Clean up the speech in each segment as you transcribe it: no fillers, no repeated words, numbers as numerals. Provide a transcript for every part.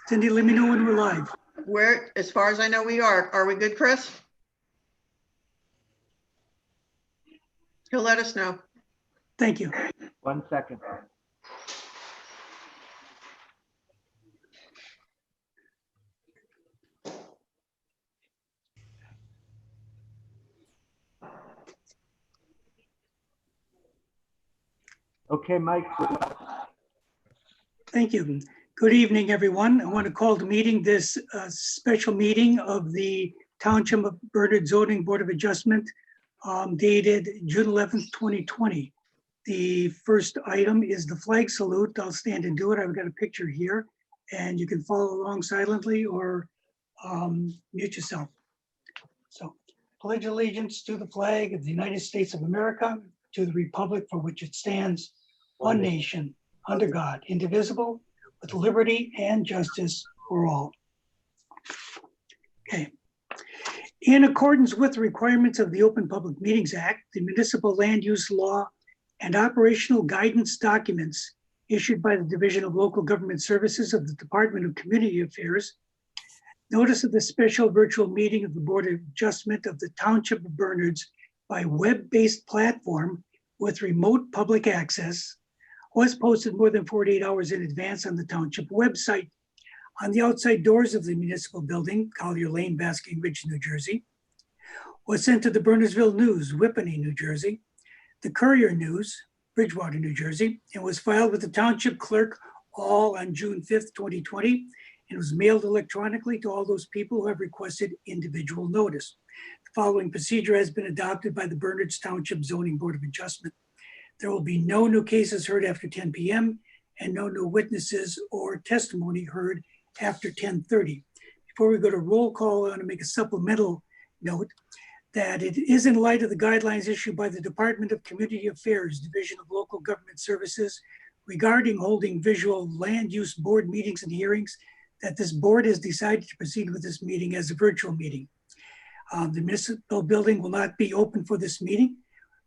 Cindy, let me know when we're live. As far as I know, we are. Are we good, Chris? He'll let us know. Thank you. 1 second. Okay, Mike. Thank you. Good evening, everyone. I want to call the meeting this special meeting of the Township of Bernard Zoning Board of Adjustment dated June 11th, 2020. The first item is the flag salute. I'll stand and do it. I've got a picture here and you can follow along silently or mute yourself. So, pledge allegiance to the flag of the United States of America, to the republic for which it stands, one nation, under God, indivisible, with liberty and justice for all. Okay. In accordance with the requirements of the Open Public Meetings Act, the Municipal Land Use Law, and operational guidance documents issued by the Division of Local Government Services of the Department of Community Affairs, notice of the special virtual meeting of the Board of Adjustment of the Township of Bernards by web-based platform with remote public access was posted more than 48 hours in advance on the Township website, on the outside doors of the municipal building, Collier Lane, Basking Ridge, New Jersey, was sent to the Bernardsville News, Whippany, New Jersey, the Courier News, Bridgewater, New Jersey, and was filed with the Township Clerk all on June 5th, 2020, and was mailed electronically to all those people who have requested individual notice. The following procedure has been adopted by the Bernards Township Zoning Board of Adjustment. There will be no new cases heard after 10 p.m. and no new witnesses or testimony heard after 10:30. Before we go to roll call, I want to make a supplemental note that it is in light of the guidelines issued by the Department of Community Affairs, Division of Local Government Services, regarding holding visual land use board meetings and hearings, that this board has decided to proceed with this meeting as a virtual meeting. The municipal building will not be open for this meeting,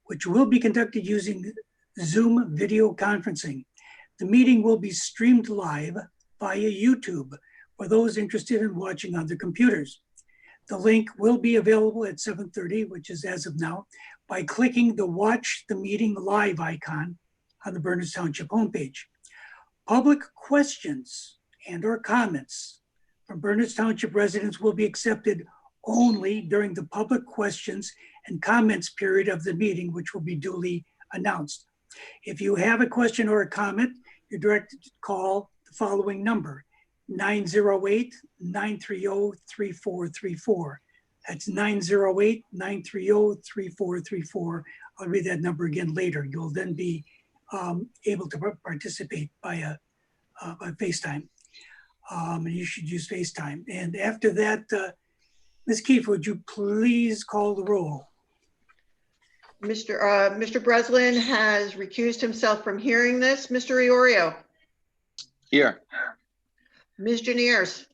which will be conducted using Zoom video conferencing. The meeting will be streamed live via YouTube for those interested in watching on their computers. The link will be available at 7:30, which is as of now, by clicking the Watch the Meeting Live icon on the Bernards Township homepage. Public questions and/or comments from Bernards Township residents will be accepted only during the public questions and comments period of the meeting, which will be duly announced. If you have a question or a comment, you're directed to call the following number, 908-930-3434. That's 908-930-3434. I'll read that number again later. You'll then be able to participate by FaceTime. And you should use FaceTime. And after that, Ms. Keefe, would you please call the roll? Mr. Breslin has recused himself from hearing this. Mr. Iorio. Here. Ms. Janiers.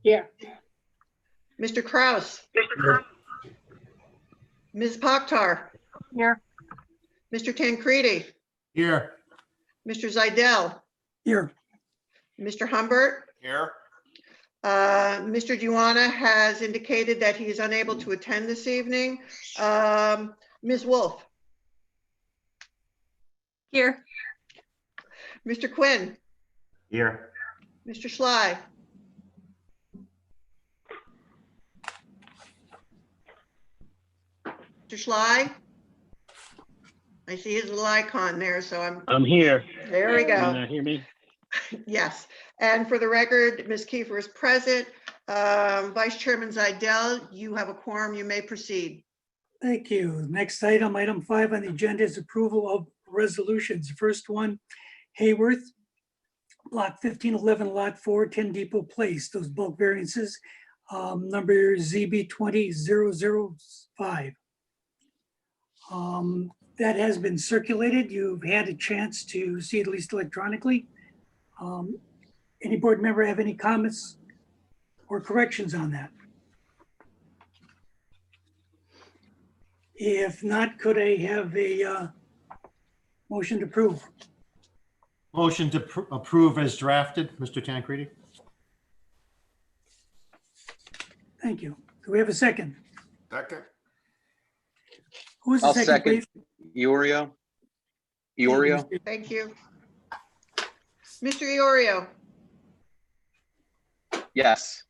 Yeah. Mr. Kraus. Here. Ms. Pakhtar. Here. Mr. Tancredi. Here. Mr. Zaidel. Here. Mr. Humbert. Here. Mr. Duana has indicated that he is unable to attend this evening. Ms. Wolf. Here. Mr. Quinn. Here. Mr. Schley. Mr. Schley. I see his little icon there, so I'm here. there we Can go. you hear me? Yes, and for the record, Ms. Kiefer is present. Vice Chairman Zaidel, you have a quorum, you may proceed. Thank you. Next item, item 5 on the agenda is approval of resolutions. The first one, Hayworth, Block 1511, Lot 4, 10 Depot Place. Those bulk variances, number ZB 20005. That has been circulated. You've had a chance to see it at least electronically. Any board member have any comments or corrections on that? If not, could I have a motion to approve? Motion to approve as drafted, Mr. Tancredi. Thank you. Do we have a second? Second. Who is the I'll second, second. please? Iorio. Iorio. Thank you. Mr. Iorio, Yes.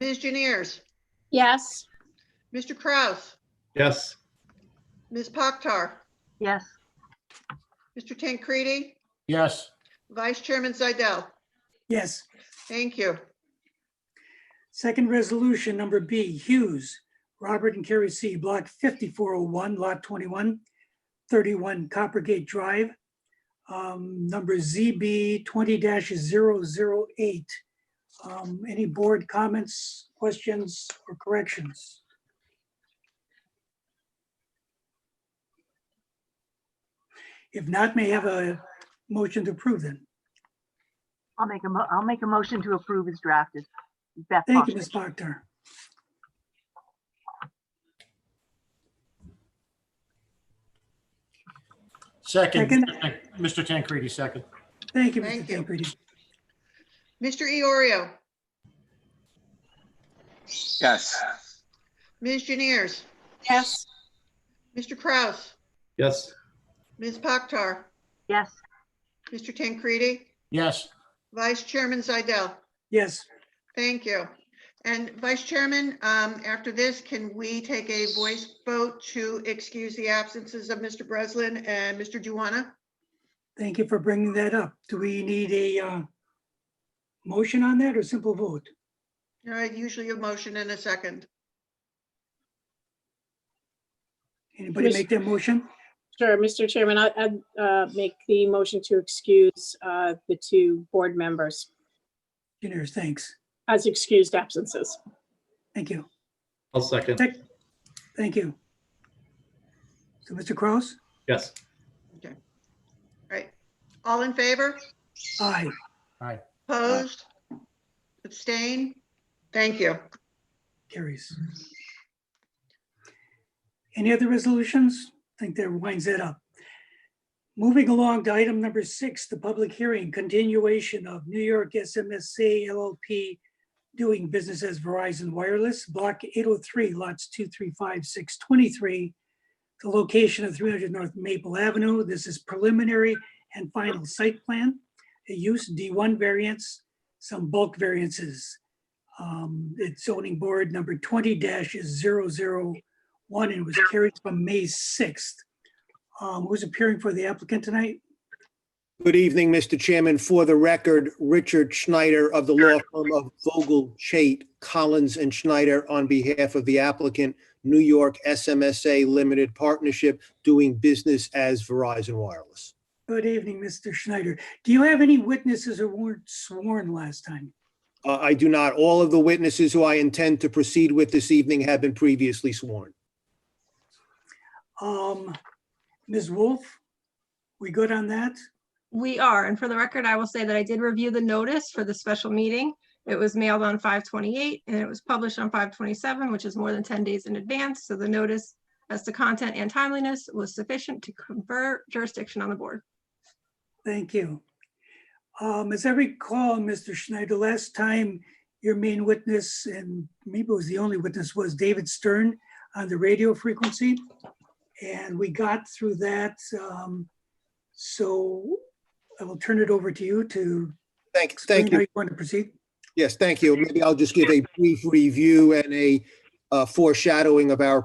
Ms. Janiers, Yes. Mr. Kraus, Yes. Ms. Pakhtar, Yes. Mr. Tancredi, Yes. Vice Chairman Zidell. Yes. Thank you. Second resolution, number B, Hughes, Robert and Carrie C., Block 5401, Lot 21, 31 Coppergate Drive, number ZB 20-008. Any board comments, questions, or corrections? If not, may I have a motion to approve then? I'll make a motion to approve as drafted. Beth Thank you, Foster. Ms. Pakhtar. Second, Second. Mr. Tancredi, second. Thank you, Mr. Thank you. Tancredi. Mr. Iorio, Yes. Ms. Janiers, Yes. Mr. Kraus, Yes. Ms. Pakhtar, Yes. Mr. Tancredi, Yes. Vice Chairman Zidell. Yes, Thank you. And Vice Chairman, after this, can we take a voice vote to excuse the absences of Mr. Breslin and Mr. Juwana? thank you for bringing that up. Do we need a motion on that or simple vote? All right, usually a motion and a second. Anybody make that motion? Sure, Mr. Chairman, I'd make the motion to excuse the two board members Engineers, thanks. as excused absences. Thank you. I'll second. Thank you. So Mr. Kraus? Yes. Okay. All right. All in favor? Aye. Aye. Opposed? Abstain? Thank you. Carries. Any other resolutions? I think that winds that up. Moving along to item number 6, the public hearing, continuation of New York SMSA LLP doing business as Verizon Wireless, Block 803, lots 235, 623, the location of 300 North Maple Avenue. This is preliminary and final site plan, a use D1 variance, some bulk variances. It's zoning board number 20-001 and was carried from May 6th. Who's appearing for the applicant tonight? Good evening, Mr. Chairman. For the record, Richard Schneider of the law firm of Vogel, Chait, Collins and Schneider on behalf of the applicant, New York SMSA Limited Partnership, doing business as Verizon Wireless. Good evening, Mr. Schneider. Do you have any witnesses who weren't sworn last time? I do not. All of the witnesses who I intend to proceed with this evening have been previously sworn. Ms. Wolf, we good on that? We are, and for the record, I will say that I did review the notice for the special meeting. It was mailed on 5/28 and it was published on 5/27, which is more than 10 days in advance. So the notice as to content and timeliness was sufficient to confer jurisdiction on the board. Thank you. As I recall, Mr. Schneider, last time your main witness, and maybe it was the only witness, was David Stern on the radio frequency. And we got through that. So I will turn it over to you to explain Thank how you. you want to proceed. Yes, thank you. Maybe I'll just give a brief review and a foreshadowing of our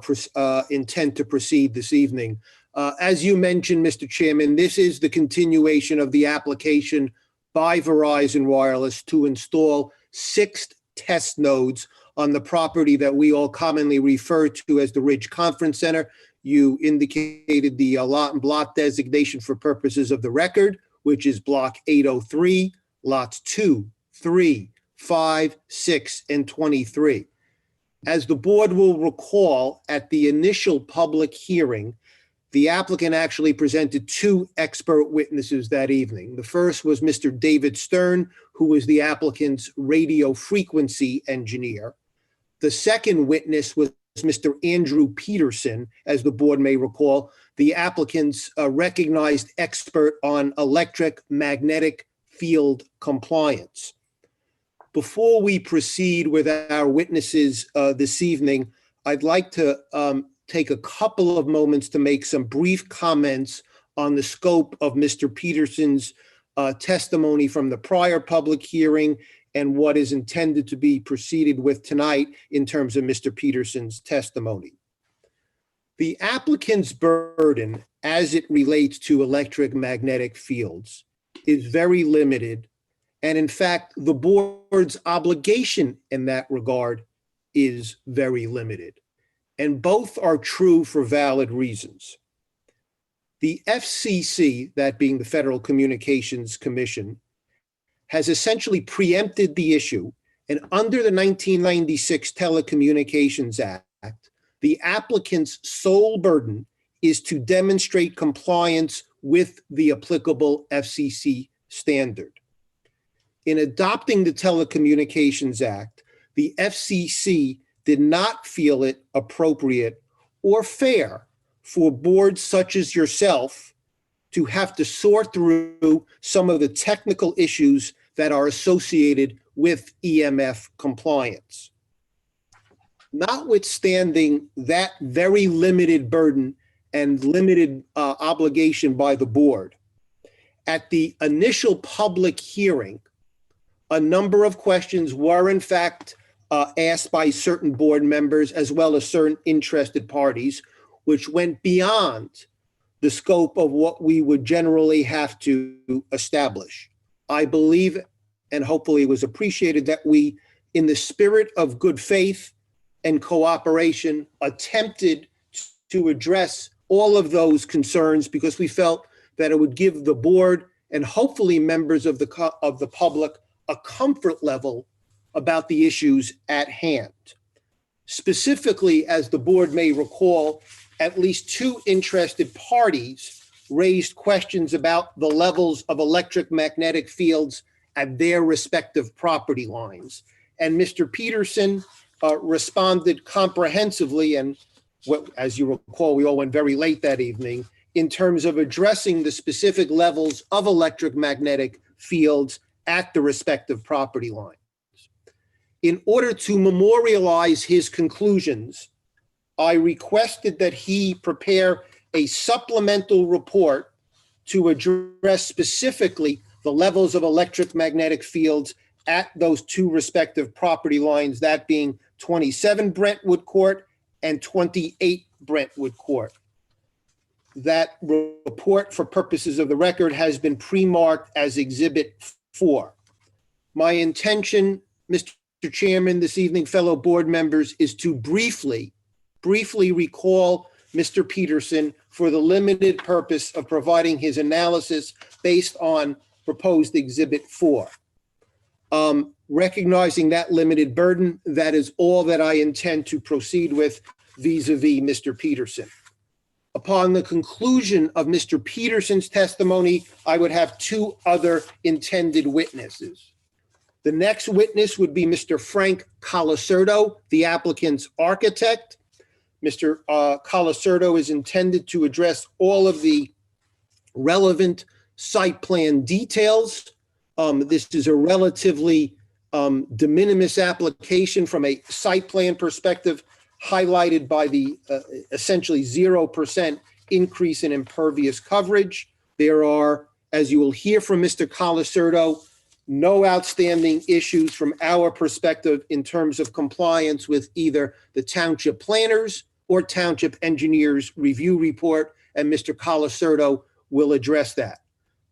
intent to proceed this evening. As you mentioned, Mr. Chairman, this is the continuation of the application by Verizon Wireless to install 6 test nodes on the property that we all commonly refer to as the Ridge Conference Center. You indicated the lot and block designation for purposes of the record, which is block 803, lots 2, 3, 5, 6, and 23. As the board will recall, at the initial public hearing, the applicant actually presented 2 expert witnesses that evening. The first was Mr. David Stern, who was the applicant's radio frequency engineer. The second witness was Mr. Andrew Peterson, as the board may recall, the applicant's recognized expert on electric-magnetic field compliance. Before we proceed with our witnesses this evening, I'd like to take a couple of moments to make some brief comments on the scope of Mr. Peterson's testimony from the prior public hearing and what is intended to be proceeded with tonight in terms of Mr. Peterson's testimony. The applicant's burden as it relates to electric-magnetic fields is very limited. And in fact, the board's obligation in that regard is very limited. And both are true for valid reasons. The FCC, that being the Federal Communications Commission, has essentially preempted the issue. And under the 1996 Telecommunications Act, the applicant's sole burden is to demonstrate compliance with the applicable FCC standard. In adopting the Telecommunications Act, the FCC did not feel it appropriate or fair for boards such as yourself to have to sort through some of the technical issues that are associated with EMF compliance. Notwithstanding that very limited burden and limited obligation by the board, at the initial public hearing, a number of questions were in fact asked by certain board members as well as certain interested parties, which went beyond the scope of what we would generally have to establish. I believe, and hopefully it was appreciated, that we, in the spirit of good faith and cooperation, attempted to address all of those concerns because we felt that it would give the board and hopefully members of the public a comfort level about the issues at hand. Specifically, as the board may recall, at least two interested parties raised questions about the levels of electric-magnetic fields at their respective property lines. And Mr. Peterson responded comprehensively, and as you recall, we all went very late that evening, in terms of addressing the specific levels of electric-magnetic fields at the respective property lines. In order to memorialize his conclusions, I requested that he prepare a supplemental report to address specifically the levels of electric-magnetic fields at those two respective property lines, that being 27 Brentwood Court and 28 Brentwood Court. That report, for purposes of the record, has been pre-marked as Exhibit 4. My intention, Mr. Chairman, this evening, fellow board members, is to briefly recall Mr. Peterson for the limited purpose of providing his analysis based on proposed Exhibit 4. Recognizing that limited burden, that is all that I intend to proceed with vis-a-vis Mr. Peterson. Upon the conclusion of Mr. Peterson's testimony, I would have two other intended witnesses. The next witness would be Mr. Frank Colasurdo, the applicant's architect. Mr. Colasurdo is intended to address all of the relevant site plan details. This is a relatively de minimis application from a site plan perspective, highlighted by the essentially 0% increase in impervious coverage. There are, as you will hear from Mr. Colasurdo, no outstanding issues from our perspective in terms of compliance with either the township planners or township engineers review report, and Mr. Colasurdo will address that.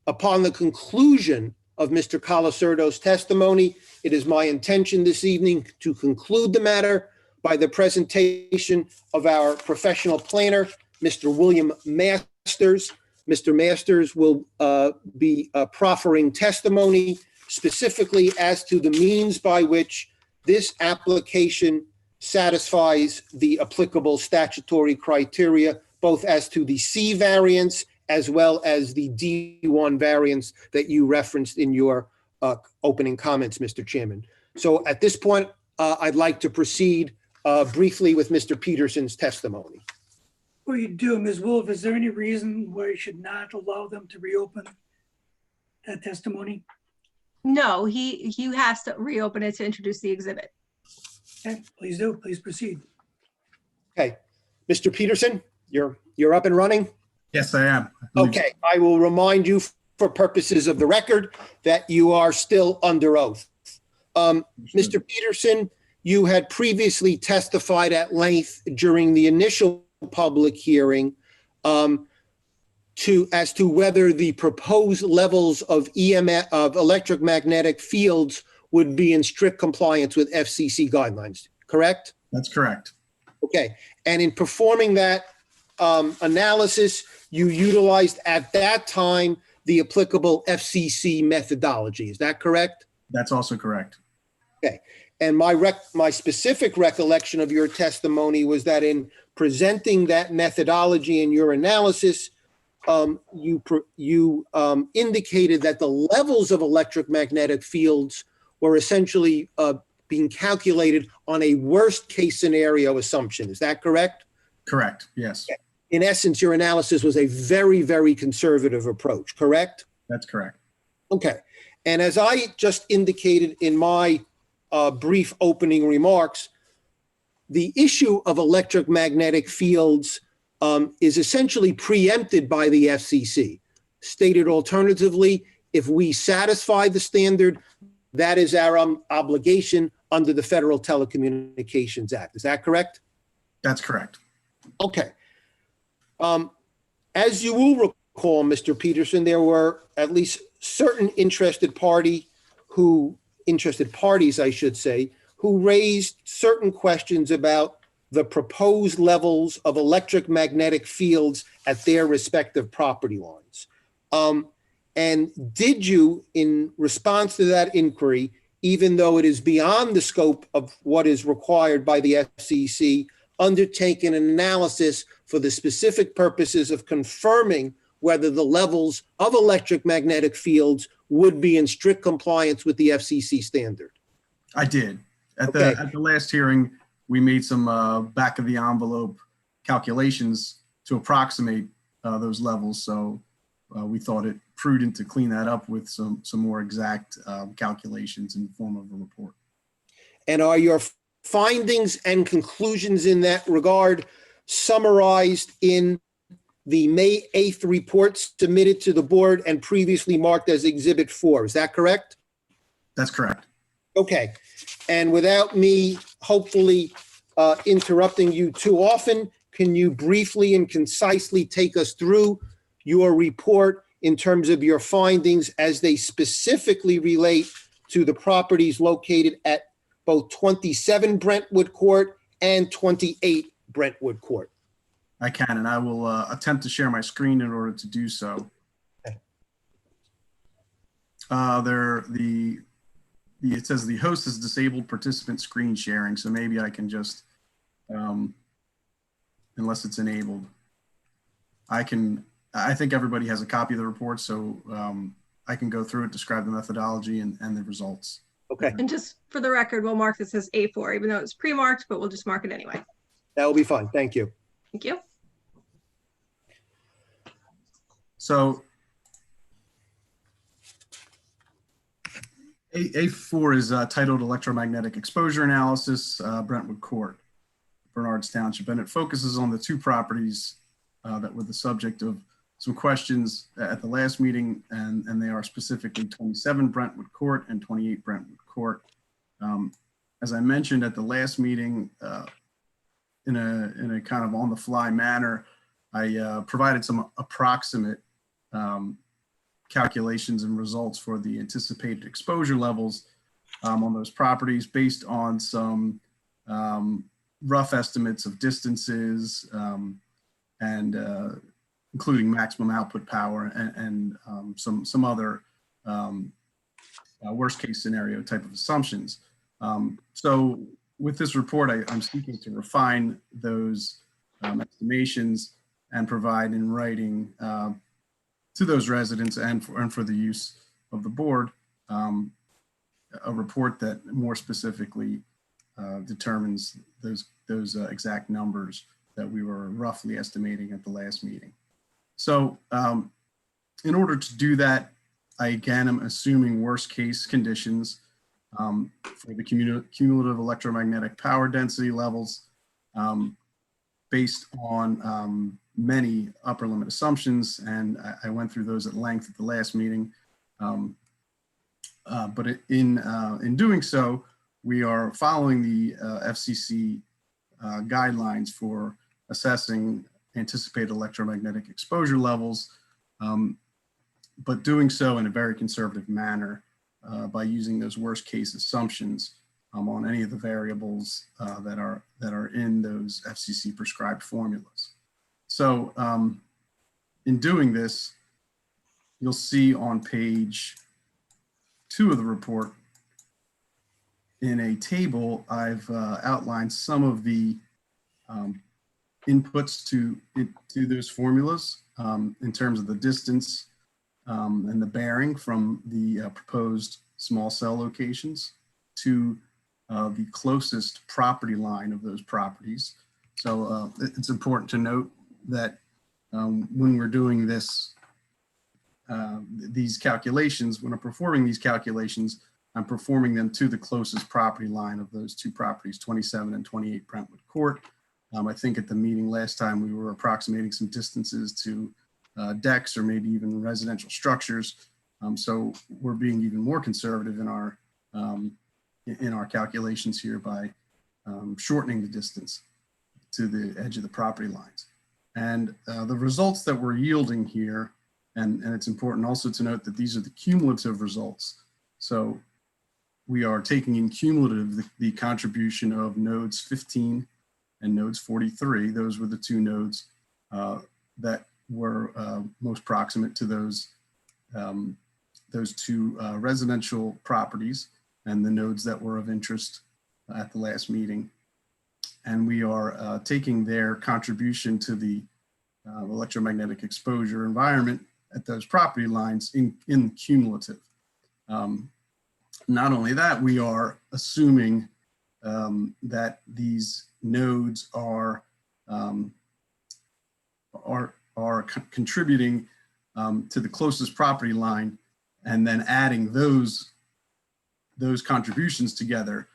Upon the conclusion of Mr. Colasurdo's testimony, it is my intention this evening to conclude the matter by the presentation of our professional planner, Mr. William Masters. Mr. Masters will be proffering testimony specifically as to the means by which this application satisfies the applicable statutory criteria, both as to the C variance as well as the D1 variance that you referenced in your opening comments, Mr. Chairman. So at this point, I'd like to proceed briefly with Mr. Peterson's testimony. Before you do, Ms. Wolf, is there any reason why you should not allow them to reopen that testimony? No, he has to reopen it to introduce the exhibit. Okay, please do. Please proceed. Okay, Mr. Peterson, you're up and running? Yes, I am. Okay, I will remind you for purposes of the record that you are still under oath. Mr. Peterson, you had previously testified at length during the initial public hearing as to whether the proposed levels of of electromagnetic fields would be in strict compliance with FCC guidelines, correct? That's correct. Okay, and in performing that analysis, you utilized at that time the applicable FCC methodology. Is that correct? That's also correct. Okay, and my specific recollection of your testimony was that in presenting that methodology in your analysis, you indicated that the levels of electromagnetic fields were essentially being calculated on a worst case scenario assumption. Is that correct? Correct, yes. In essence, your analysis was a very, very conservative approach, correct? That's correct. Okay. And as I just indicated in my brief opening remarks, the issue of electromagnetic fields is essentially preempted by the FCC. Stated alternatively, if we satisfy the standard, that is our obligation under the Federal Telecommunications Act. Is that correct? That's correct. Okay. As you will recall, Mr. Peterson, there were at least certain interested parties, I should say, who raised certain questions about the proposed levels of electromagnetic fields at their respective property lines. And did you, in response to that inquiry, even though it is beyond the scope of what is required by the FCC, undertake an analysis for the specific purposes of confirming whether the levels of electromagnetic fields would be in strict compliance with the FCC standard? I did. At Okay. the last hearing, we made some back of the envelope calculations to approximate those levels. So we thought it prudent to clean that up with some more exact calculations in the form of a report. And are your findings and conclusions in that regard summarized in the May 8th report submitted to the board and previously marked as Exhibit 4? Is that correct? That's correct. Okay. And without me hopefully interrupting you too often, can you briefly and concisely take us through your report in terms of your findings as they specifically relate to the properties located at both 27 Brentwood Court and 28 Brentwood Court? I can, and I will attempt to share my screen in order to do so. Okay. It says the host has disabled participant screen sharing, so maybe I can just, unless it's enabled. I think everybody has a copy of the report, so I can go through it, describe the methodology and the results. Okay, And just for the record, we'll mark this as A4, even though it's pre-marked, but we'll just mark it anyway. that will be fine. Thank you. Thank you. So A4 is titled Electromagnetic Exposure Analysis, Brentwood Court, Bernards Township, and it focuses on the two properties that were the subject of some questions at the last meeting, and they are specifically 27 Brentwood Court and 28 Brentwood Court. As I mentioned at the last meeting, in a kind of on-the-fly manner, I provided some approximate calculations and results for the anticipated exposure levels on those properties based on some rough estimates of distances and including maximum output power and some other worst case scenario type of assumptions. So with this report, I'm seeking to refine those estimations and provide in writing to those residents and for the use of the board, a report that more specifically determines those exact numbers that we were roughly estimating at the last meeting. So in order to do that, I again am assuming worst case conditions for the cumulative electromagnetic power density levels based on many upper limit assumptions, and I went through those at length at the last meeting. But in doing so, we are following the FCC guidelines for assessing anticipated electromagnetic exposure levels, but doing so in a very conservative manner by using those worst case assumptions on any of the variables that are in those FCC prescribed formulas. So in doing this, you'll see on page 2 of the report, in a table, I've outlined some of the inputs to those formulas in terms of the distance and the bearing from the proposed small cell locations to the closest property line of those properties. So it's important to note that when we're doing this, these calculations, when I'm performing these calculations, I'm performing them to the closest property line of those two properties, 27 and 28 Brentwood Court. I think at the meeting last time, we were approximating some distances to decks or maybe even residential structures. So we're being even more conservative in our calculations here by shortening the distance to the edge of the property lines. And the results that we're yielding here, and it's important also to note that these are the cumulative results. So we are taking in cumulative the contribution of nodes 15 and nodes 43. Those were the two nodes that were most proximate to those two residential properties and the nodes that were of interest at the last meeting. And we are taking their contribution to the electromagnetic exposure environment at those property lines in cumulative. Not only that, we are assuming that these nodes are contributing to the closest property line, and then adding those contributions together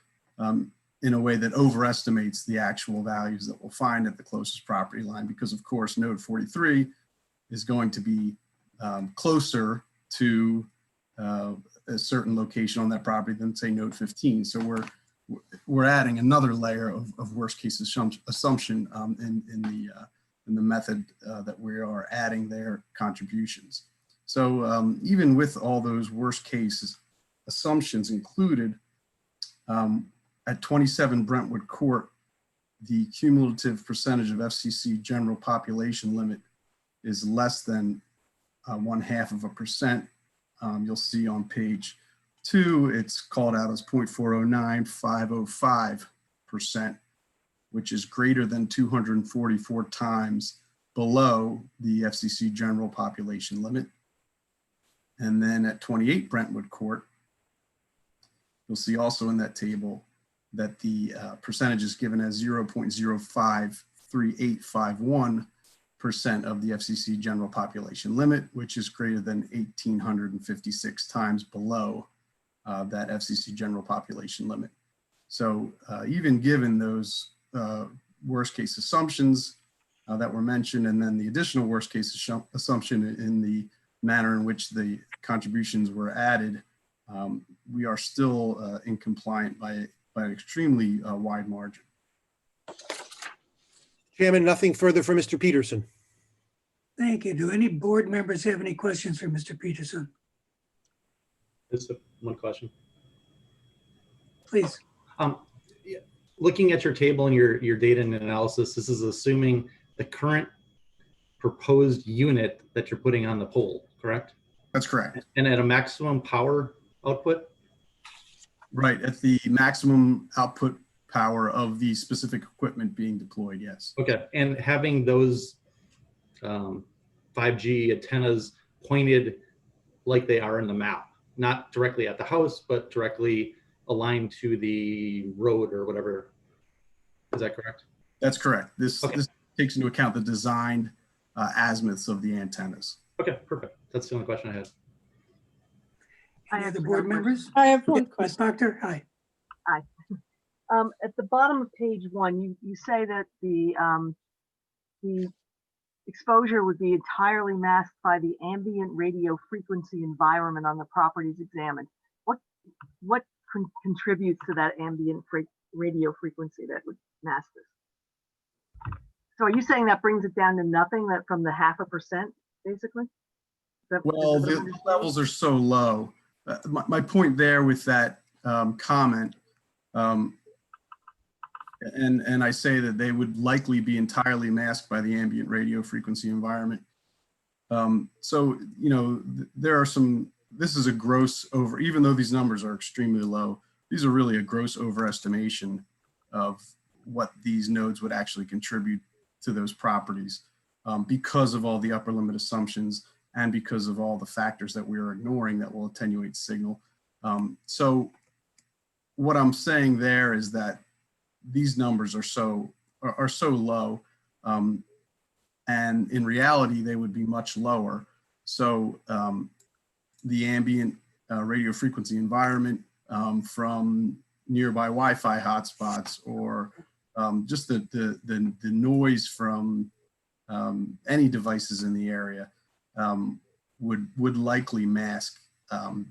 in a way that overestimates the actual values that we'll find at the closest property line, because of course node 43 is going to be closer to a certain location on that property than say node 15. So we're adding another layer of worst case assumption in the method that we are adding their contributions. So even with all those worst case assumptions included, at 27 Brentwood Court, the cumulative percentage of FCC general population limit is less than 0.5%. You'll see on page 2, it's called out as 0.409505%, which is greater than 244 times below the FCC general population limit. And then at 28 Brentwood Court, you'll see also in that table that the percentage is given as 0.053851% of the FCC general population limit, which is greater than 1,856 times below that FCC general population limit. So even given those worst case assumptions that were mentioned, and then the additional worst case assumption in the manner in which the contributions were added, we are still in compliant by an extremely wide margin. Chairman, nothing further for Mr. Peterson. Thank you. Do any board members have any questions for Mr. Peterson? Just one question. Please. Yeah, looking at your table and your data and analysis, this is assuming the current proposed unit that you're putting on the pole, correct? That's correct. And at a maximum power output? Right, at the maximum output power of the specific equipment being deployed, yes. Okay, and having those 5G antennas pointed like they are in the map, not directly at the house, but directly aligned to the road or whatever. Is that correct? That's correct. This Okay. this takes into account the designed azimuths of the antennas. Okay, perfect. That's the only question I had. I Any other actually board have one. members? I have one Ms. question. Proctor, hi. At the bottom of page 1, you say that the exposure would be entirely masked by the ambient radio frequency environment on the properties examined. What contributes to that ambient radio frequency that would mask this? So are you saying that brings it down to nothing, that from the 0.5%, basically? Well, the levels are so low. My point there with that comment, and I say that they would likely be entirely masked by the ambient radio frequency environment. So, you know, there are some, this is a gross over, even though these numbers are extremely low, these are really a gross overestimation of what these nodes would actually contribute to those properties because of all the upper limit assumptions and because of all the factors that we're ignoring that will attenuate signal. So what I'm saying there is that these numbers are so low, and in reality they would be much lower. So the ambient radio frequency environment from nearby Wi-Fi hotspots, or just the noise from any devices in the area would likely mask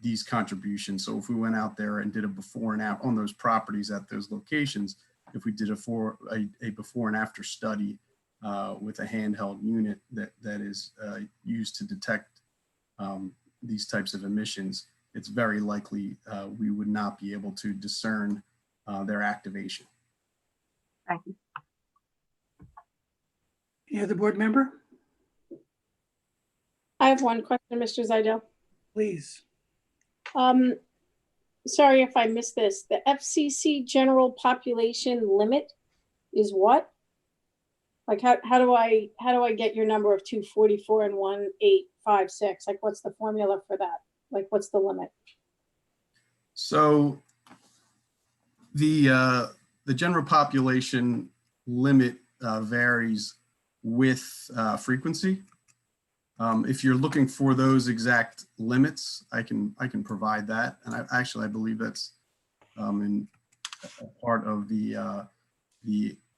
these contributions. So if we went out there and did a before and after on those properties at those locations, if we did a before and after study with a handheld unit that is used to detect these types of emissions, it's very likely we would not be able to discern their activation. Thank you. Any other board member? I have one question, Mr. Zidell. Please. Sorry if I missed this. The FCC general population limit is what? Like how do I get your number of 244 and 1856? Like what's the formula for that? Like what's the limit? So the general population limit varies with frequency. If you're looking for those exact limits, I can provide that, and I believe that's in a part of the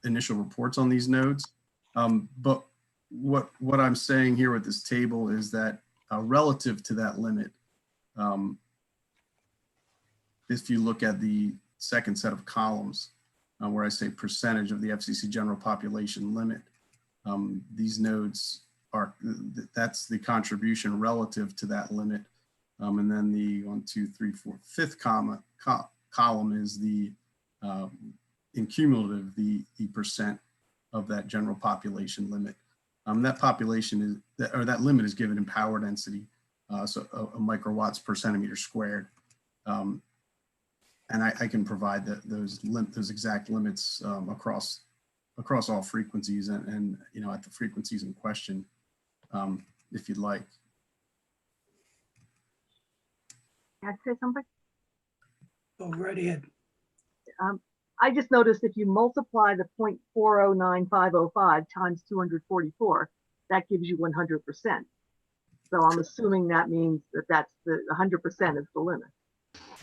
initial reports on these nodes. But what I'm saying here with this table is that relative to that limit, if you look at the second set of columns where I say percentage of the FCC general population limit, these nodes that's the contribution relative to that limit. And then the 1, 2, 3, 4, 5th column is the in cumulative, the percent of that general population limit. That population is, or that limit is given in power density, so a microwatts per centimeter squared. And I can provide those exact limits across all frequencies and you know, at the frequencies in question, if you'd like. Can I say something? Go right ahead. I just noticed if you multiply the 0.409505 times 244, that gives you 100%. So I'm assuming that means that's the 100% is the limit.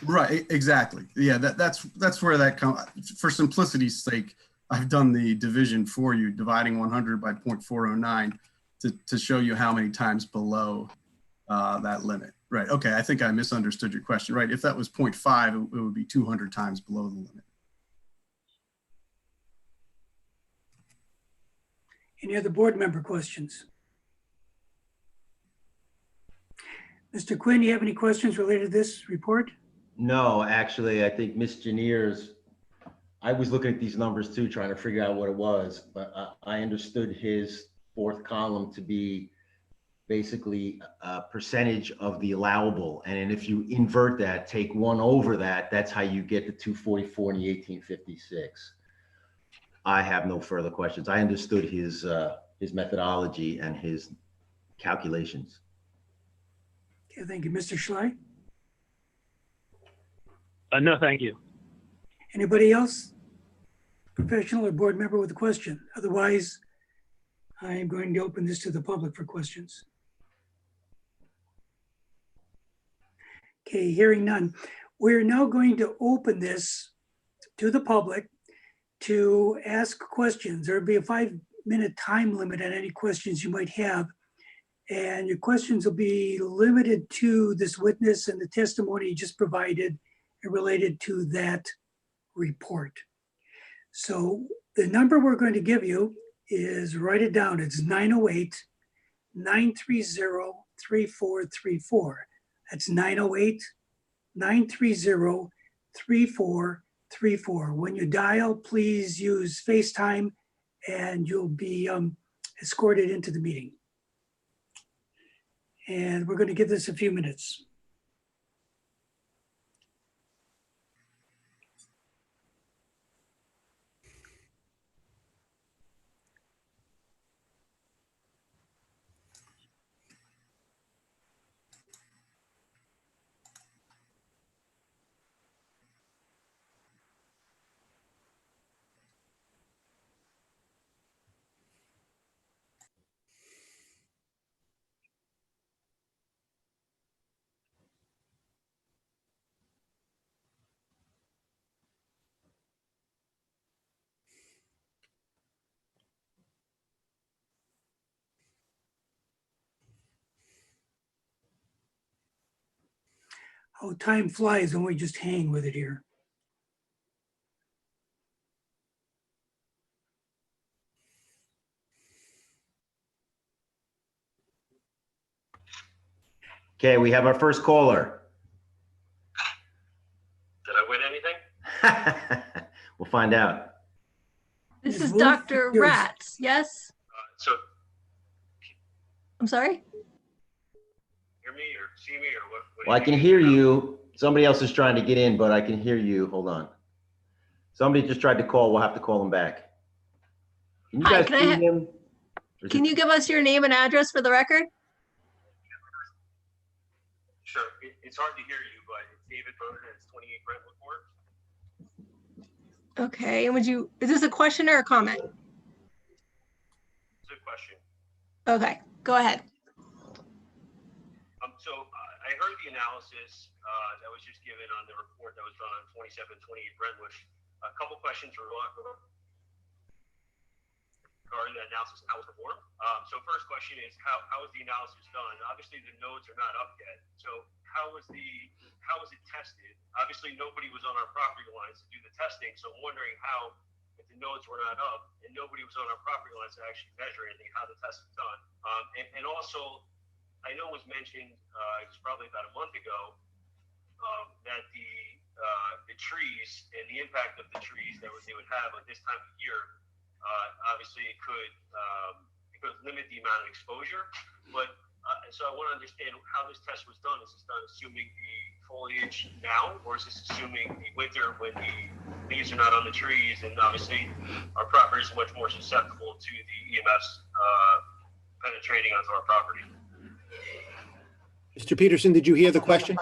Right, exactly. Yeah, that's where that comes. For simplicity's sake, I've done the division for you, dividing 100 by 0.409 to show you how many times below that limit. Right, okay, I think I misunderstood your question. Right, if that was 0.5, it would be 200 times below the limit. Any other board member questions? Mr. Quinn, you have any questions related to this report? No, actually, I think Ms. Janier's, I was looking at these numbers too, trying to figure out what it was, but I understood his 4th column to be basically a percentage of the allowable. And if you invert that, take 1 over that, that's how you get the 244 and the 1856. I have no further questions. I understood his methodology and his calculations. Okay, thank you. Mr. Schley? No, thank you. Anybody else? Professional or board member with a question? Otherwise, I am going to open this to the public for questions. Okay, hearing none. We're now going to open this to the public to ask questions. There'll be a 5-minute time limit on any questions you might have. And your questions will be limited to this witness and the testimony you just provided and related to that report. So the number we're going to give you is, write it down, it's 908-930-3434. That's 908-930-3434. When you dial, please use FaceTime and you'll be escorted into the meeting. And we're going to give this a few minutes. Oh, time flies when we just hang with it here. Okay, we have our first caller. Did I win anything? We'll find out. This Ms. is Wolf, Dr. yours. Ratz, yes? So I'm sorry? hear me or see me or what? Well, I can hear you. Somebody else is trying to get in, but I can hear you. Hold on. Somebody just tried to call. We'll have to call him back. Can you Hi, guys can I see ha- him? Or is Can it- you give us your name and address for the record? Sure. It's hard to hear you, but it's David Bowden. It's 28 Brentwood Court. Okay, and is this a question or a comment? It's a question. Okay, go ahead. So I heard the analysis that was just given on the report that was done on 2728 Brentwood. A couple questions regarding the analysis and how it was performed. So first question is, how was the analysis done? Obviously the nodes are not up yet. So how was it tested? Obviously nobody was on our property lines to do the testing. So I'm wondering how, if the nodes were not up and nobody was on our property lines to actually measure anything, how the test was done. And also, I know it was mentioned, it was probably about a month ago, that the trees and the impact of the trees that they would have at this time of year, obviously it could limit the amount of exposure. But so I want to understand how this test was done. Is this done assuming the foliage now, or is this assuming the winter when the leaves are not on the trees, and obviously our property is much more susceptible to the EMFs penetrating onto our property? Mr. Peterson, did you hear the question?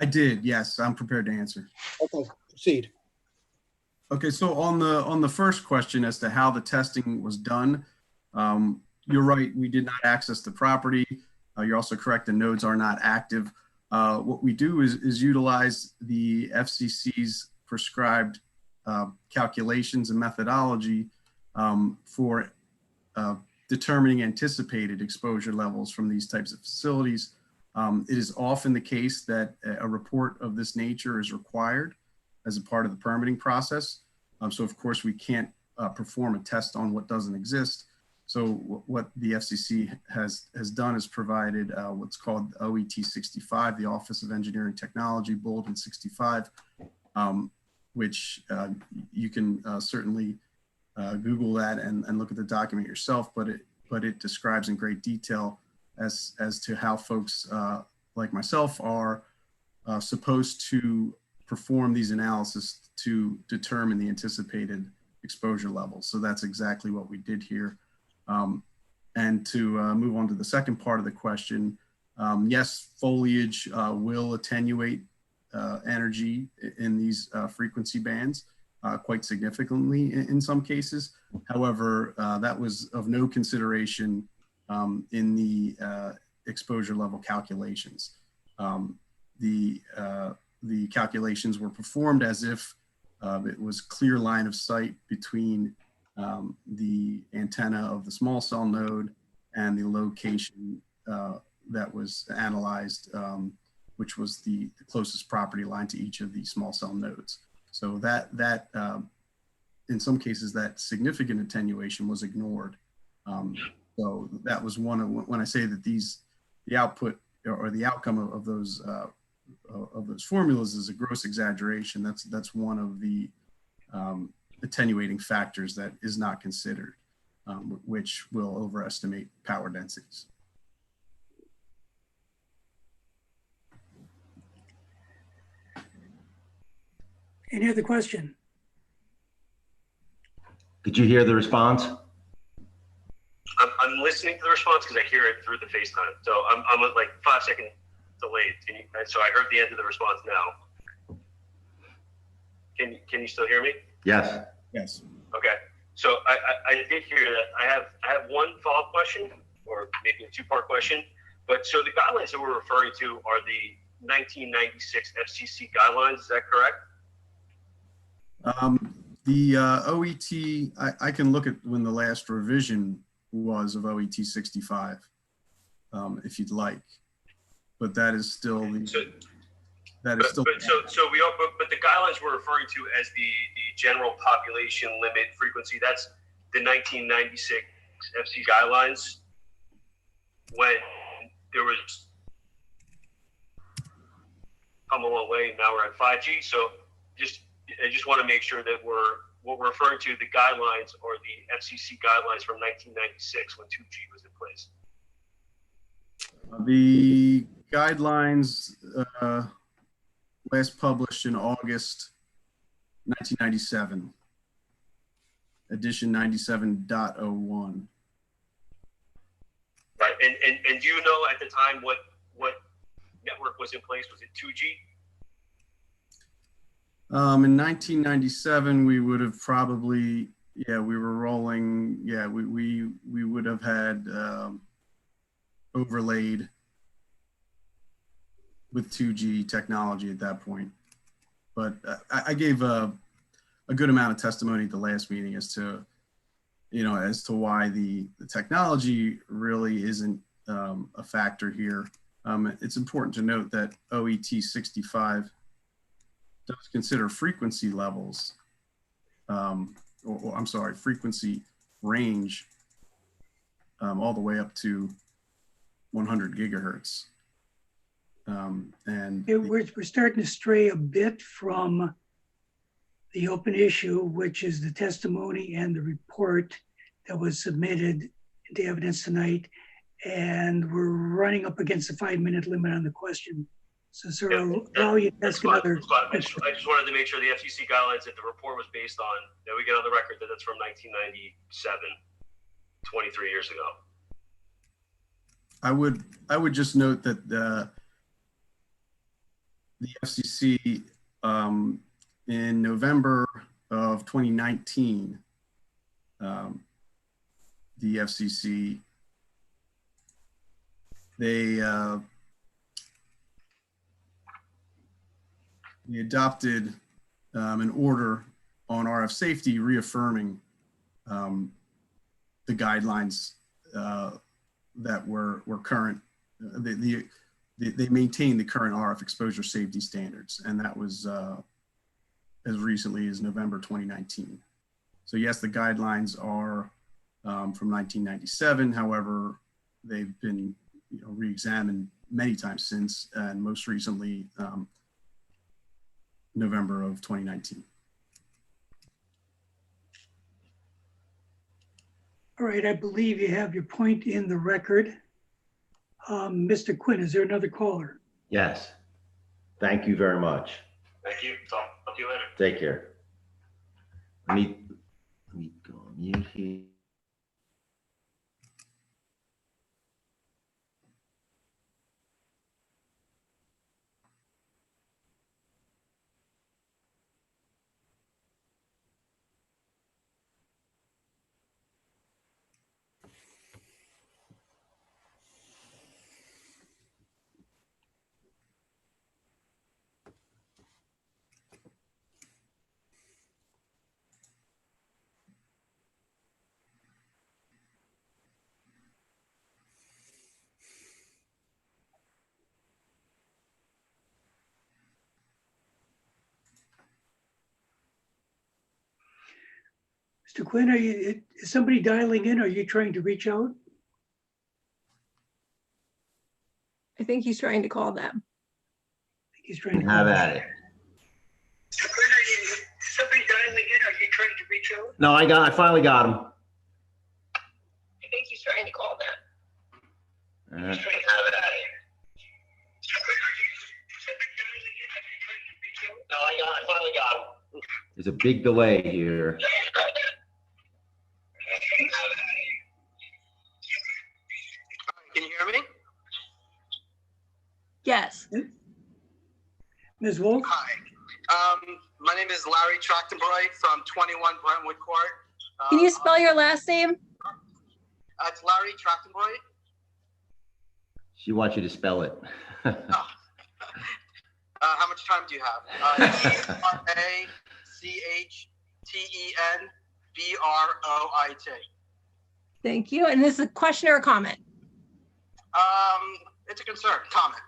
I did, yes, I'm prepared to answer. Okay, proceed. Okay, so on the first question as to how the testing was done, you're right, we did not access the property. You're also correct, the nodes are not active. What we do is utilize the FCC's prescribed calculations and methodology for determining anticipated exposure levels from these types of facilities. It is often the case that a report of this nature is required as a part of the permitting process. So of course we can't perform a test on what doesn't exist. So what the FCC has done is provided what's called OET 65, the Office of Engineering Technology, Bulletin 65, which you can certainly Google that and look at the document yourself, but it describes in great detail as to how folks like myself are supposed to perform these analysis to determine the anticipated exposure levels. So that's exactly what we did here. And to move on to the second part of the question, yes, foliage will attenuate energy in these frequency bands quite significantly in some cases. However, that was of no consideration in the exposure level calculations. The calculations were performed as if it was clear line of sight between the antenna of the small cell node and the location that was analyzed, which was the closest property line to each of the small cell nodes. So that in some cases, that significant attenuation was ignored. So that was one of, when I say that the output or the outcome of those formulas is a gross exaggeration, that's one of the attenuating factors that is not considered, which will overestimate power densities. Any other question? Did you hear the response? I'm listening to the response because I hear it through the FaceTime. So I'm like 5 seconds delayed. So I heard the end of the response now. Can you still hear me? Yes. Yes. Okay. So I did hear that. I have one follow-up question, or maybe a two-part question. But so the guidelines that we're referring to are the 1996 FCC guidelines. Is that correct? The OET, I can look at when the last revision was of OET 65, if you'd like, but that is still the, So that is still. But the guidelines we're referring to as the general population limit frequency, that's the 1996 FC guidelines when there was come a long way. Now we're at 5G. So I just want to make sure that what we're referring to, the guidelines or the FCC guidelines from 1996 when 2G was in place. The guidelines last published in August 1997, edition 97.01. Right, and do you know at the time what network was in place? Was it 2G? In 1997, we would have probably, we were rolling, we would have had overlaid with 2G technology at that point. But I gave a good amount of testimony at the last meeting as to, as to why the technology really isn't a factor here. It's important to note that OET 65 does consider frequency levels, or I'm sorry, frequency range all the way up to 100 gigahertz. We're starting to stray a bit from the open issue, which is the testimony and the report that was submitted into evidence tonight. And we're running up against the 5-minute limit on the question. So, sir, I'll allow you to ask another. I just wanted to make sure the FCC guidelines that the report was based on, that we get on the record that it's from 1997, 23 years ago. I would just note that the FCC in November of 2019, the FCC, they adopted an order on RF safety reaffirming the guidelines that were current. They maintained the current RF exposure safety standards, and that was as recently as November 2019. So yes, the guidelines are from 1997. However, they've been re-examined many times since, and most recently November of 2019. All right, I believe you have your point in the record. Mr. Quinn, is there another caller? Yes. Thank you very much. Thank you. Talk to you later. Take care. Let me go on mute here. Mr. Quinn, is somebody dialing in? Are you trying to reach out? I think he's trying to call them. I think he's trying to. Have at it. Mr. Quinn, is somebody dialing in? Are you trying to reach out? No, I finally got him. I think he's trying to call them. Uh, He's trying to have at it. No, I finally got him. There's a big delay here. Can you hear me? Yes. Ms. Wolf? Hi. My name is Larry Trachtenbroy from 21 Brentwood Court. Can you spell your last name? It's Larry Trachtenbroy. She wants you to spell it. How much time do you have? Trachtenbroit. Thank you. And this is a question or a comment? It's a concern, comment.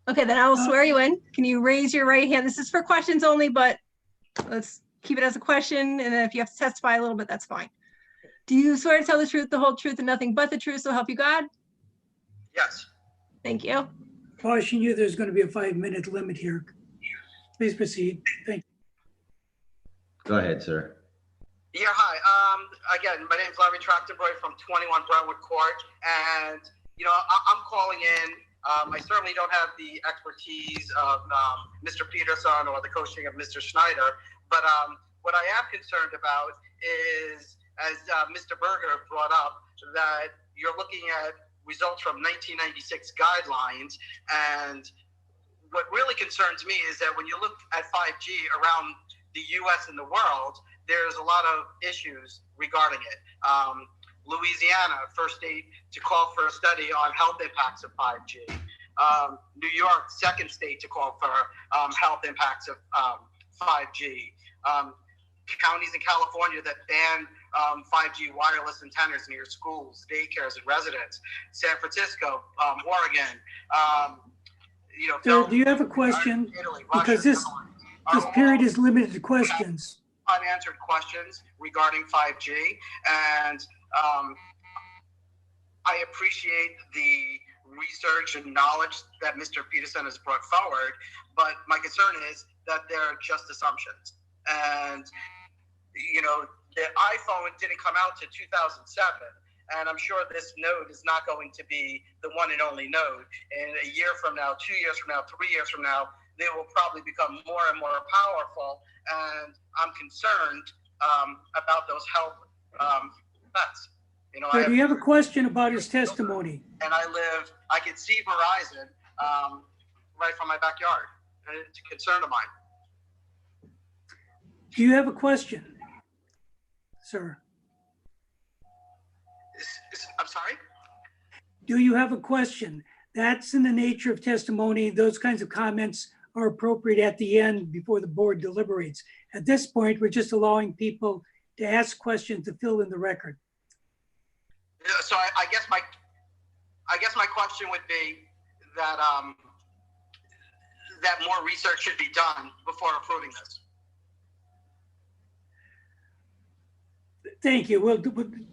Okay, then I will swear you in. Can you raise your right hand? This is for questions only, but let's keep it as a question. And then if you have to testify a little bit, that's fine. Do you swear to tell the truth, the whole truth, and nothing but the truth, so help you God? Yes. Thank you. Caution you, there's going to be a 5-minute limit here. Please proceed. Thank you. Go ahead, sir. Yeah, hi. Again, my name is Larry Trachtenbroy from 21 Brentwood Court. And, I'm calling in. I certainly don't have the expertise of Mr. Peterson or the coaching of Mr. Schneider. But what I am concerned about is, as Mr. Berger brought up, that you're looking at results from 1996 guidelines. And what really concerns me is that when you look at 5G around the US and the world, there's a lot of issues regarding it. Louisiana, first state to call for a study on health impacts of 5G. New York, second state to call for health impacts of 5G. Counties in California that ban 5G wireless antennas near schools, daycares, and residents. San Francisco, Oregon. Sir, do you have a question? Italy, Because Russia, this period is limited to questions. unanswered questions regarding 5G. And I appreciate the research and knowledge that Mr. Peterson has brought forward, but my concern is that they're just assumptions. And, the iPhone didn't come out to 2007. And I'm sure this node is not going to be the one and only node. And a year from now, 2 years from now, 3 years from now, they will probably become more and more powerful. And I'm concerned about those health effects. Sir, do you have a question about his testimony? And I can see Verizon right from my backyard. And it's a concern of mine. Do you have a question, sir? I'm sorry? Do you have a question? That's in the nature of testimony. Those kinds of comments are appropriate at the end before the board deliberates. At this point, we're just allowing people to ask questions to fill in the record. So I guess my question would be that that more research should be done before approving this. Thank you. We'll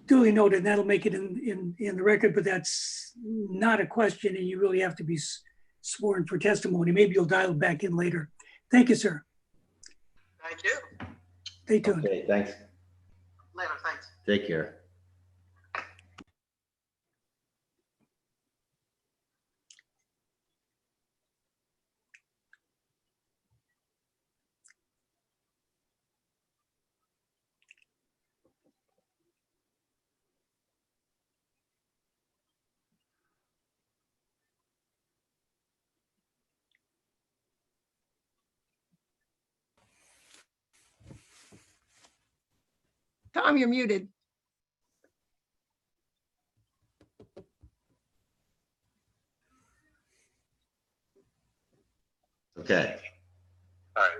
duly noted, and that'll make it in the record, but that's not a question, and you really have to be sworn for testimony. Maybe you'll dial back in later. Thank you, sir. Thank you. Stay tuned. Okay, thanks. Later, thanks. Take care. Tom, you're muted. Okay, All right.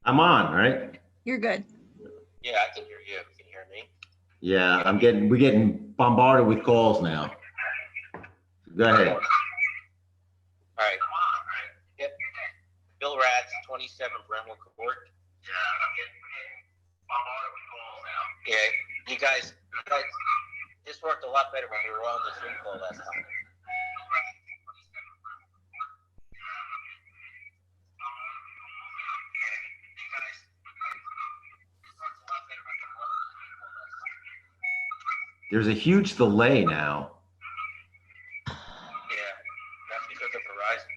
I'm on, right? You're good. Yeah, I can hear you. Can you hear me? Yeah, we're getting bombarded with calls now. Go ahead. All right. Yep. Bill Ratz, 27 Brentwood Court. Yeah, I'm getting bombarded with calls. Yeah, you guys, this worked a lot better when we were on the Zoom call last time. There's a huge delay now. Yeah, that's because of Verizon.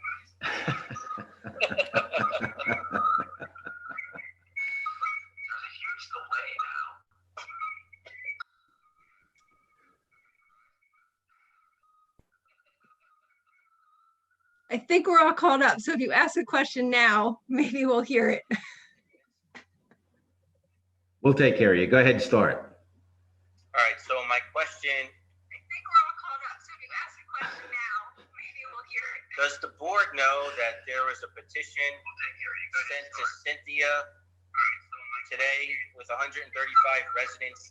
I think we're all caught up. So if you ask a question now, maybe we'll hear it. We'll take care of you. Go ahead and start. All right, so my question. I think we're all caught up, so if you ask a question now, maybe we'll hear it. Does the board know that there was a petition sent to Cynthia today with 135 residents'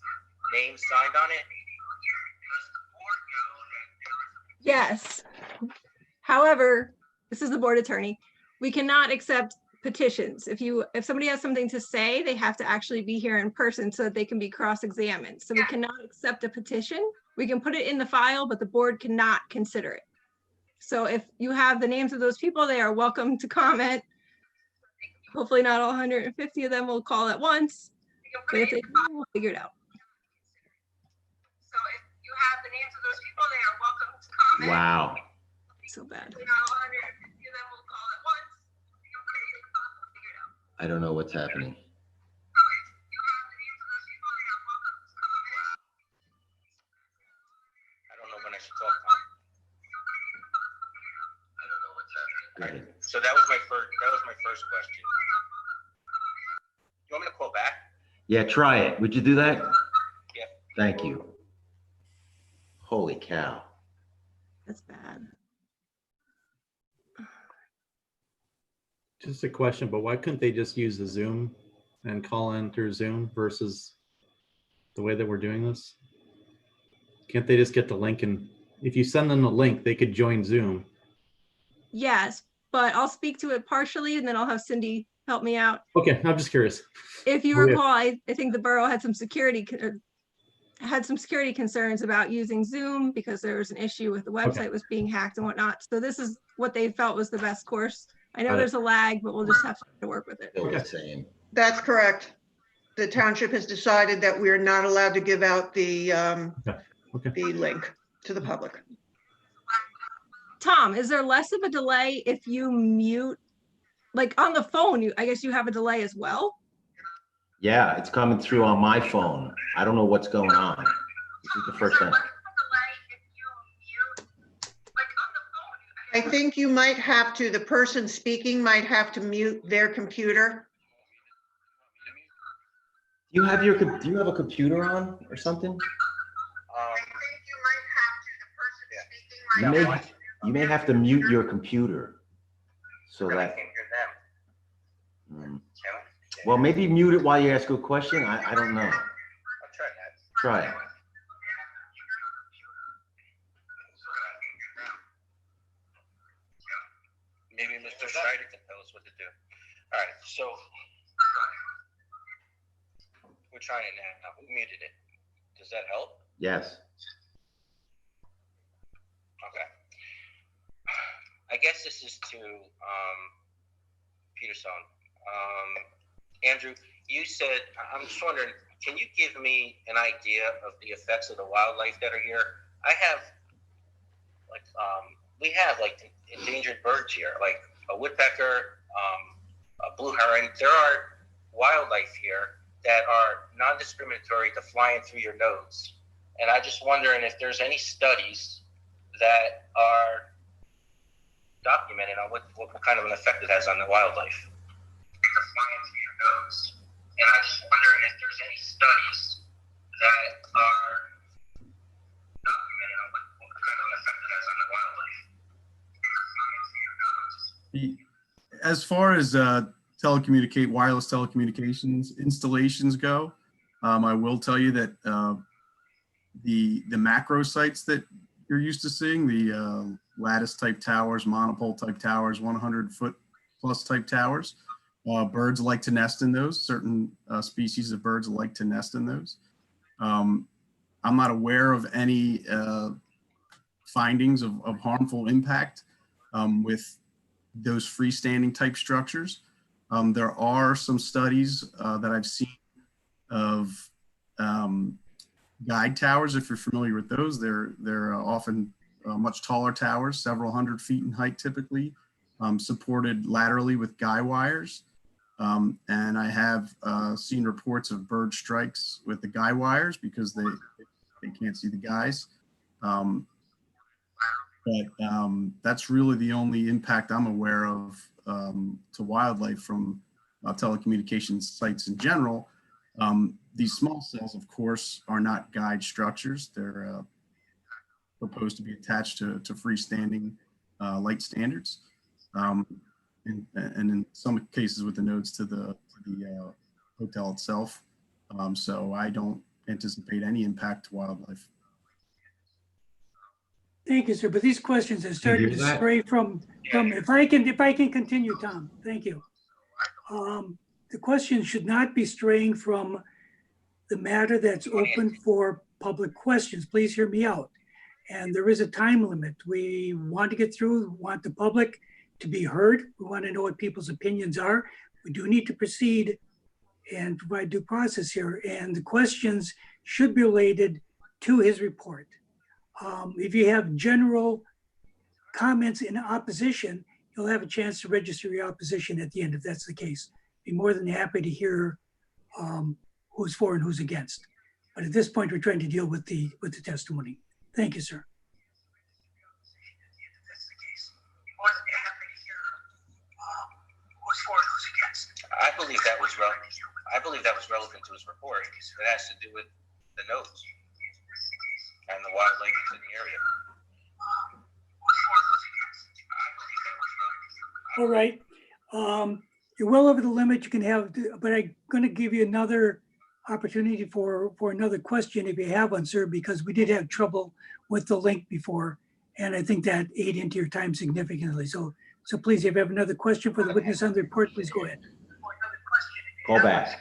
names signed on it? Does the board know that there was a Yes. However, this is the board attorney. We cannot accept petitions. If somebody has something to say, they have to actually be here in person so that they can be cross-examined. So we cannot accept a petition. We can put it in the file, but the board cannot consider it. So if you have the names of those people, they are welcome to comment. Hopefully not all 150 of them will call at once, but if they do, we'll figure it out. So if you have the names of those people, they are welcome to comment. Wow. So bad. I don't know what's happening. I don't know when I should talk, Tom. I don't know what's happening. Go ahead. So that was my first question. You want me to call back? Yeah, try it. Would you do that? Yeah. Thank you. Holy cow. That's bad. Just a question, but why couldn't they just use the Zoom and call in through Zoom versus the way that we're doing this? Can't they just get the link, and if you send them the link, they could join Zoom? Yes, but I'll speak to it partially and then I'll have Cindy help me out. Okay, I'm just curious. If you Oh, yeah. recall, I think the borough had some security concerns about using Zoom because there was an issue with the website was being hacked and whatnot. So this is what they felt was the best course. I know Got it. there's a lag, but we'll just have to work with it. Still the same. That's correct. The township has decided that we are not allowed to give out the Okay. link to the public. Tom, is there less of a delay if you mute, like on the phone, I guess you have a delay as well? Yeah, it's coming through on my phone. I don't know what's going on. This is the first time. I think you might have to, the person speaking might have to mute their computer. Do you have a computer on or something? You may have to mute your computer so that. Well, maybe mute it while you ask a question. I don't know. I'll try that. Try it. Maybe Mr. Schneider can tell us what to do. All right, so we're trying it now. Who muted it? Does that help? Yes. Okay. I guess this is to Peterson. Andrew, you said, I'm just wondering, can you give me an idea of the effects of the wildlife that are here? I have, like, we have like endangered birds here, like a woodpecker, a blue heron. There are wildlife here that are non-discriminatory to flying through your nose. And I'm just wondering if there's any studies that are documented on what kind of an effect it has on the wildlife. Flying through your nose. And I'm just wondering if there's any studies that are documented on what kind of an effect it has on the wildlife. Flying through your nose. As far as wireless telecommunications installations go, I will tell you that the macro sites that you're used to seeing, the lattice type towers, monopole type towers, 100-foot plus type towers, birds like to nest in those. Certain species of birds like to nest in those. I'm not aware of any findings of harmful impact with those freestanding type structures. There are some studies that I've seen of guide towers, if you're familiar with those. They're often much taller towers, several hundred feet in height typically, supported laterally with guy wires. And I have seen reports of bird strikes with the guy wires because they can't see the guys. That's really the only impact I'm aware of to wildlife from telecommunications sites in general. These small cells, of course, are not guide structures. They're proposed to be attached to freestanding light standards. And in some cases with the nodes to the hotel itself. So I don't anticipate any impact to wildlife. Thank you, sir. But these questions are starting to stray from if I can continue, Tom, thank you. The question should not be straying from the matter that's open for public questions. Please hear me out. And there is a time limit. We want to get through, want the public to be heard. We want to know what people's opinions are. We do need to proceed and provide due process here. And the questions should be related to his report. If you have general comments in opposition, you'll have a chance to register your opposition at the end if that's the case. Be more than happy to hear who's for and who's against. But at this point, we're trying to deal with the testimony. Thank you, sir. I believe that was relevant to his report. It has to do with the notes and the wildlife in the area. All right. You're well over the limit you can have, but I'm going to give you another opportunity for another question if you have one, sir, because we did have trouble with the link before, and I think that ate into your time significantly. So please, if you have another question for the witness on the report, please go ahead. Call back.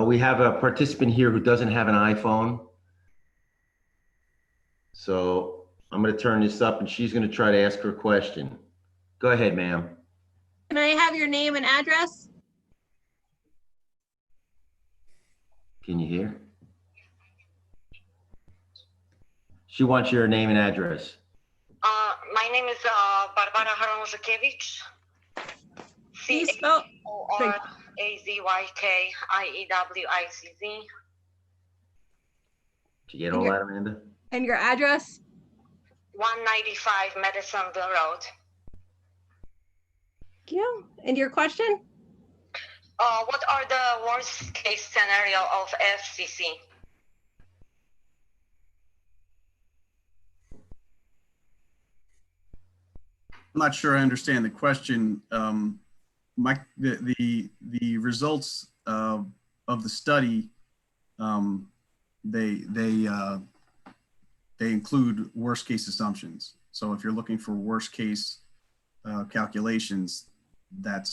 We have a participant here who doesn't have an iPhone. So I'm going to turn this up and she's going to try to ask her question. Go ahead, ma'am. Can I have your name and address? Can you hear? She wants your name and address. My name is Barbara Haronzakevich. Please spell. Azykiewicz. Did you get all that, Amanda? And your address? 195 Madisonville Road. Thank you. And your question? What are the worst case scenario of FCC? I'm not sure I understand the question. The results of the study, they include worst case assumptions. So if you're looking for worst case calculations, that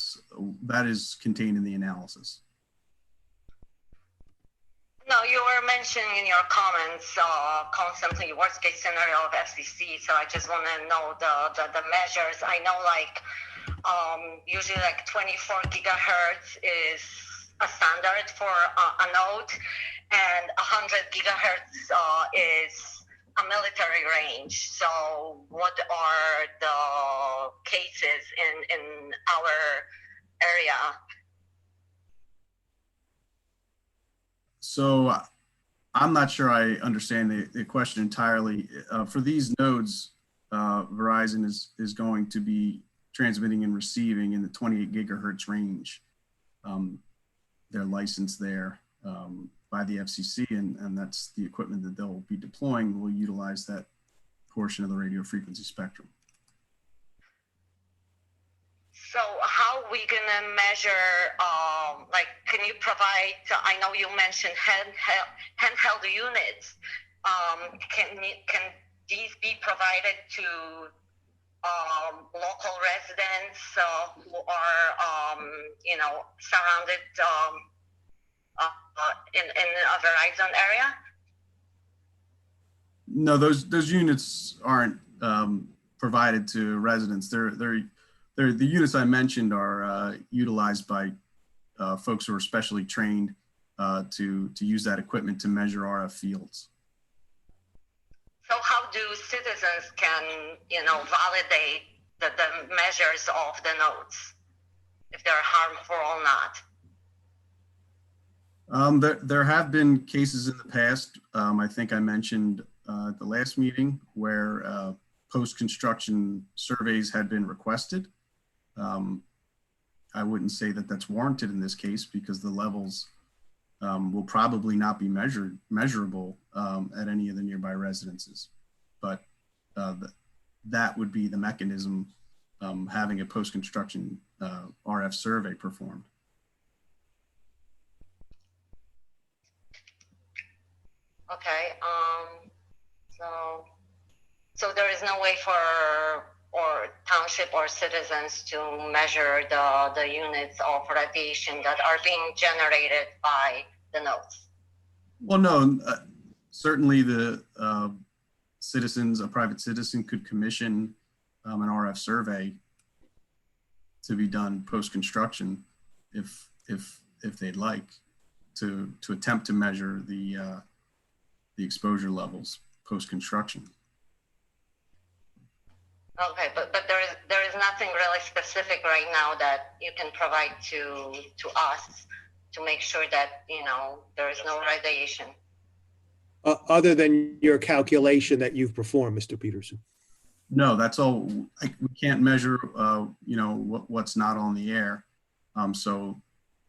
is contained in the analysis. No, you were mentioning in your comments constantly worst case scenario of FCC. So I just want to know the measures. I know usually 24 gigahertz is a standard for a node, and 100 gigahertz is a military range. So what are the cases in our area? So I'm not sure I understand the question entirely. For these nodes, Verizon is going to be transmitting and receiving in the 28 gigahertz range. They're licensed there by the FCC, and that's the equipment that they'll be deploying will utilize that portion of the radio frequency spectrum. So how we gonna measure, like, can you provide, I know you mentioned handheld units. Can these be provided to local residents who are, you know, surrounded in a Verizon area? No, those units aren't provided to residents. The units I mentioned are utilized by folks who are specially trained to use that equipment to measure RF fields. So how do citizens can, you know, validate the measures of the nodes, if they're harmful or not? There have been cases in the past, I think I mentioned at the last meeting, where post-construction surveys had been requested. I wouldn't say that that's warranted in this case because the levels will probably not be measurable at any of the nearby residences. But that would be the mechanism, having a post-construction RF survey performed. Okay, so there is no way for township or citizens to measure the units of radiation that are being generated by the nodes? Well, no, certainly the a private citizen could commission an RF survey to be done post-construction if they'd like to attempt to measure the exposure levels post-construction. Okay, but there is nothing really specific right now that you can provide to us to make sure that, you know, there is no radiation. Other than your calculation that you've performed, Mr. Peterson. No, that's all. We can't measure, you know, what's not on the air. So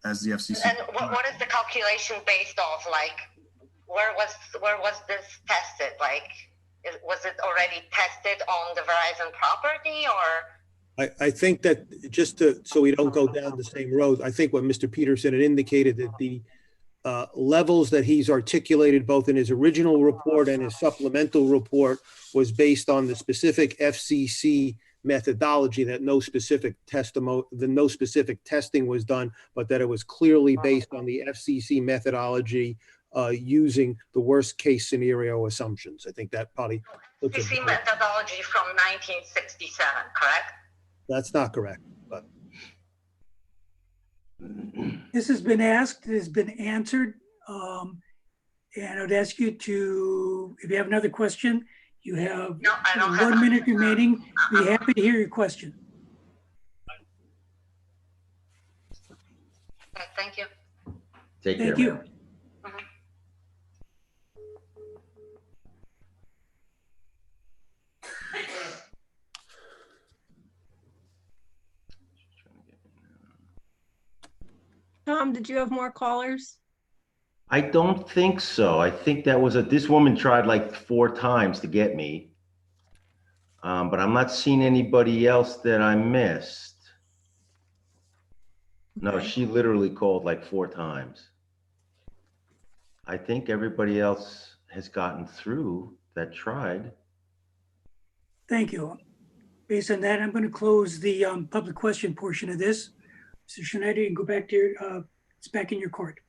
as the FCC. And what is the calculation based off? Like, where was this tested? Like, was it already tested on the Verizon property, or? I think that just so we don't go down the same road, I think what Mr. Peterson had indicated that the levels that he's articulated both in his original report and his supplemental report was based on the specific FCC methodology, that no specific testing was done, but that it was clearly based on the FCC methodology using the worst case scenario assumptions. I think that probably. FCC methodology from 1967, correct? That's not correct, but. This has been asked, it has been answered. And I would ask you to, if you have another question, you have 1 minute remaining. Be happy to hear your question. Okay, thank you. Take care. Thank you. Tom, did you have more callers? I don't think so. I think that was this woman tried like 4 times to get me. But I'm not seeing anybody else that I missed. No, she literally called like 4 times. I think everybody else has gotten through that tried. Thank you. Based on that, I'm going to close the public question portion of this. Mr. Schneider, you can go back to your, it's back in your court.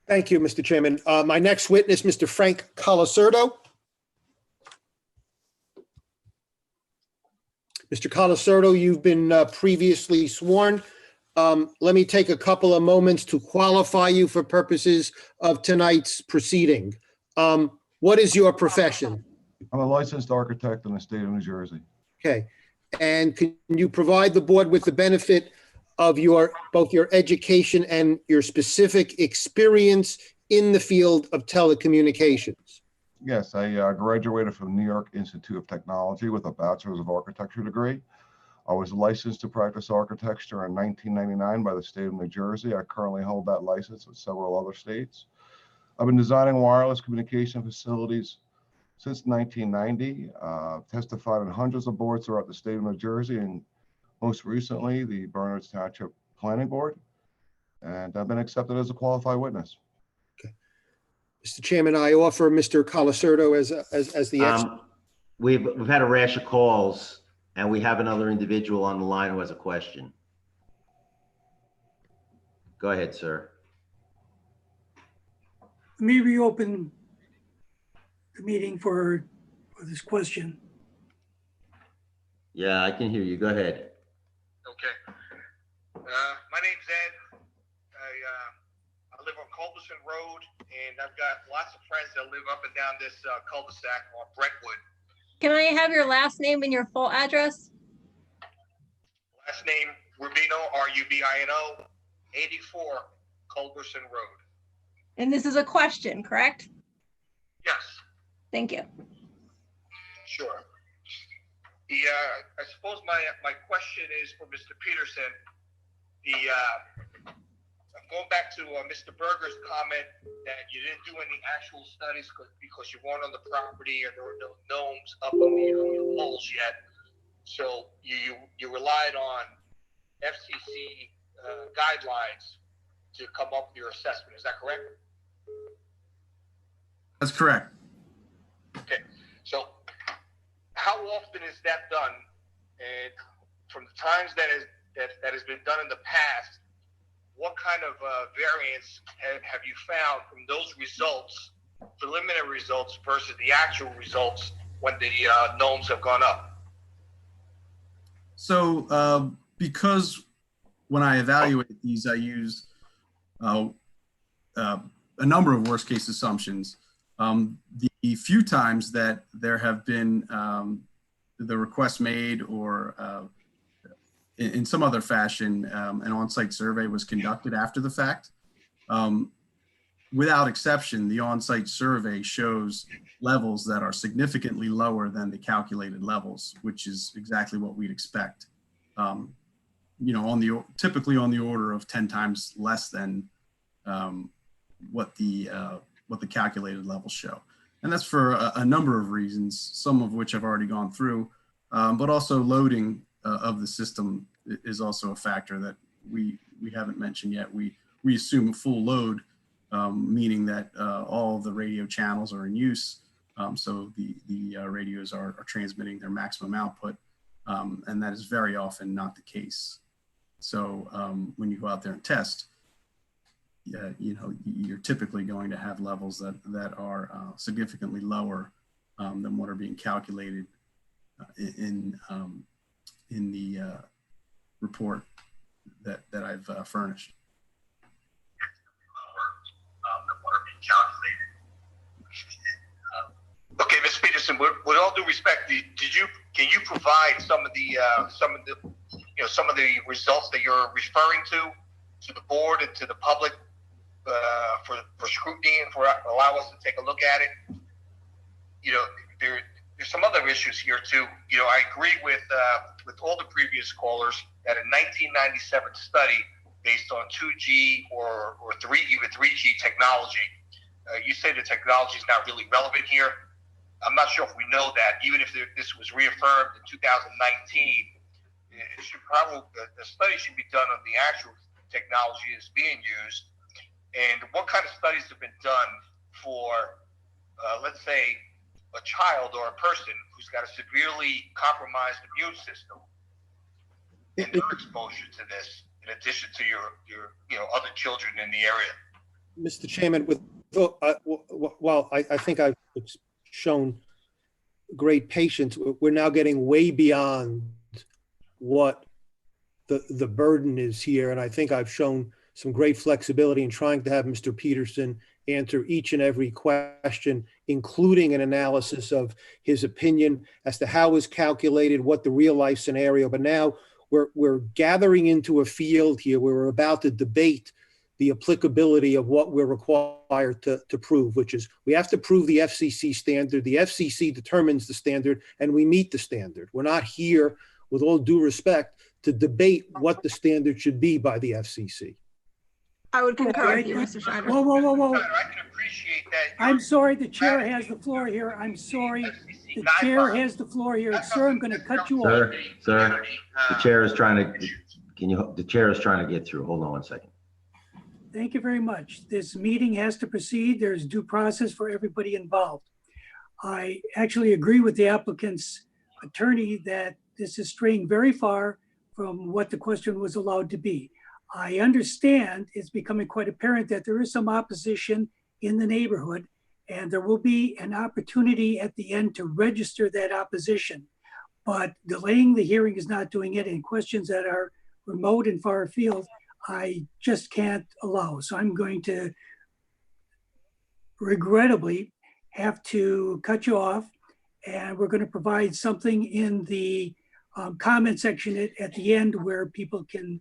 Thank you, Mr. Chairman. My next witness, Mr. Frank Colasurdo. Mr. Colasurdo, you've been previously sworn. Let me take a couple of moments to qualify you for purposes of tonight's proceeding. What is your profession? I'm a licensed architect in the state of New Jersey. Okay. And can you provide the board with the benefit of both your education and your specific experience in the field of telecommunications? Yes, I graduated from New York Institute of Technology with a Bachelor's of Architecture degree. I was licensed to practice architecture in 1999 by the state of New Jersey. I currently hold that license in several other states. I've been designing wireless communication facilities since 1990, testified on hundreds of boards throughout the state of New Jersey, and most recently, the Bernards Township Planning Board. And I've been accepted as a qualified witness. Mr. Chairman, I offer Mr. Colasurdo as the expert. We've had a rash of calls, and we have another individual on the line who has a question. Go ahead, sir. Let me reopen the meeting for this question. Yeah, I can hear you. Go ahead. Okay. My name's Ed. I live on Culberson Road, and I've got lots of friends that live up and down this cul-de-sac on Brentwood. Can I have your last name and your full address? Last name Rubino, Rubino, 84 Culberson Road. And this is a question, correct? Yes. Thank you. Sure. I suppose my question is for Mr. Peterson. I'm going back to Mr. Berger's comment that you didn't do any actual studies because you weren't on the property and there were no gnomes up on the poles yet. So you relied on FCC guidelines to come up with your assessment. Is that correct? That's correct. Okay. So how often is that done? And from the times that has been done in the past, what kind of variance have you found from those results, preliminary results versus the actual results when the gnomes have gone up? So because when I evaluate these, I use a number of worst case assumptions. The few times that there have been the request made or in some other fashion, an on-site survey was conducted after the fact. Without exception, the on-site survey shows levels that are significantly lower than the calculated levels, which is exactly what we'd expect. You know, typically on the order of 10 times less than what the calculated levels show. And that's for a number of reasons, some of which I've already gone through, but also loading of the system is also a factor that we haven't mentioned yet. We assume full load, meaning that all of the radio channels are in use. So the radios are transmitting their maximum output, and that is very often not the case. So when you go out there and test, you know, you're typically going to have levels that are significantly lower than what are being calculated in the report that I've furnished. Okay, Ms. Peterson, with all due respect, can you provide some of the results that you're referring to the board and to the public for scrutiny and for allow us to take a look at it? You know, there's some other issues here too. You know, I agree with all the previous callers that a 1997 study based on 2G or 3G technology, you say the technology is not really relevant here. I'm not sure if we know that. Even if this was reaffirmed in 2019, it should the study should be done on the actual technology that's being used. And what kind of studies have been done for, let's say, a child or a person who's got a severely compromised immune system and their exposure to this, in addition to your other children in the area? Mr. Chairman, while I think I've shown great patience, we're now getting way beyond what the burden is here. And I think I've shown some great flexibility in trying to have Mr. Peterson answer each and every question, including an analysis of his opinion as to how it was calculated, what the real life scenario. But now we're gathering into a field here where we're about to debate the applicability of what we're required to prove, which is we have to prove the FCC standard. The FCC determines the standard and we meet the standard. We're not here, with all due respect, to debate what the standard should be by the FCC. I would concur Okay, with you, Mr. Schneider. Whoa, whoa, whoa, whoa. I can appreciate that. I'm sorry, the chair has the floor here. I'm sorry. The chair has the floor here. Sir, I'm going to cut you off. Sir, the chair is trying to, the chair is trying to get through. Hold on one second. Thank you very much. This meeting has to proceed. There's due process for everybody involved. I actually agree with the applicant's attorney that this is straying very far from what the question was allowed to be. I understand it's becoming quite apparent that there is some opposition in the neighborhood, and there will be an opportunity at the end to register that opposition. But delaying the hearing is not doing it, and questions that are remote and far afield, I just can't allow. So I'm going to regrettably have to cut you off, and we're going to provide something in the comment section at the end where people can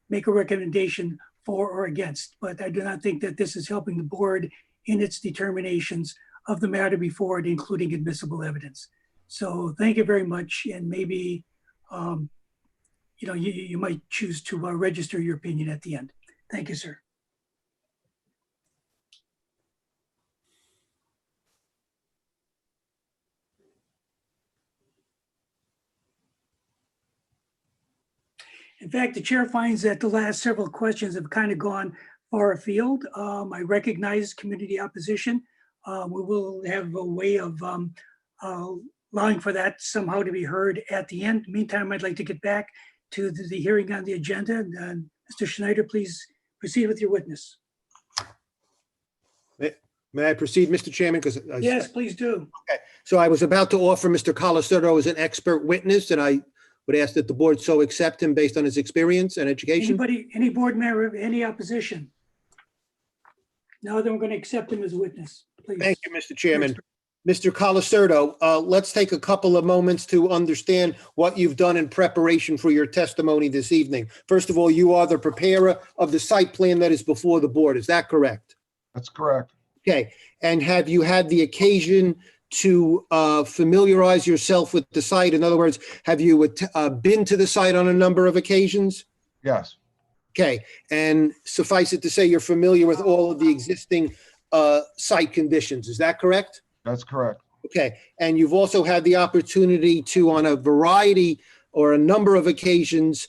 make a recommendation for or against. But I do not think that this is helping the board in its determinations of the matter before it, including admissible evidence. So thank you very much. And maybe, you might choose to register your opinion at the end. Thank you, sir. In fact, the chair finds that the last several questions have kind of gone far afield. I recognize community opposition. We will have a way of allowing for that somehow to be heard at the end. Meantime, I'd like to get back to the hearing on the agenda. And Mr. Schneider, please proceed with your witness. May I proceed, Mr. Chairman? Yes, please do. Okay. So I was about to offer Mr. Colasurdo as an expert witness, and I would ask that the board so accept him based on his experience and education. Any board member of any opposition? Now then we're going to accept him as a witness, please. Thank you, Mr. Chairman. Mr. Colasurdo, let's take a couple of moments to understand what you've done in preparation for your testimony this evening. First of all, you are the preparer of the site plan that is before the board. Is that correct? That's correct. Okay. And have you had the occasion to familiarize yourself with the site? In other words, have you been to the site on a number of occasions? Yes. Okay. And suffice it to say, you're familiar with all of the existing site conditions. Is that correct? That's correct. Okay. And you've also had the opportunity to, on a variety or a number of occasions,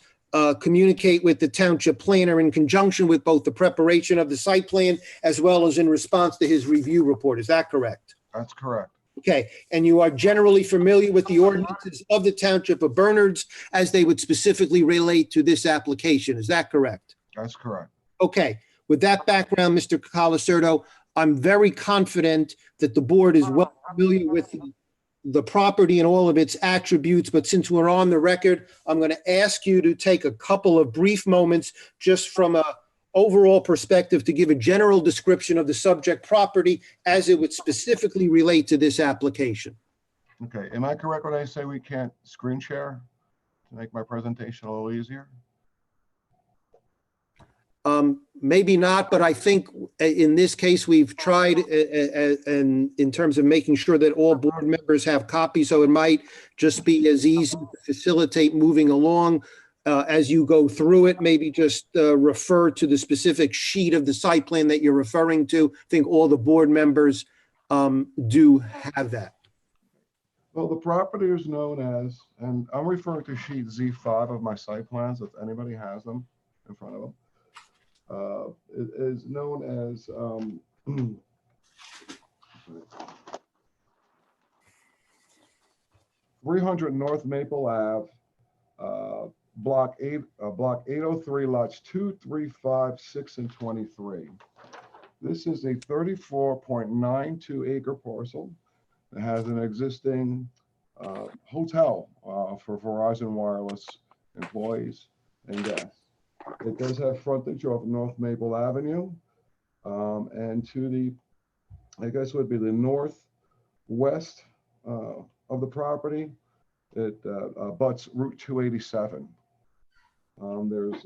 communicate with the township planner in conjunction with both the preparation of the site plan as well as in response to his review report. Is that correct? That's correct. Okay. And you are generally familiar with the ordinances of the Township of Bernards as they would specifically relate to this application. Is that correct? That's correct. Okay. With that background, Mr. Colasurdo, I'm very confident that the board is well familiar with the property and all of its attributes. But since we're on the record, I'm going to ask you to take a couple of brief moments just from a overall perspective to give a general description of the subject property as it would specifically relate to this application. Okay. Am I correct when I say we can't screen share to make my presentation a little easier? Maybe not, but I think in this case, we've tried and in terms of making sure that all board members have copies. So it might just be as easy to facilitate moving along as you go through it. Maybe just refer to the specific sheet of the site plan that you're referring to. I think all the board members do have that. Well, the property is known as, and I'm referring to sheet Z5 of my site plans, if anybody has them in front of them. It is known as 300 North Maple Ave, block 803, lots 2, 3, 5, 6, and 23. This is a 34.92 acre parcel. It has an existing hotel for Verizon Wireless employees and guests. It does have frontage off North Maple Avenue, and to the, I guess would be the northwest of the property. It butts Route 287. There's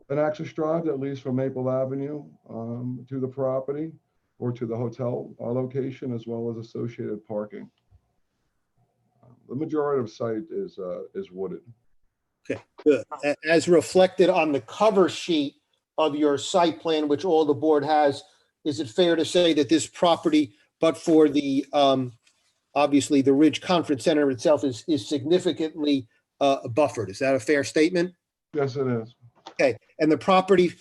An access drive that leads from Maple Avenue to the property or to the hotel location, as well as associated parking. The majority of site is wooded. Okay, good. As reflected on the cover sheet of your site plan, which all the board has, is it fair to say that this property, but for the, obviously, the Ridge Conference Center itself is significantly buffered? Is that a fair statement? Yes, it is. Okay, and the property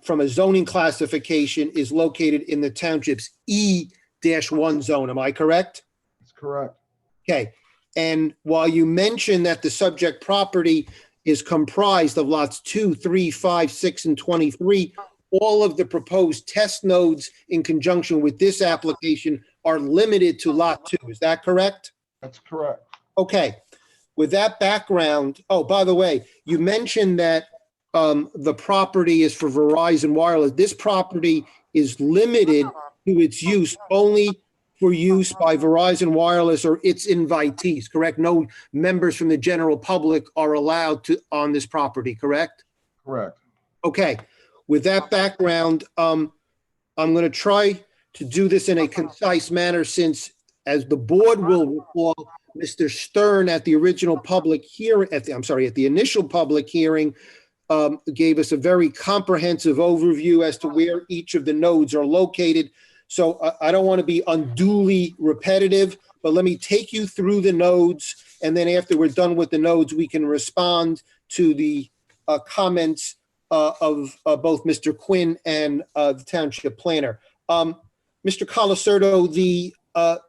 from a zoning classification is located in the township's E-1 zone, am I correct? That's correct. Okay, and while you mentioned that the subject property is comprised of lots 2, 3, 5, 6, and 23, all of the proposed test nodes in conjunction with this application are limited to lot 2, is that correct? That's correct. Okay, with that background, oh, by the way, you mentioned that the property is for Verizon Wireless. This property is limited to its use only for use by Verizon Wireless or its invitees, correct? No members from the general public are allowed to on this property, correct? Correct. Okay, with that background, I'm going to try to do this in a concise manner since, as the board will recall, Mr. Stern at the original public hearing, at the initial public hearing, gave us a very comprehensive overview as to where each of the nodes are located. So I don't want to be unduly repetitive, but let me take you through the nodes. And then after we're done with the nodes, we can respond to the comments of both Mr. Quinn and the township planner. Mr. Colasurdo,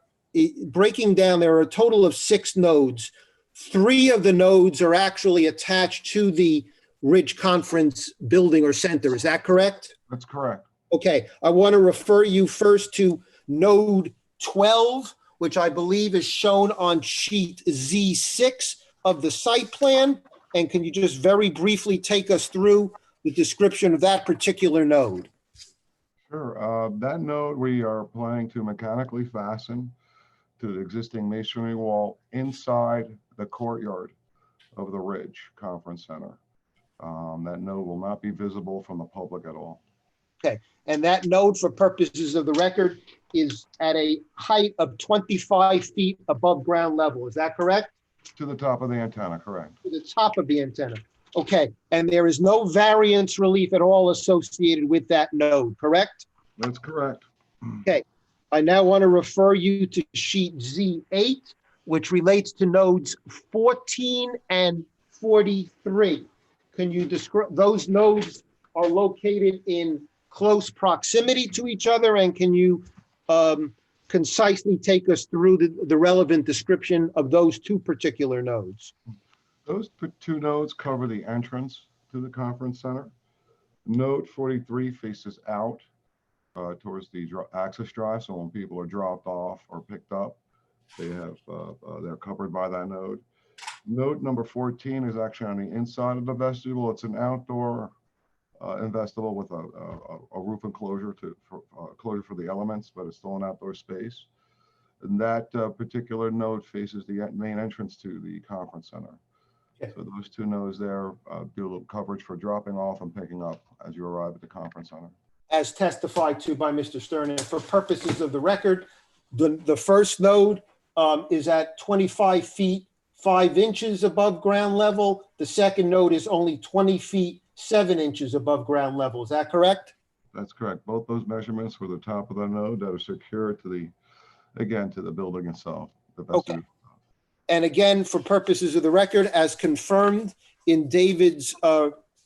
breaking down, there are a total of 6 nodes. 3 of the nodes are actually attached to the Ridge Conference building or center. Is that correct? That's correct. Okay, I want to refer you first to node 12, which I believe is shown on sheet Z6 of the site plan. And can you just very briefly take us through the description of that particular node? Sure. That node we are planning to mechanically fasten to the existing masonry wall inside the courtyard of the Ridge Conference Center. That node will not be visible from the public at all. Okay, and that node, for purposes of the record, is at a height of 25 feet above ground level. Is that correct? To the top of the antenna, correct. To the top of the antenna. Okay, and there is no variance relief at all associated with that node, correct? That's correct. Okay, I now want to refer you to sheet Z8, which relates to nodes 14 and 43. Can you describe, those nodes are located in close proximity to each other, and can you concisely take us through the relevant description of those 2 particular nodes? Those 2 nodes cover the entrance to the conference center. Node 43 faces out towards the access drive, so when people are dropped off or picked up, they're covered by that node. Node number 14 is actually on the inside of the vestibule. It's an outdoor vestibule with a roof enclosure closure for the elements, but it's still an outdoor space. And that particular node faces the main entrance to the conference center. Okay. So those 2 nodes there do a little coverage for dropping off and picking up as you arrive at the conference center. As testified to by Mr. Stern, and for purposes of the record, the first node is at 25 feet 5 inches above ground level. The second node is only 20 feet 7 inches above ground level. Is that correct? That's correct. Both those measurements were the top of the node that are secured to the building itself. Okay. And again, for purposes of the record, as confirmed in David's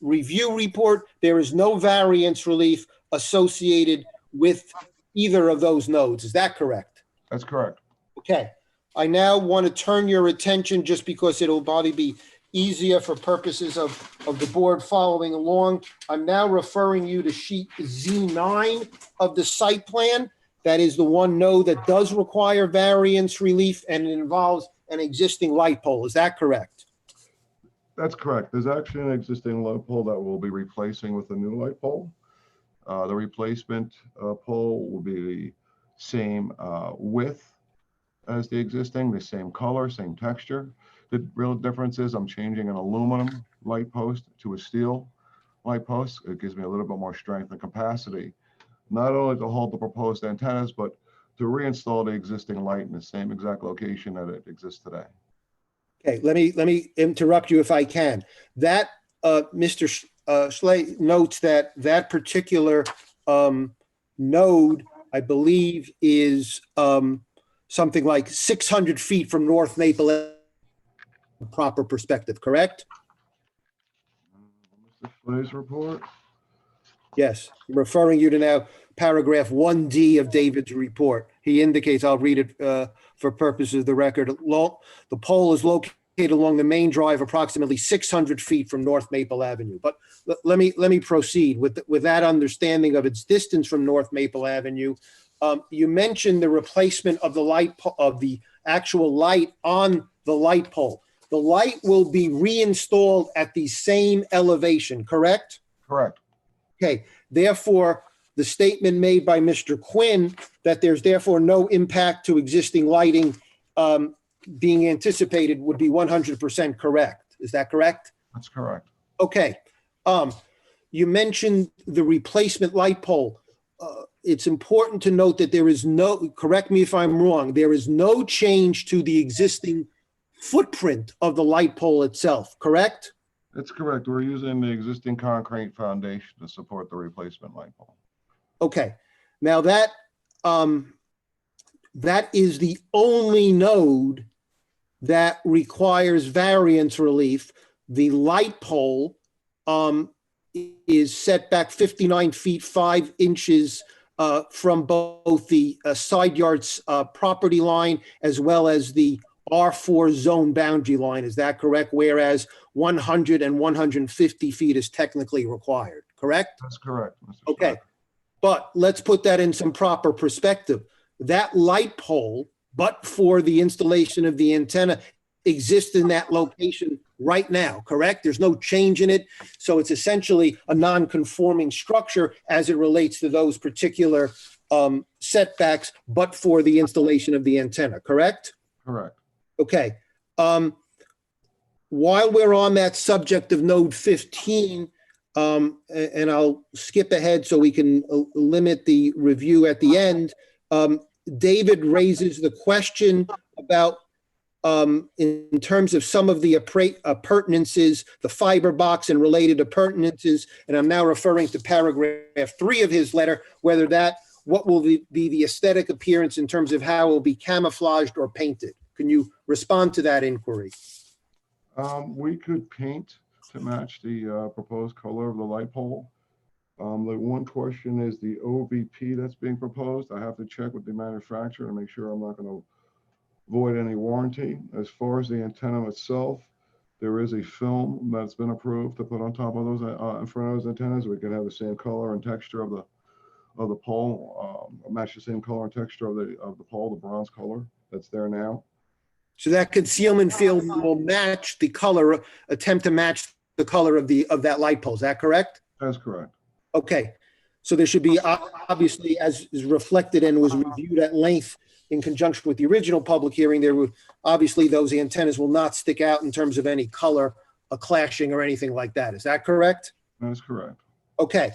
review report, there is no variance relief associated with either of those nodes. Is that correct? That's correct. Okay. I now want to turn your attention, just because it'll probably be easier for purposes of the board following along. I'm now referring you to sheet Z9 of the site plan. That is the one node that does require variance relief, and it involves an existing light pole. Is that correct? That's correct. There's actually an existing light pole that we'll be replacing with a new light pole. The replacement pole will be the same width as the existing, the same color, same texture. The real difference is I'm changing an aluminum light post to a steel light posts. It gives me a little bit more strength and capacity, not only to hold the proposed antennas, but to reinstall the existing light in the same exact location that it exists today. Okay, let me interrupt you if I can. That Mr. Schley notes that that particular node, I believe, is something like 600 feet from North Maple Avenue, proper perspective, correct? Mr. Schley's report. Yes, I'm referring you to now paragraph 1D of David's report. He indicates, I'll read it for purposes of the record. The pole is located along the main drive approximately 600 feet from North Maple Avenue. But let me proceed with that understanding of its distance from North Maple Avenue. You mentioned the replacement of the light of the actual light on the light pole. The light will be reinstalled at the same elevation, correct? Correct. Okay, therefore, the statement made by Mr. Quinn that there's therefore no impact to existing lighting being anticipated would be 100% correct. Is that correct? That's correct. Okay. You mentioned the replacement light pole. It's important to note that there is no, correct me if I'm wrong, there is no change to the existing footprint of the light pole itself, correct? That's correct. We're using the existing concrete foundation to support the replacement light pole. Okay. Now that that is the only node that requires variance relief. The light pole is set back 59 feet 5 inches from both the side yards property line as well as the R4 zone boundary line. Is that correct? Whereas 100 and 150 feet is technically required, correct? That's correct, Mr. Okay, but let's put that in some proper perspective. That light pole, but for the installation of the antenna, exists in that location right now, correct? There's no change in it. So it's essentially a non-conforming structure as it relates to those particular setbacks, but for the installation of the antenna, correct? Correct. Okay. While we're on that subject of node 15, and I'll skip ahead so we can limit the review at the end, David raises the question about in terms of some of the appurtenances, the fiber box and related appurtenances, and I'm now referring to paragraph 3 of his letter, whether that, what will be the aesthetic appearance in terms of how it will be camouflaged or painted. Can you respond to that inquiry? We could paint to match the proposed color of the light pole. The one question is the OVP that's being proposed. I have to check with the manufacturer to make sure I'm not going to void any warranty. As far as the antenna itself, there is a film that's been approved to put on top of those in front of those antennas. We can have the same color and texture of the pole, match the same color and texture of the pole, the bronze color that's there now. So that concealment film will match the color, attempt to match the color of that light pole. Is that correct? That's correct. Okay. So there should be, obviously, as is reflected and was reviewed at length in conjunction with the original public hearing, there were obviously those antennas will not stick out in terms of any color, a clashing or anything like that. Is that correct? That's correct. Okay.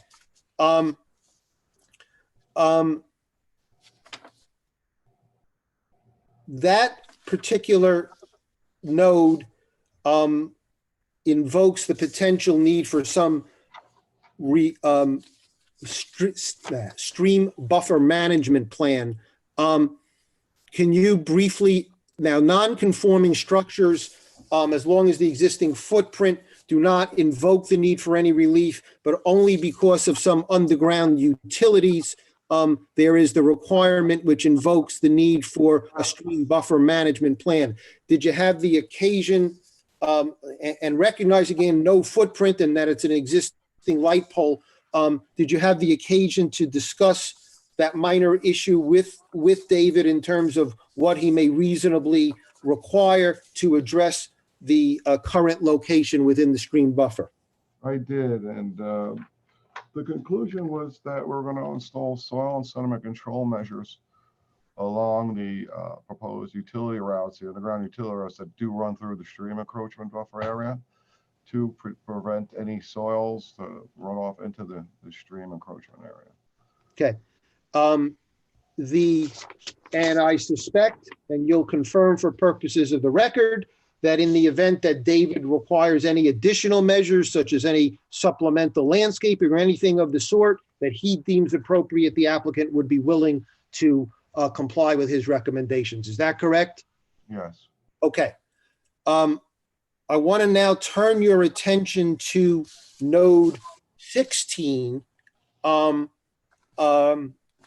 That particular node invokes the potential need for some stream buffer management plan. Can you briefly, now non-conforming structures, as long as the existing footprint do not invoke the need for any relief, but only because of some underground utilities, there is the requirement which invokes the need for a stream buffer management plan. Did you have the occasion, and recognize again, no footprint and that it's an existing light pole, did you have the occasion to discuss that minor issue with David in terms of what he may reasonably require to address the current location within the stream buffer? I did, and the conclusion was that we're going to install soil and sediment control measures along the proposed utility routes, the underground utility routes that do run through the stream encroachment buffer area. to prevent any soils to run off into the stream encroachment area. Okay. And I suspect, and you'll confirm for purposes of the record, that in the event that David requires any additional measures, such as any supplemental landscaping or anything of the sort that he deems appropriate, the applicant would be willing to comply with his recommendations. Is that correct? Yes. Okay. I want to now turn your attention to node 16,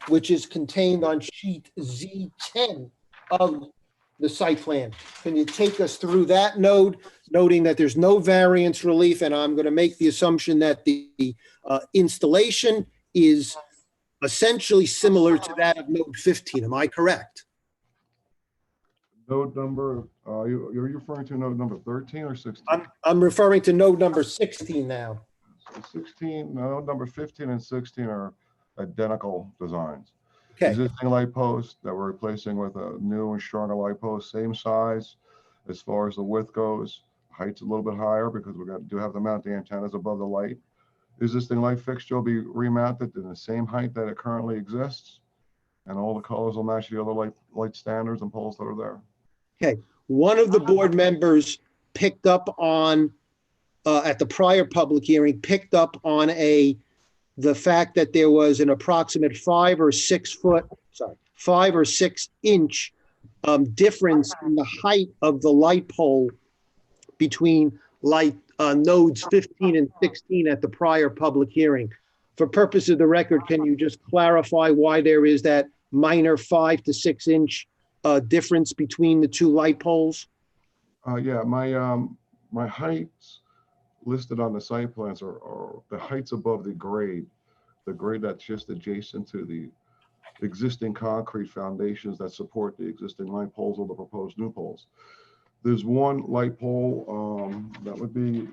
which is contained on sheet Z10 of the site plan. Can you take us through that node, noting that there's no variance relief, and I'm going to make the assumption that the installation is essentially similar to that of node 15. Am I correct? Node number, you're referring to node number 13 or 16? I'm referring to node number 16 now. So 16, node number 15 and 16 are identical designs. Okay. Existing light post that we're replacing with a new and stronger light post, same size as far as the width goes. Height's a little bit higher because do have to mount the antennas above the light. Existing light fixture will be remounted in the same height that it currently exists, and all the colors will match the other light standards and poles that are there. Okay. One of the board members picked up on, at the prior public hearing, picked up on the fact that there was an approximate 5 or 6 inch difference in the height of the light pole between nodes 15 and 16 at the prior public hearing. For purpose of the record, can you just clarify why there is that minor 5 to 6 inch difference between the two light poles? Yeah, my heights listed on the site plans are the heights above the grade that's just adjacent to the existing concrete foundations that support the existing light poles or the proposed new poles. There's one light pole that would be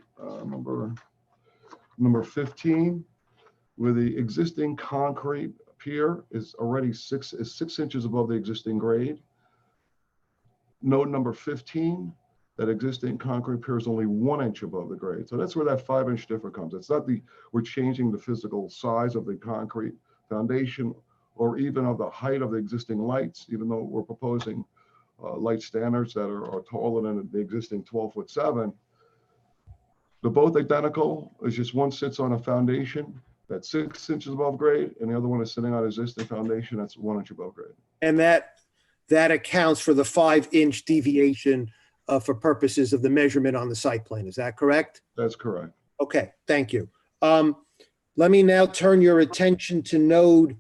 number 15, where the existing concrete pier is already 6 inches above the existing grade. Node number 15, that existing concrete pier is only 1 inch above the grade. So that's where that 5 inch difference comes. It's not we're changing the physical size of the concrete foundation or even of the height of the existing lights, even though we're proposing light standards that are taller than the existing 12'7". They're both identical. It's just one sits on a foundation that's 6 inches above grade, and the other one is sitting on existing foundation that's 1 inch above grade. And that accounts for the 5 inch deviation for purposes of the measurement on the site plan. Is that correct? That's correct. Okay, thank you. Let me now turn your attention to node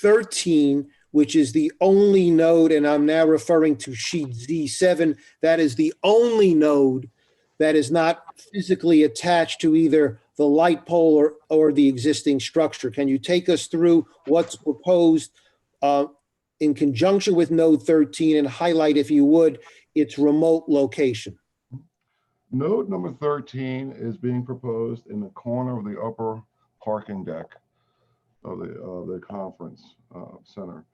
13, which is the only node, and I'm now referring to sheet Z7. That is the only node that is not physically attached to either the light pole or the existing structure. Can you take us through what's proposed in conjunction with node 13 and highlight, if you would, its remote location? Node number 13 is being proposed in the corner of the upper parking deck of the conference center.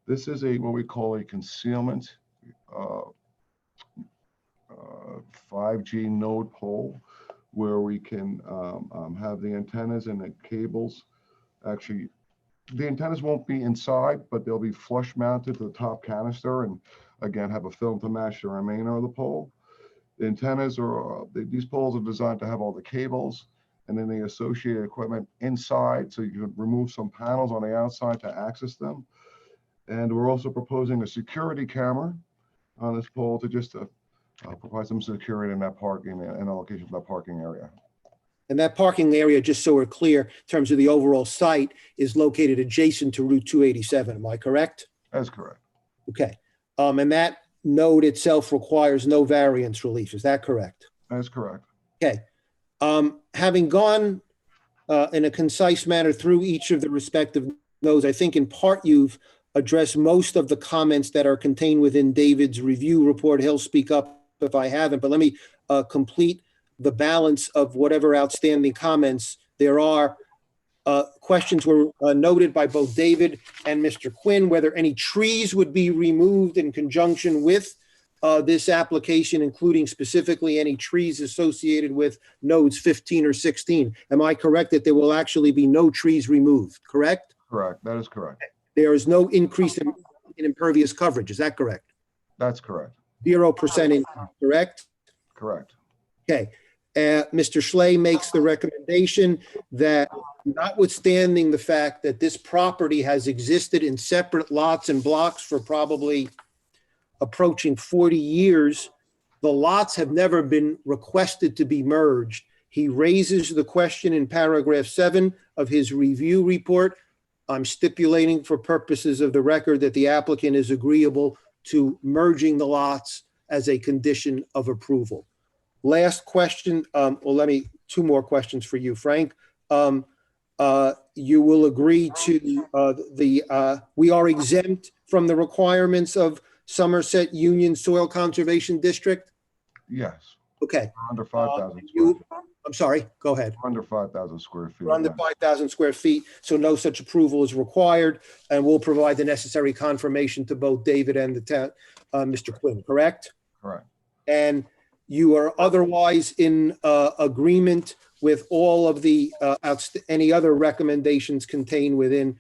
This is what we call a concealment 5G node pole, where we can have the antennas and the cables. Actually, the antennas won't be inside, but they'll be flush mounted to the top canister, and again have a film to match the remainder of the pole. The antennas these poles are designed to have all the cables and then the associated equipment inside, so you can remove some panels on the outside to access them. And we're also proposing a security camera on this pole to just provide some security in that parking and allocation of that parking area. And that parking area, just so we're clear, in terms of the overall site, is located adjacent to Route 287. Am I correct? That's correct. Okay. And that node itself requires no variance relief. Is that correct? That's correct. Okay. Having gone in a concise manner through each of the respective nodes, I think in part you've addressed most of the comments that are contained within David's review report. He'll speak up if I haven't, but let me complete the balance of whatever outstanding comments there are. Questions were noted by both David and Mr. Quinn, whether any trees would be removed in conjunction with this application, including specifically any trees associated with nodes 15 or 16. Am I correct that there will actually be no trees removed, correct? Correct. That is correct. There is no increase in impervious coverage, is that correct? That's correct. 0% increase, correct? Correct. Okay. Mr. Schley makes the recommendation that notwithstanding the fact that this property has existed in separate lots and blocks for probably approaching 40 years, the lots have never been requested to be merged. He raises the question in paragraph 7 of his review report. I'm stipulating for purposes of the record that the applicant is agreeable to merging the lots as a condition of approval. Last question, two more questions for you, Frank. You will agree to we are exempt from the requirements of Somerset Union Soil Conservation District? Yes. Okay. Under 5,000 square feet. I'm sorry, go ahead. Under 5,000 square feet. We're under yes. 5,000 square feet, so no such approval is required, and we'll provide the necessary confirmation to both David and the town, Mr. Quinn, correct? Correct. And you are otherwise in agreement with all of the any other recommendations contained within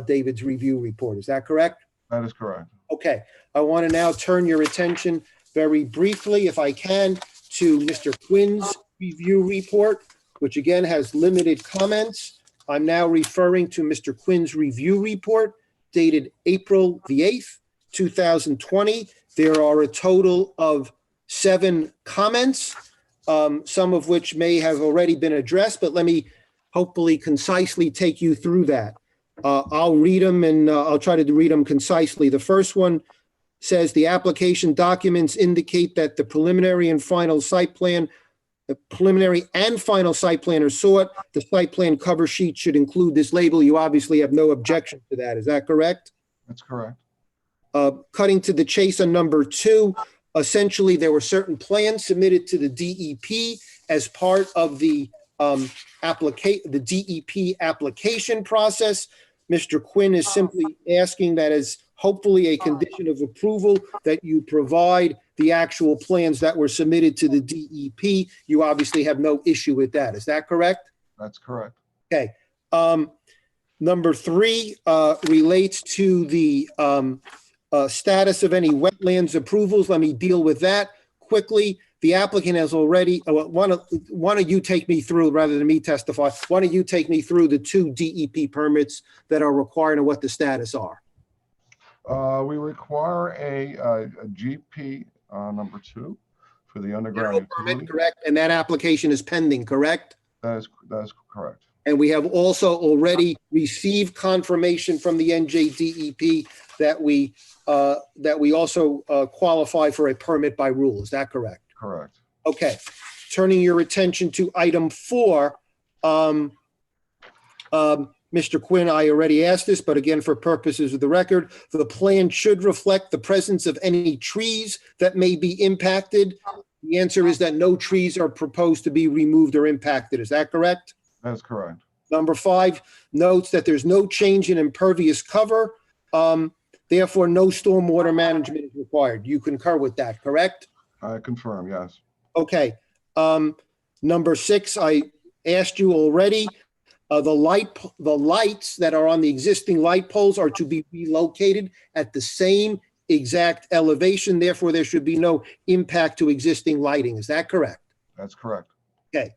David's review report. Is that correct? That is correct. Okay. I want to now turn your attention very briefly, if I can, to Mr. Quinn's review report, which again has limited comments. I'm now referring to Mr. Quinn's review report dated April the 8th, 2020. There are a total of 7 comments, some of which may have already been addressed, but let me hopefully concisely take you through that. I'll read them and I'll try to read them concisely. The first one says the application documents indicate that the preliminary and final site plan are sought. The site plan cover sheet should include this label. You obviously have no objection to that. Is that correct? That's correct. Cutting to the chase on number 2, essentially there were certain plans submitted to the DEP as part of the DEP application process. Mr. Quinn is simply asking that as hopefully a condition of approval that you provide the actual plans that were submitted to the DEP. You obviously have no issue with that. Is that correct? That's correct. Okay. Number 3 relates to the status of any wetlands approvals. Let me deal with that quickly. The applicant has already, why don't you take me through, rather than me testify, why don't you take me through the 2 DEP permits that are required and what the status are? We require a GP number 2 for the underground utility. Correct, and that application is pending, correct? That is correct. And we have also already received confirmation from the NJDEP that we also qualify for a permit by rule. Is that correct? Correct. Okay. Turning your attention to item 4, Mr. Quinn, I already asked this, but again, for purposes of the record, the plan should reflect the presence of any trees that may be impacted. The answer is that no trees are proposed to be removed or impacted. Is that correct? That's correct. Number 5 notes that there's no change in impervious cover. Therefore, no stormwater management is required. You concur with that, correct? I confirm, yes. Okay. Number 6, I asked you already. The lights that are on the existing light poles are to be relocated at the same exact elevation. Therefore, there should be no impact to existing lighting. Is that correct? That's correct. Okay.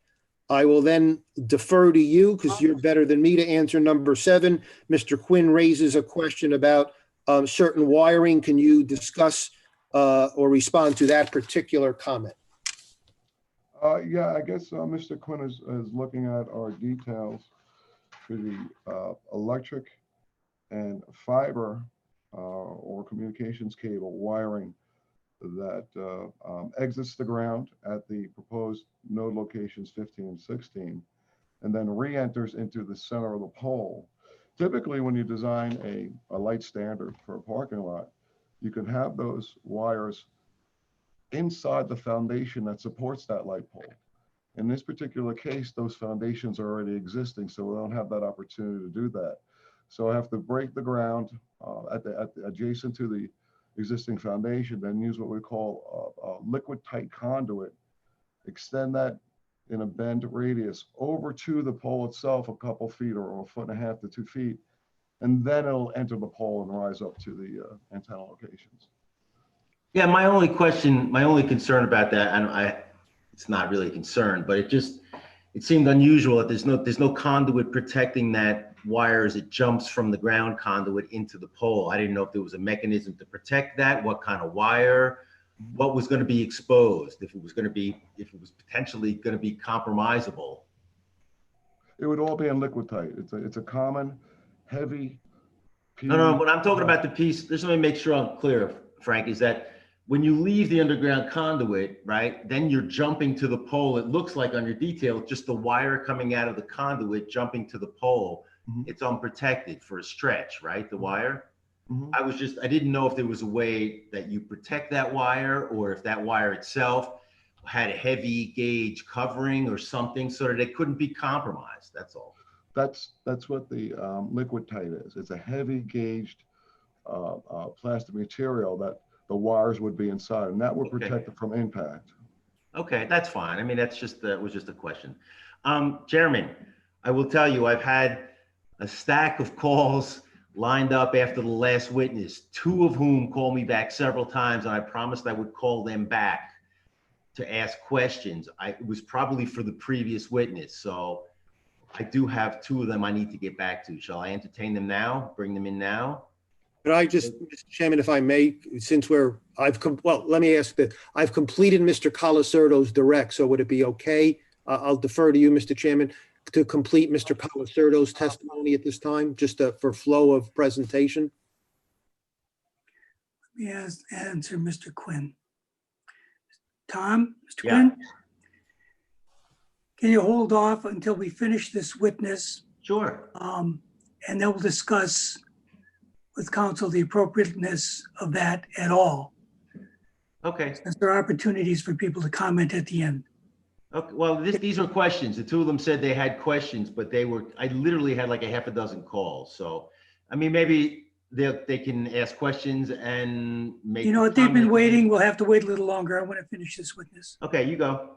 I will then defer to you because you're better than me to answer number 7. Mr. Quinn raises a question about certain wiring. Can you discuss or respond to that particular comment? Yeah, I guess Mr. Quinn is looking at our details for the electric and fiber or communications cable wiring that exits the ground at the proposed node locations 15 and 16, and then re-enters into the center of the pole. Typically, when you design a light standard for a parking lot, you can have those wires inside the foundation that supports that light pole. In this particular case, those foundations are already existing, so we don't have that opportunity to do that. So I have to break the ground adjacent to the existing foundation, then use what we call a liquid tight conduit, extend that in a bend radius over to the pole itself a couple feet or 1.5 to 2 feet, and then it'll enter the pole and rise up to the antenna locations. Yeah, my only concern about that, and it's not really a concern, but it seemed unusual that there's no conduit protecting that wire as it jumps from the ground conduit into the pole. I didn't know if there was a mechanism to protect that, what kind of wire, what was going to be exposed, if it was potentially going to be compromisable. It would all be in liquid tight. It's a common heavy. No, but I'm talking about the piece. Just let me make sure I'm clear, Frank, is that when you leave the underground conduit, right, then you're jumping to the pole. It looks like on your detail, just the wire coming out of the conduit, jumping to the pole. Mm-hmm. It's unprotected for a stretch, right? The wire. Mm-hmm. I didn't know if there was a way that you protect that wire or if that wire itself had a heavy gauge covering or something so that it couldn't be compromised. That's all. That's what the liquid tight is. It's a heavy gauged plastic material that the wires would be inside, and that would protect it from impact. Okay, that's fine. I mean, that was just a question. Chairman, I will tell you, I've had a stack of calls lined up after the last witness, 2 of whom called me back several times, and I promised I would call them back to ask questions. It was probably for the previous witness, so I do have 2 of them I need to get back to. Shall I entertain them now? Bring them in now? But I just, Mr. Chairman, if I may, since let me ask that. I've completed Mr. Colasurdo's direct, so would it be okay? I'll defer to you, Mr. Chairman, to complete Mr. Colasurdo's testimony at this time, just for flow of presentation. Let me answer Mr. Quinn. Tom, Mr. Yeah. Quinn? Can you hold off until we finish this witness? Sure. And then we'll discuss with counsel the appropriateness of that at all. Okay. Since there are opportunities for people to comment at the end. Okay. Well, these are questions. The 2 of them said they had questions, but I literally had like a half a dozen calls. So, I mean, maybe they can ask questions and make. You know what? They've been waiting. We'll have to wait a little longer. I want to finish this witness. Okay, you go.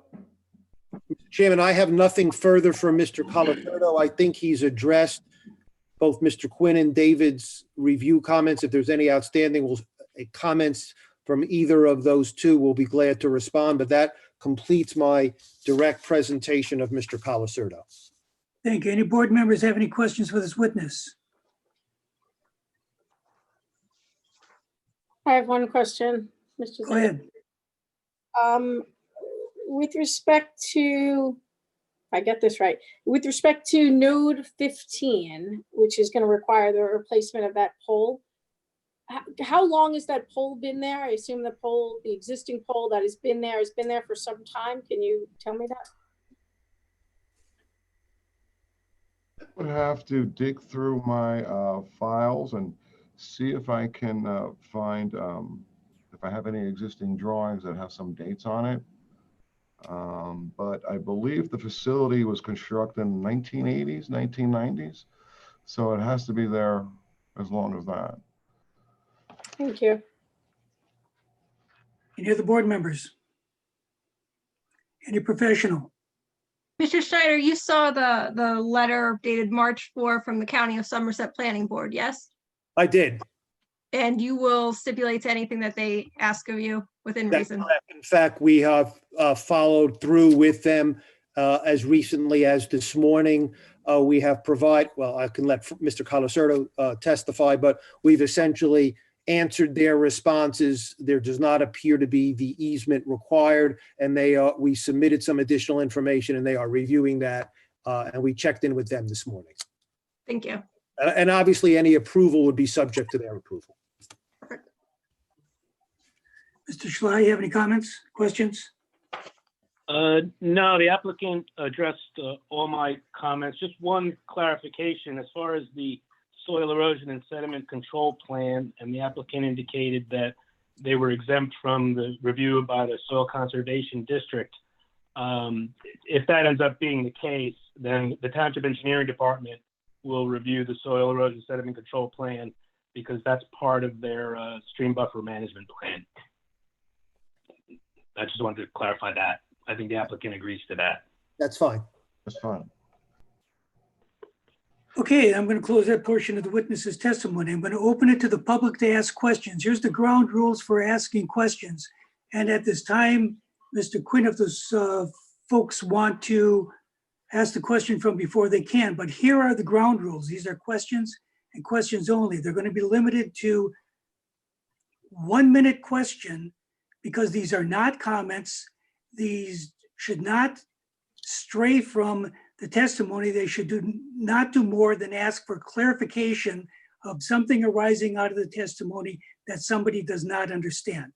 Mr. Chairman, I have nothing further from Mr. Colasurdo. I think he's addressed both Mr. Quinn and David's review comments. If there's any outstanding comments from either of those 2, we'll be glad to respond. But that completes my direct presentation of Mr. Colasurdo. Thank you. Any board members have any questions for this witness? I have one question, Mr. Go ahead. With respect to, if I get this right, with respect to node 15, which is going to require the replacement of that pole, how long has that pole been there? I assume the existing pole that has been there for some time. Can you tell me that? I would have to dig through my files and see if I can find if I have any existing drawings that have some dates on it. But I believe the facility was constructed in 1980s, 1990s. So it has to be there as long as that. Thank you. Any other board members? Any professional? Mr. Schneider, you saw the letter dated March 4 from the County of Somerset Planning Board, yes? I did. And you will stipulate to anything that they ask of you within That's reason? correct. In fact, we have followed through with them as recently as this morning. We have I can let Mr. Colasurdo testify, but we've essentially answered their responses. There does not appear to be the easement required, and we submitted some additional information, and they are reviewing that, and we checked in with them this morning. Thank you. And obviously, any approval would be subject to their approval. Perfect. Mr. Schley, you have any comments, questions? No, the applicant addressed all my comments. Just one clarification as far as the soil erosion and sediment control plan, and the applicant indicated that they were exempt from the review by the Soil Conservation District. If that ends up being the case, then the Township Engineering Department will review the soil erosion sediment control plan because that's part of their stream buffer management plan. I just wanted to clarify that. I think the applicant agrees to that. That's fine. That's fine. Okay, I'm going to close that portion of the witness's testimony. I'm going to open it to the public to ask questions. Here's the ground rules for asking questions. And at this time, Mr. Quinn, if those folks want to ask the question from before, they can. But here are the ground rules. These are questions and questions only. They're going to be limited to 1 minute question because these are not comments. These should not stray from the testimony. They should not do more than ask for clarification of something arising out of the testimony that somebody does not understand.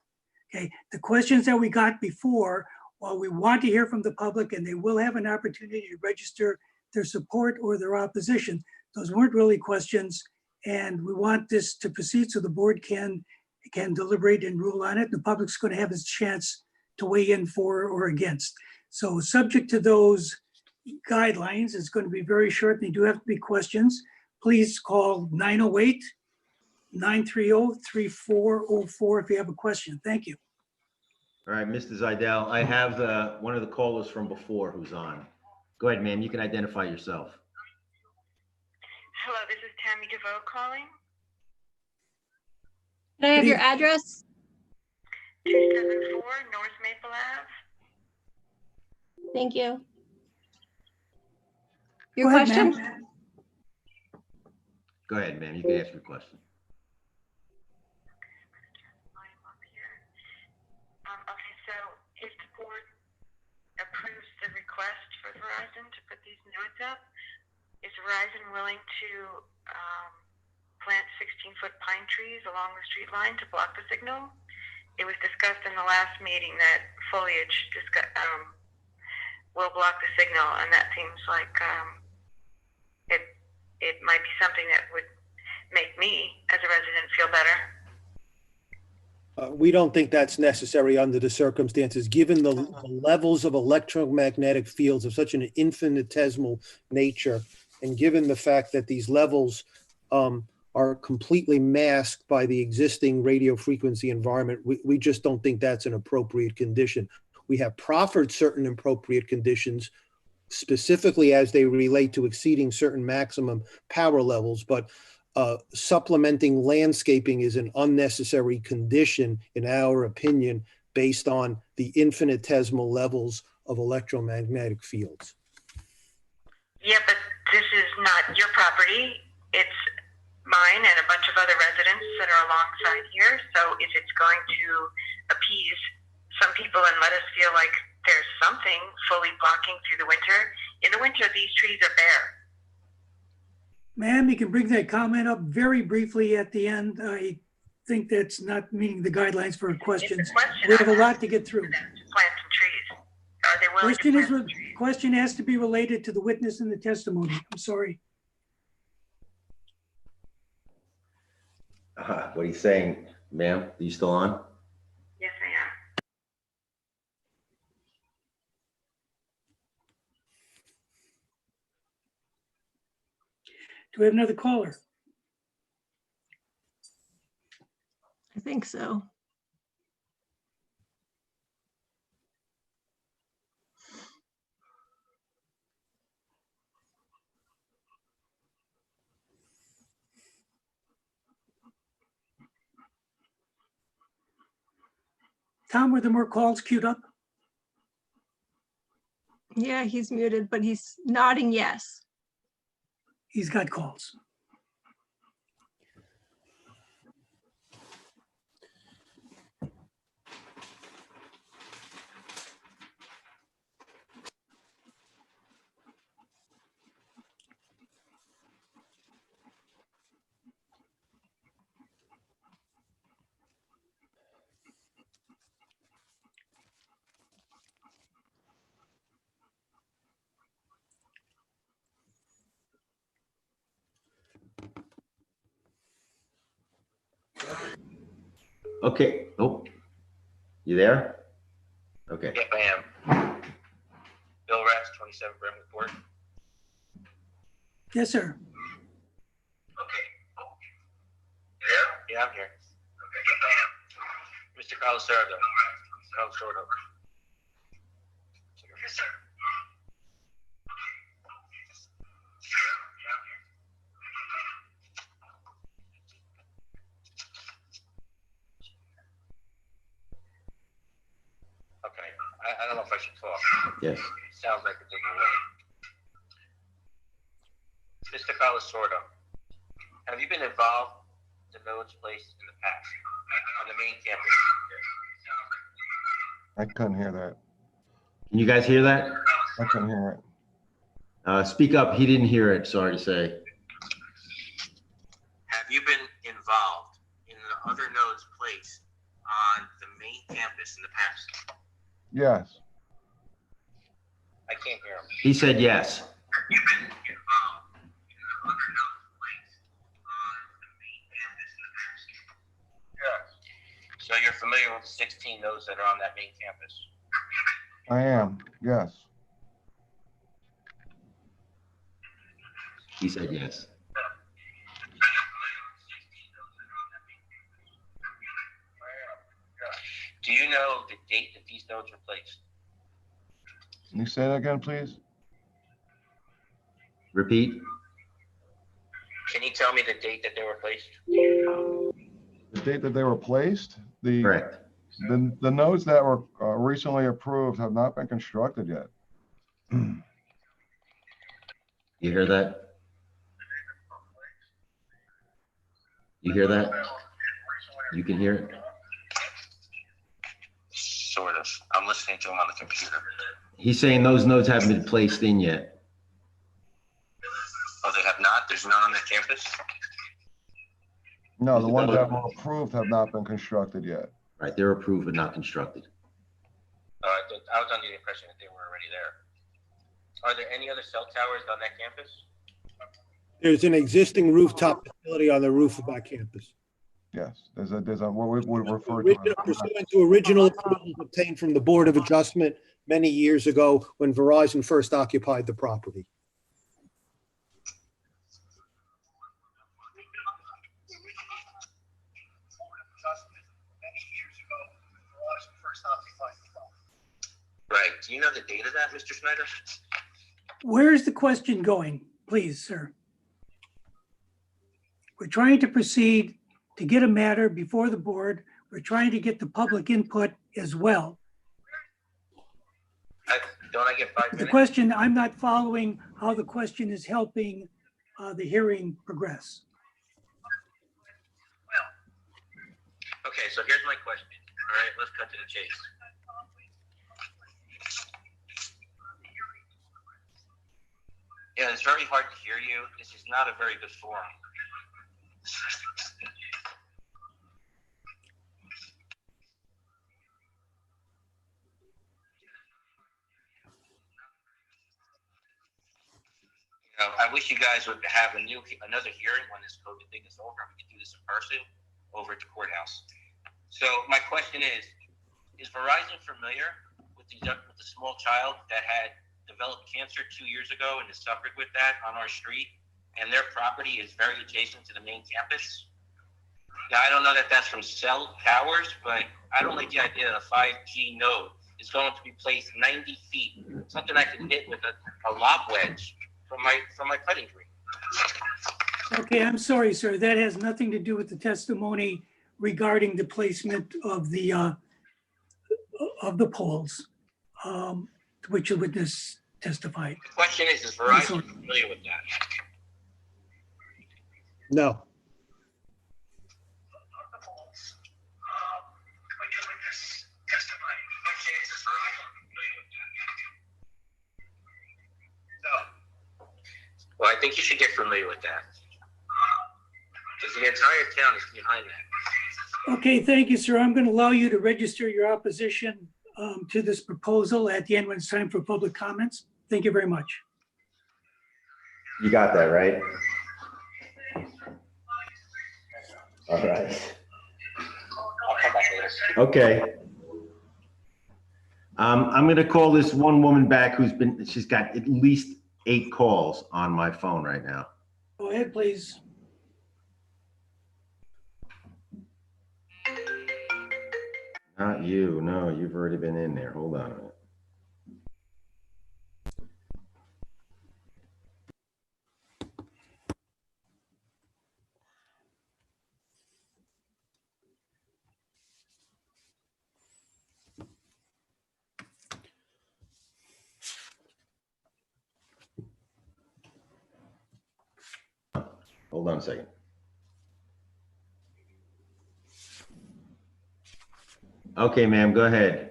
Okay, the questions that we got before, while we want to hear from the public and they will have an opportunity to register their support or their opposition, those weren't really questions, and we want this to proceed so the board can deliberate and rule on it. The public's going to have its chance to weigh in for or against. So subject to those guidelines, it's going to be very short. They do have to be questions. Please call 908-930-3404 if you have a question. Thank you. All right, Mr. Zidell, I have one of the callers from before who's on. Go ahead, ma'am. You can identify yourself. Hello, this is Tammy DeVoe calling. Can I have your address? 274 North Maple Ave. Thank you. Your question? Go ahead, ma'am. You can ask your question. Okay, so if the board approves the request for Verizon to put these nodes up, is Verizon willing to plant 16-foot pine trees along the street line to block the signal? It was discussed in the last meeting that foliage will block the signal, and that seems like it might be something that would make me, as a resident, feel better. We don't think that's necessary under the circumstances, given the levels of electromagnetic fields of such an infinitesimal nature, and given the fact that these levels are completely masked by the existing radio frequency environment. We just don't think that's an appropriate condition. We have proffered certain appropriate conditions, specifically as they relate to exceeding certain maximum power levels, but supplementing landscaping is an unnecessary condition, in our opinion, based on the infinitesimal levels of electromagnetic fields. Yeah, but this is not your property. It's mine and a bunch of other residents that are alongside here. So if it's going to appease some people and let us feel like there's something fully blocking through the winter, in the winter, these trees are bare. Ma'am, you can bring that comment up very briefly at the end. I think that's not meeting the guidelines for questions. We have a lot to get through. Plant some trees. Are they willing to plant some trees? Question has to be related to the witness and the testimony. I'm sorry. What are you saying, ma'am? Are you still on? Yes, I am. Do we have another caller? I think so. Tom, were there more calls queued up? Yeah, he's muted, but he's nodding yes. He's got calls. Okay. Oh, you there? Okay. Yep, I am. Bill Rex, 27 Brentwood Court. Yes, sir. Okay. Oh. You Yeah, I'm here. Mr. Carlos Sordo. Carlos Sordo. Yes, sir. Okay, I don't know if I should talk. Yes. Sounds like a different way. Mr. Carlos Sordo, have you been involved in the nodes placed in the past on the main campus? I couldn't hear that. Can you guys hear that? I couldn't hear it. Speak up. He didn't hear it. Sorry to say. Have you been involved in the other nodes placed on the main campus in the past? Yes. I can't hear him. He said yes. You've been involved in the other nodes placed on the main campus in the past? Yes. So you're familiar with the 16 nodes that are on that main campus? I am. Yes. He said yes. Do you know the date that these nodes were placed? Can you say that again, please? Repeat. Can you tell me the date that they were placed? The date that they were placed? Correct. The nodes that were recently approved have not been constructed yet. You hear that? You hear that? You can hear it? Sort of. I'm listening to him on the computer. He's saying those nodes haven't been placed in yet. Oh, they have not? There's none on the campus? No, the ones that were approved have not been constructed yet. Right, they're approved but not constructed. I was under the impression that they were already there. Are there any other cell towers on that campus? There's an existing rooftop facility on the roof of our campus. Yes, there's a what we would refer to as Pursuant to original approvals obtained from the Board of Adjustment many years ago when Verizon first occupied the property. Right. Do you know the date of that, Mr. Snyder? Where is the question going, please, sir? We're trying to proceed to get a matter before the board. We're trying to get the public input as well. Don't I get 5 The minutes? question, I'm not following how the question is helping the hearing progress. Okay, so here's my question. All right, let's cut to the chase. Yeah, it's very hard to hear you. This is not a very good forum. I wish you guys would have another hearing when this COVID thing is over, and we can do this in person over at the courthouse. So my question is Verizon familiar with the small child that had developed cancer 2 years ago and has suffered with that on our street, and their property is very adjacent to the main campus? Now, I don't know that that's from cell towers, but I don't like the idea that a 5G node is going to be placed 90 feet, something I can hit with a lob wedge from my putting green. Okay, I'm sorry, sir. That has nothing to do with the testimony regarding the placement of the poles, to which the witness testified. The question is Verizon familiar with that? No. Well, I think you should get familiar with that. Because the entire town is behind that. Okay, thank you, sir. I'm going to allow you to register your opposition to this proposal at the end when it's time for public comments. Thank you very much. You got that, right? All right. I'll come back later. Okay. I'm going to call this one woman back she's got at least 8 calls on my phone right now. Go ahead, please. Not you. No, you've already been in there. Hold on a minute. Hold on a second. Okay, ma'am, go ahead.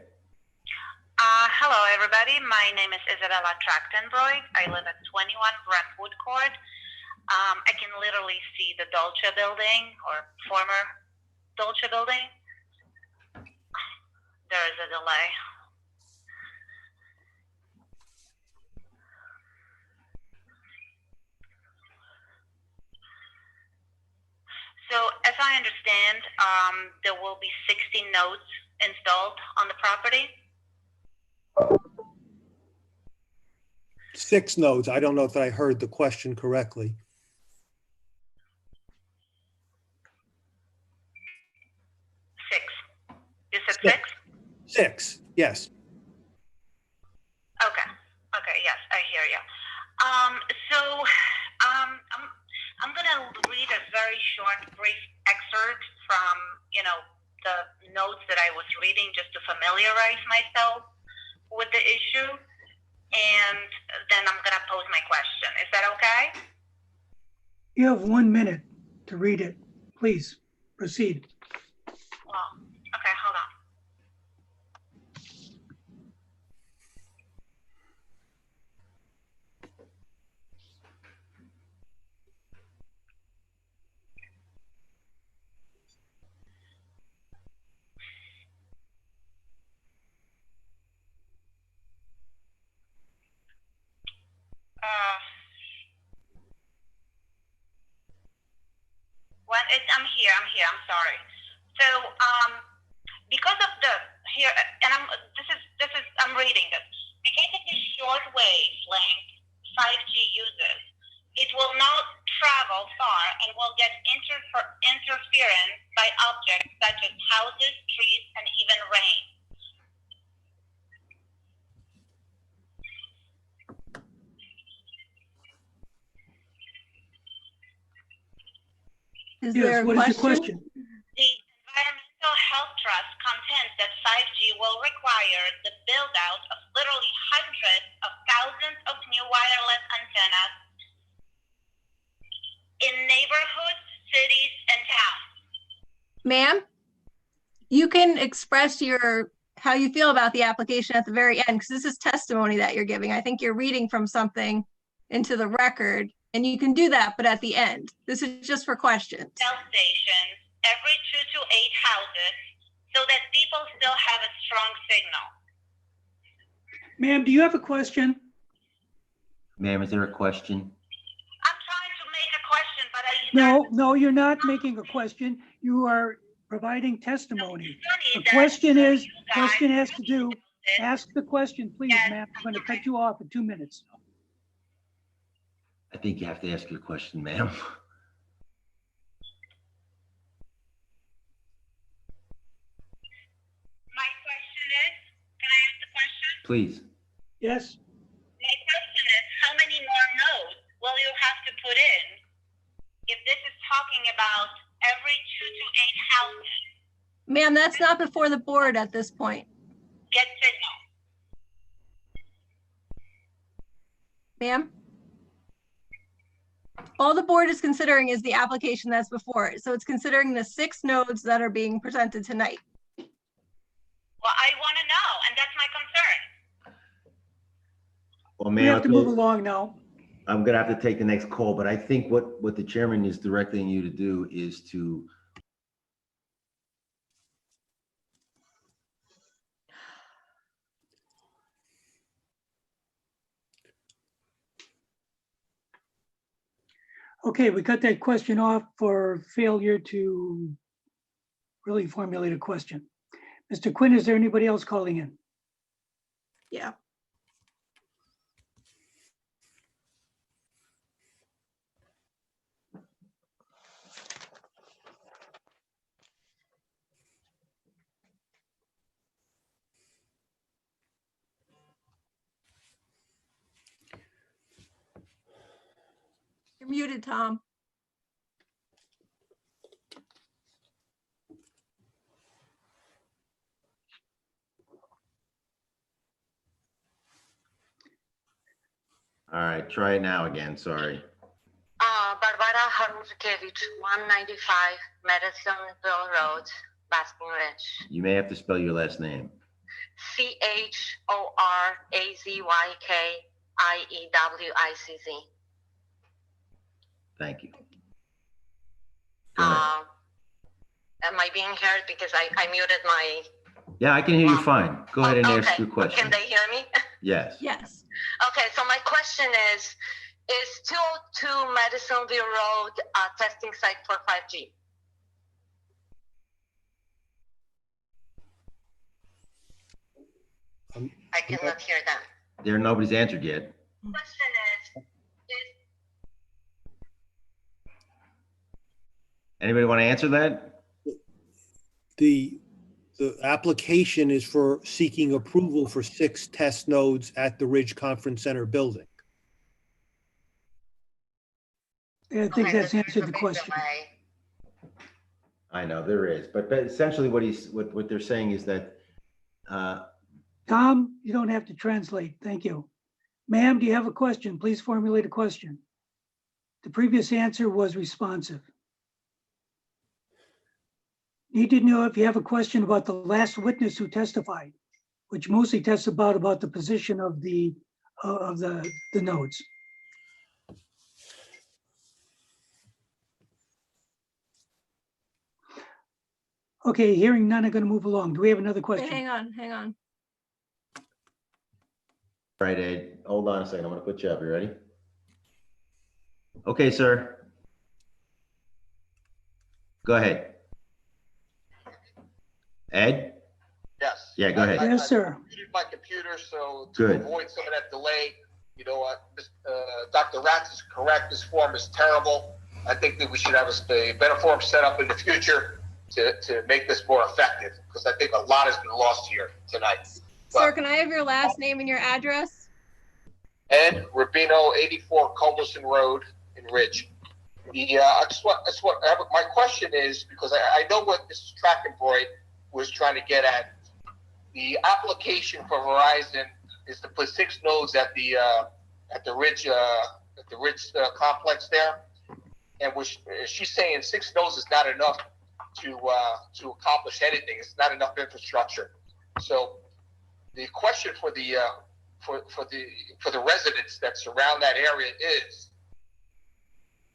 Hello, everybody. My name is Isabella Trachtenbroich. I live at 21 Brentwood Court. I can literally see the Dolce building or former Dolce building. There is a delay. So as I understand, there will be 60 nodes installed on the property. 6 nodes. I don't know if I heard the question correctly. 6. You said 6? 6, yes. Okay. Okay. Yes, I hear you. I'm gonna read a very short, brief excerpt from the notes that I was reading just to familiarize myself with the issue, and then I'm gonna pose my question. Is that okay? You have 1 minute to read it. Please proceed. Well, okay. Hold on. I'm here. I'm sorry. So, because of the here, and I'm reading this. Because of the short wavelength 5G uses, it will not travel far and will get interference by objects such as houses, trees, and even rain. Is Yes, there a what is your question? The Environmental Health Trust contends that 5G will require the build-out of literally hundreds of thousands of new wireless antennas in neighborhoods, cities, and towns. Ma'am, you can express how you feel about the application at the very end, because this is testimony that you're giving. I think you're reading from something into the record, and you can do that, but at the end. This is just for questions. Cell stations every 2 to 8 houses so that people still have a strong signal. Ma'am, do you have a question? Ma'am, is there a question? I'm trying to make a question, but No, you're not making a question. You are providing testimony. The question has to do, ask the question, please, ma'am. I'm going to cut you off in 2 minutes. I think you have to ask your question, ma'am. My question is, can I ask the question? Please. Yes. My question is, how many more nodes will you have to put in if this is talking about every 2 to 8 houses? Ma'am, that's not before the board at this point. Get signal. Ma'am? All the board is considering is the application that's before it. So it's considering the 6 nodes that are being presented tonight. Well, I want to know, and that's my concern. Well, We ma'am, have to move along now. I'm gonna have to take the next call, but I think what the chairman is directing you to do is to Okay, we cut that question off for failure to really formulate a question. Mr. Quinn, is there anybody else calling in? Yeah. You're muted, Tom. All right, try it now again, sorry. Barbara Haruskevich, 195 Madisonville Road, Basking Ridge. You may have to spell your last name. CHORAZYKIEWICZ. Thank you. Go ahead. Am I being heard? Because I muted my. Yeah, I can hear you fine. Go ahead and ask Okay. your question. Can they hear me? Yes. Yes. Okay, so my question is 202 Madisonville Road testing site for 5G? I cannot hear them. There, nobody's answered yet. Question is Anybody want to answer that? The application is for seeking approval for 6 test nodes at the Ridge Conference Center building. Yeah, I think that's answered the question. I know there is, but essentially what they're saying is that Tom, you don't have to translate. Thank you. Ma'am, do you have a question? Please formulate a question. The previous answer was responsive. Need to know if you have a question about the last witness who testified, which mostly tests about the position of the nodes. Okay, hearing none, I'm going to move along. Do we have another question? Wait, hang on. all right, Ed, hold on a second. I'm going to put you up. You ready? Okay, sir. Go ahead. Ed? Yes. Yeah, go ahead. Yes, sir. I muted my computer, so to Good. avoid some of that delay, you know what, Dr. Ratz is correct. This form is terrible. I think that we should have a better form set up in the future to make this more effective, because I think a lot has been lost here tonight. Sir, can I have your last name and your address? Ed Rubino, 84 Culberson Road in Ridge. My question is, because I know what Mrs. Trachtenbroid was trying to get at. The application for Verizon is to put 6 nodes at the Ridge complex there, and she's saying 6 nodes is not enough to accomplish anything. It's not enough infrastructure. So the question for the residents that surround that area is,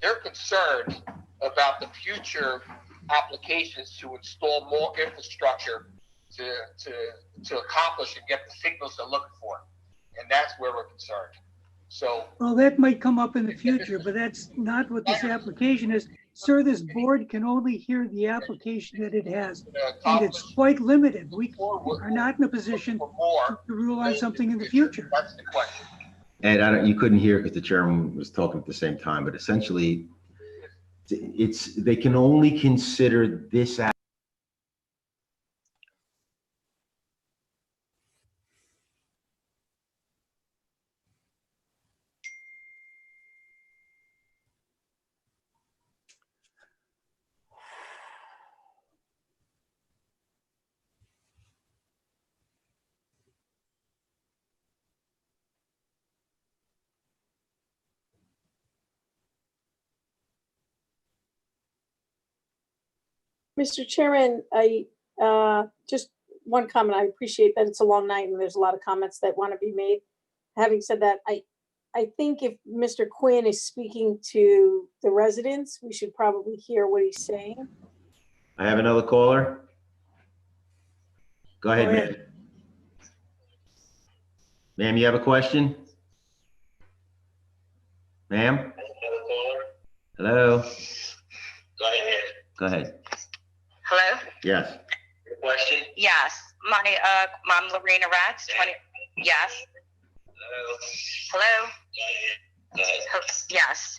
they're concerned about the future applications to install more infrastructure to accomplish and get the signals they're looking for, and that's where we're concerned. So, well, that might come up in the future, but that's not what this application is. Sir, this board can only hear the application that it has, and it's quite limited. We are not in a position to rule on something in the future. That's the question. Ed, you couldn't hear because the chairman was talking at the same time, but essentially they can only consider this Mr. Chairman, just one comment. I appreciate that it's a long night and there's a lot of comments that want to be made. Having said that, I think if Mr. Quinn is speaking to the residents, we should probably hear what he's saying. I have another caller. Go ahead, ma'am. Ma'am, you have a question? Ma'am? Hello? Go ahead. Hello? Yes. Your question? Yes. I'm Lorena Ratz. Yes. Hello? Yes.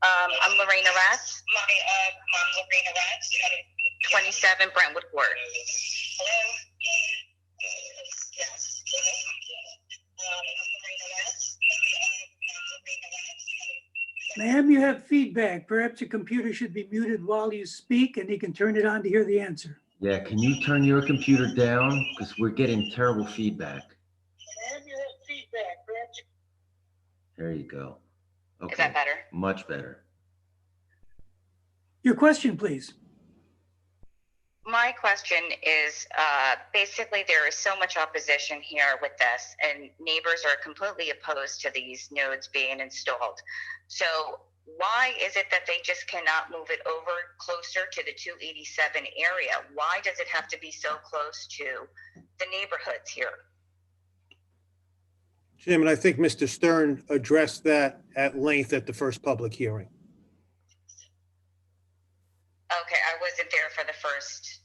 I'm Lorena Ratz. I'm Lorena Ratz. 27 Brentwood Court. Hello? Yes. Ma'am, you have feedback. Perhaps your computer should be muted while you speak and you can turn it on to hear the answer. Yeah, can you turn your computer down? Because we're getting terrible feedback. Ma'am, you have feedback. Perhaps There you go. Okay. Is that better? Much better. Your question, please. My question is, basically there is so much opposition here with this and neighbors are completely opposed to these nodes being installed. So why is it that they just cannot move it over closer to the 287 area? Why does it have to be so close to the neighborhoods here? Chairman, I think Mr. Stern addressed that at length at the first public hearing. Okay, I wasn't there for the first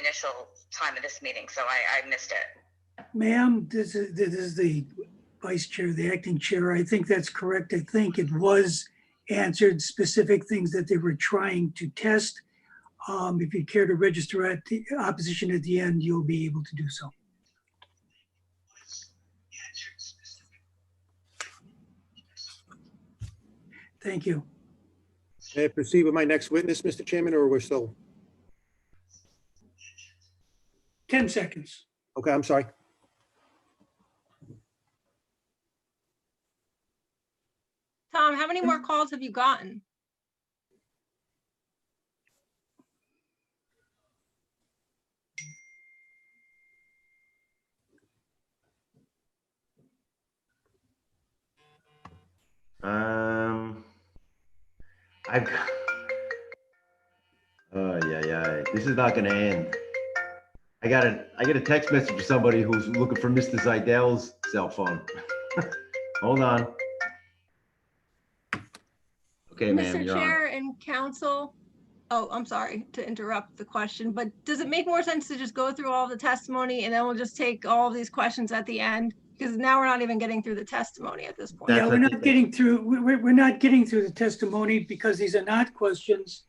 initial time of this meeting, so I missed it. Ma'am, this is the vice chair, the acting chair. I think that's correct. I think it was answered, specific things that they were trying to test. If you care to register at the opposition at the end, you'll be able to do so. Thank you. May I proceed with my next witness, Mr. Chairman, or we're still? 10 seconds. Okay, I'm sorry. Tom, how many more calls have you gotten? I've got. Oh yeah. This is not gonna end. I get a text message from somebody who's looking for Mr. Zeidel's cell phone. Hold on. Okay, ma'am, Mr. you're on. Chair and council, oh, I'm sorry to interrupt the question, but does it make more sense to just go through all the testimony and then we'll just take all of these questions at the end? Because now we're not even getting through the testimony at this point. Yeah, we're not getting through, we're not getting through the testimony because these are not questions.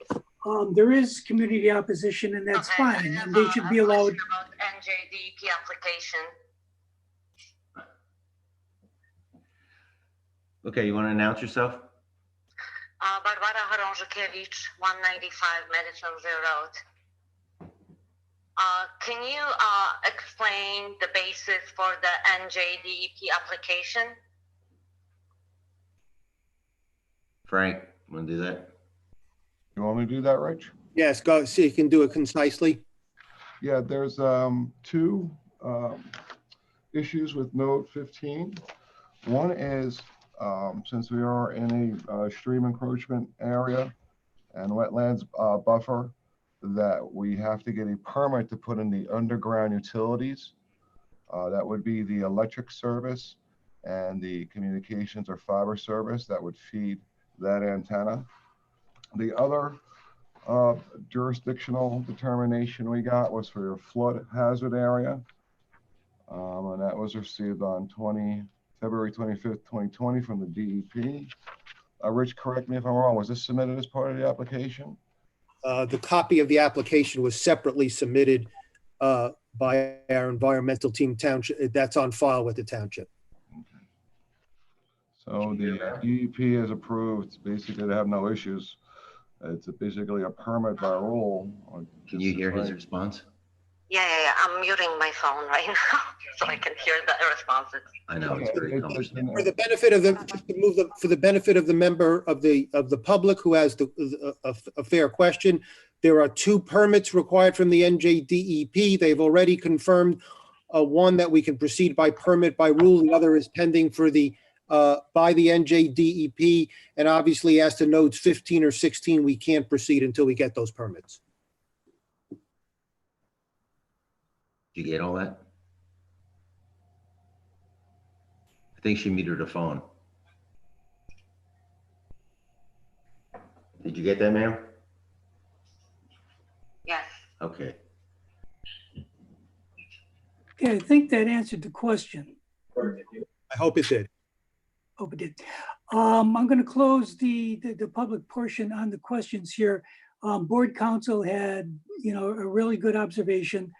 There is community opposition and that's fine, and they should be allowed. About NJDP application. Okay, you want to announce yourself? Barbara Horążkiewicz, 195 Madisonville Road. Can you explain the basis for the NJDP application? Frank, want to do that? You want me to do that, Rich? Yes, go see, you can do it concisely. Yeah, there's two issues with Note 15. One is since we are in a stream encroachment area and wetlands buffer, that we have to get a permit to put in the underground utilities. That would be the electric service and the communications or fiber service that would feed that antenna. The other jurisdictional determination we got was for your flood hazard area. And that was received on February 25th, 2020 from the DEP. Rich, correct me if I'm wrong, was this submitted as part of the application? The copy of the application was separately submitted by our environmental team Township. That's on file with the Township. So the DEP has approved, basically they have no issues. It's basically a permit by rule. Can you hear his response? Yeah. I'm muting my phone right now so I can hear the responses. I know, it's very cumbersome. For the benefit of for the benefit of the member of the public who has a fair question, there are two permits required from the NJDEP. They've already confirmed one that we can proceed by permit by rule. The other is pending for the by the NJDEP, and obviously as to nodes 15 or 16, we can't proceed until we get those permits. Did you get all that? I think she muted her phone. Did you get that, ma'am? Yes. Okay. Okay, I think that answered the question. I hope it did. Hope it did. I'm going to close the public portion on the questions here. Board council had, a really good observation.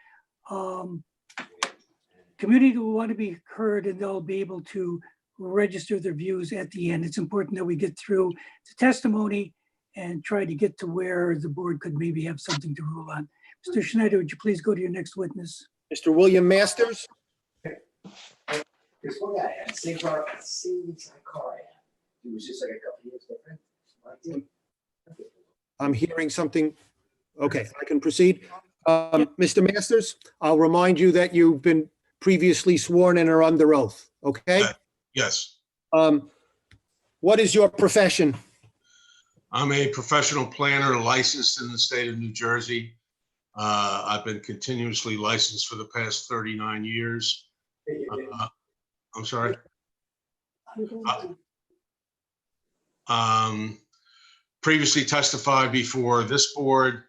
Community will want to be heard and they'll be able to register their views at the end. It's important that we get through the testimony and try to get to where the board could maybe have something to rule on. Mr. Schneider, would you please go to your next witness? Mr. William Masters? There's one guy had the same car, same exact car I had. It was just like a couple years different. I'm hearing something. Okay, I can proceed. Mr. Masters, I'll remind you that you've been previously sworn and are under oath, okay? Yes, What is your profession? I'm a professional planner licensed in the state of New Jersey. I've been continuously licensed for the past 39 years. I'm sorry. Previously testified before this board,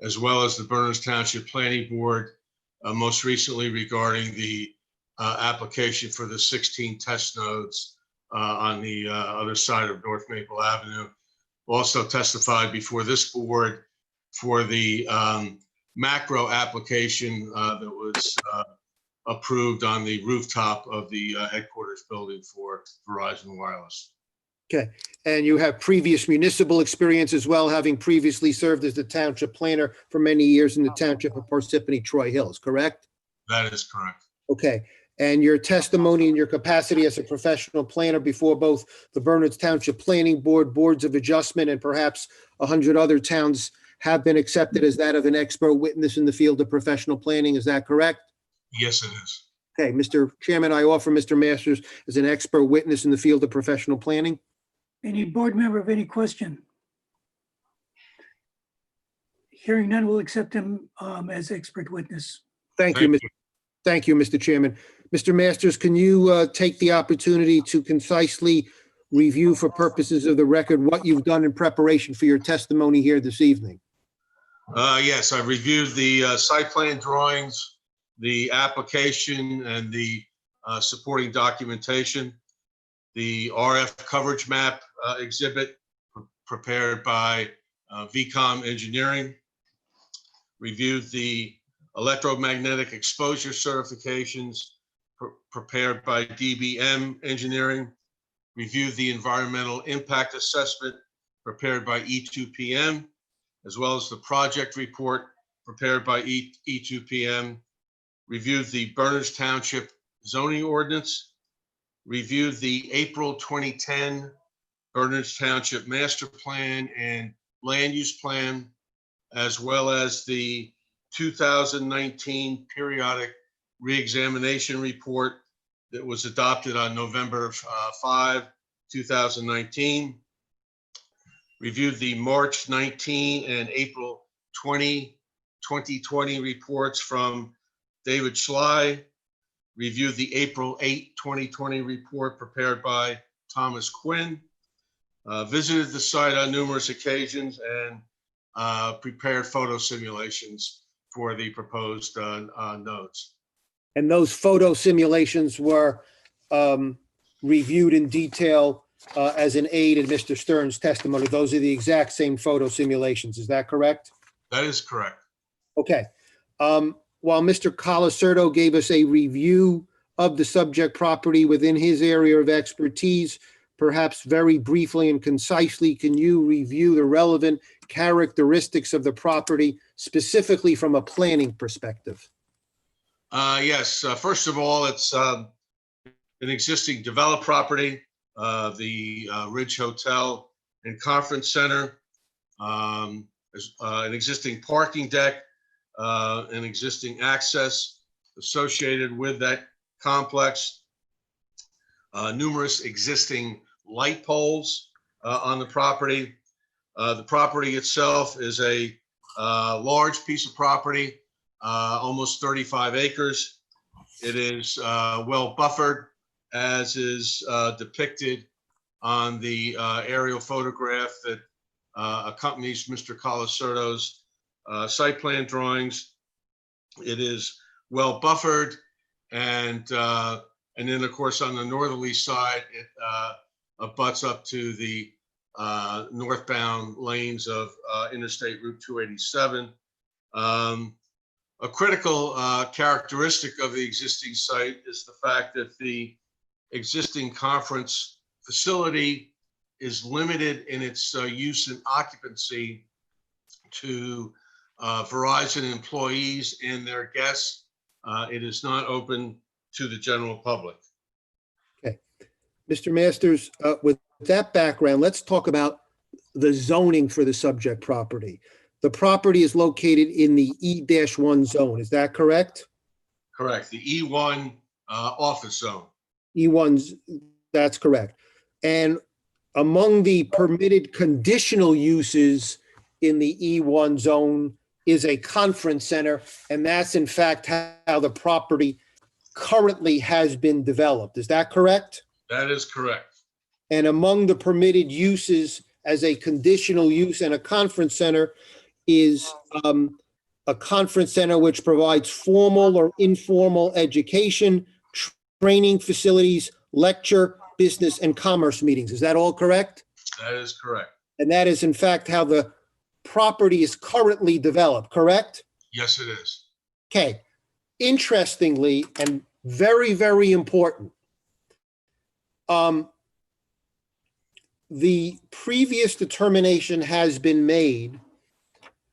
as well as the Berners Township Planning Board, most recently regarding the application for the 16 test nodes on the other side of North Maple Avenue. Also testified before this board for the macro application that was approved on the rooftop of the headquarters building for Verizon Wireless. Okay, and you have previous municipal experience as well, having previously served as the township planner for many years in the township of Parsippany Troy Hills, correct? That is correct. Okay, and your testimony and your capacity as a professional planner before both the Berners Township Planning Board, Boards of Adjustment, and perhaps 100 other towns have been accepted as that of an expert witness in the field of professional planning, is that correct? Yes, it is. Okay, Mr. Chairman, I offer Mr. Masters as an expert witness in the field of professional planning. Any board member of any question? Hearing none, we'll accept him as expert witness. Thank you, Mr. Chairman. Mr. Masters, can you take the opportunity to concisely review for purposes of the record what you've done in preparation for your testimony here this evening? Yes, I reviewed the site plan drawings, the application, and the supporting documentation. The RF coverage map exhibit prepared by VCOM Engineering. Reviewed the electromagnetic exposure certifications prepared by DBM Engineering. Reviewed the environmental impact assessment prepared by E2PM, as well as the project report prepared by E2PM. Reviewed the Berners Township zoning ordinance. Reviewed the April 2010 Berners Township master plan and land use plan, as well as the 2019 periodic reexamination report that was adopted on November 5, 2019. Reviewed the March 19 and April 2020 reports from David Schley. Reviewed the April 8, 2020 report prepared by Thomas Quinn. Visited the site on numerous occasions and prepared photo simulations for the proposed nodes. And those photo simulations were reviewed in detail as an aid in Mr. Stern's testimony. Those are the exact same photo simulations. Is that correct? That is correct. Okay. While Mr. Colasurdo gave us a review of the subject property within his area of expertise, perhaps very briefly and concisely, can you review the relevant characteristics of the property, specifically from a planning perspective? Yes. First of all, it's an existing developed property, the Ridge Hotel and Conference Center, an existing parking deck, an existing access associated with that complex, numerous existing light poles on the property. The property itself is a large piece of property, almost 35 acres. It is well buffered, as is depicted on the aerial photograph that accompanies Mr. Colasurdo's site plan drawings. It is well buffered, and then of course on the northerly side it abuts up to the northbound lanes of Interstate Route 287. A critical characteristic of the existing site is the fact that the existing conference facility is limited in its use and occupancy to Verizon employees and their guests. It is not open to the general public. Okay. Mr. Masters, with that background, let's talk about the zoning for the subject property. The property is located in the E-1 zone. Is that correct? Correct. The E1 office zone. E1's, that's correct. And among the permitted conditional uses in the E1 zone is a conference center, and that's in fact how the property currently has been developed. Is that correct? That is correct. And among the permitted uses as a conditional use and a conference center is a conference center which provides formal or informal education, training facilities, lecture, business, and commerce meetings. Is that all correct? That is correct. And that is in fact how the property is currently developed, correct? Yes, it is. Okay. Interestingly, and very, very important, the previous determination has been made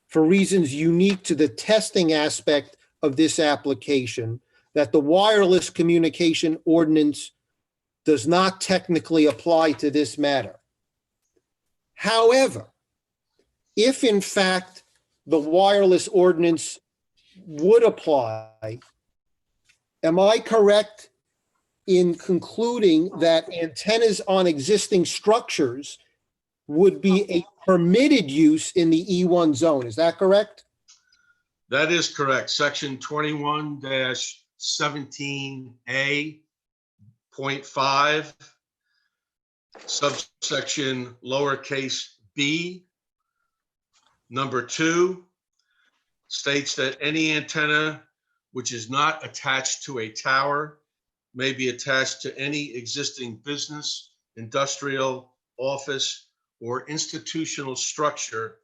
for reasons unique to the testing aspect of this application that the wireless communication ordinance does not technically apply to this matter. However, if in fact the wireless ordinance would apply, am I correct in concluding that antennas on existing structures would be a permitted use in the E1 zone? Is that correct? That is correct. Section 21-17A.5, subsection lowercase b, number 2, states that any antenna which is not attached to a tower may be attached to any existing business, industrial, office, or institutional structure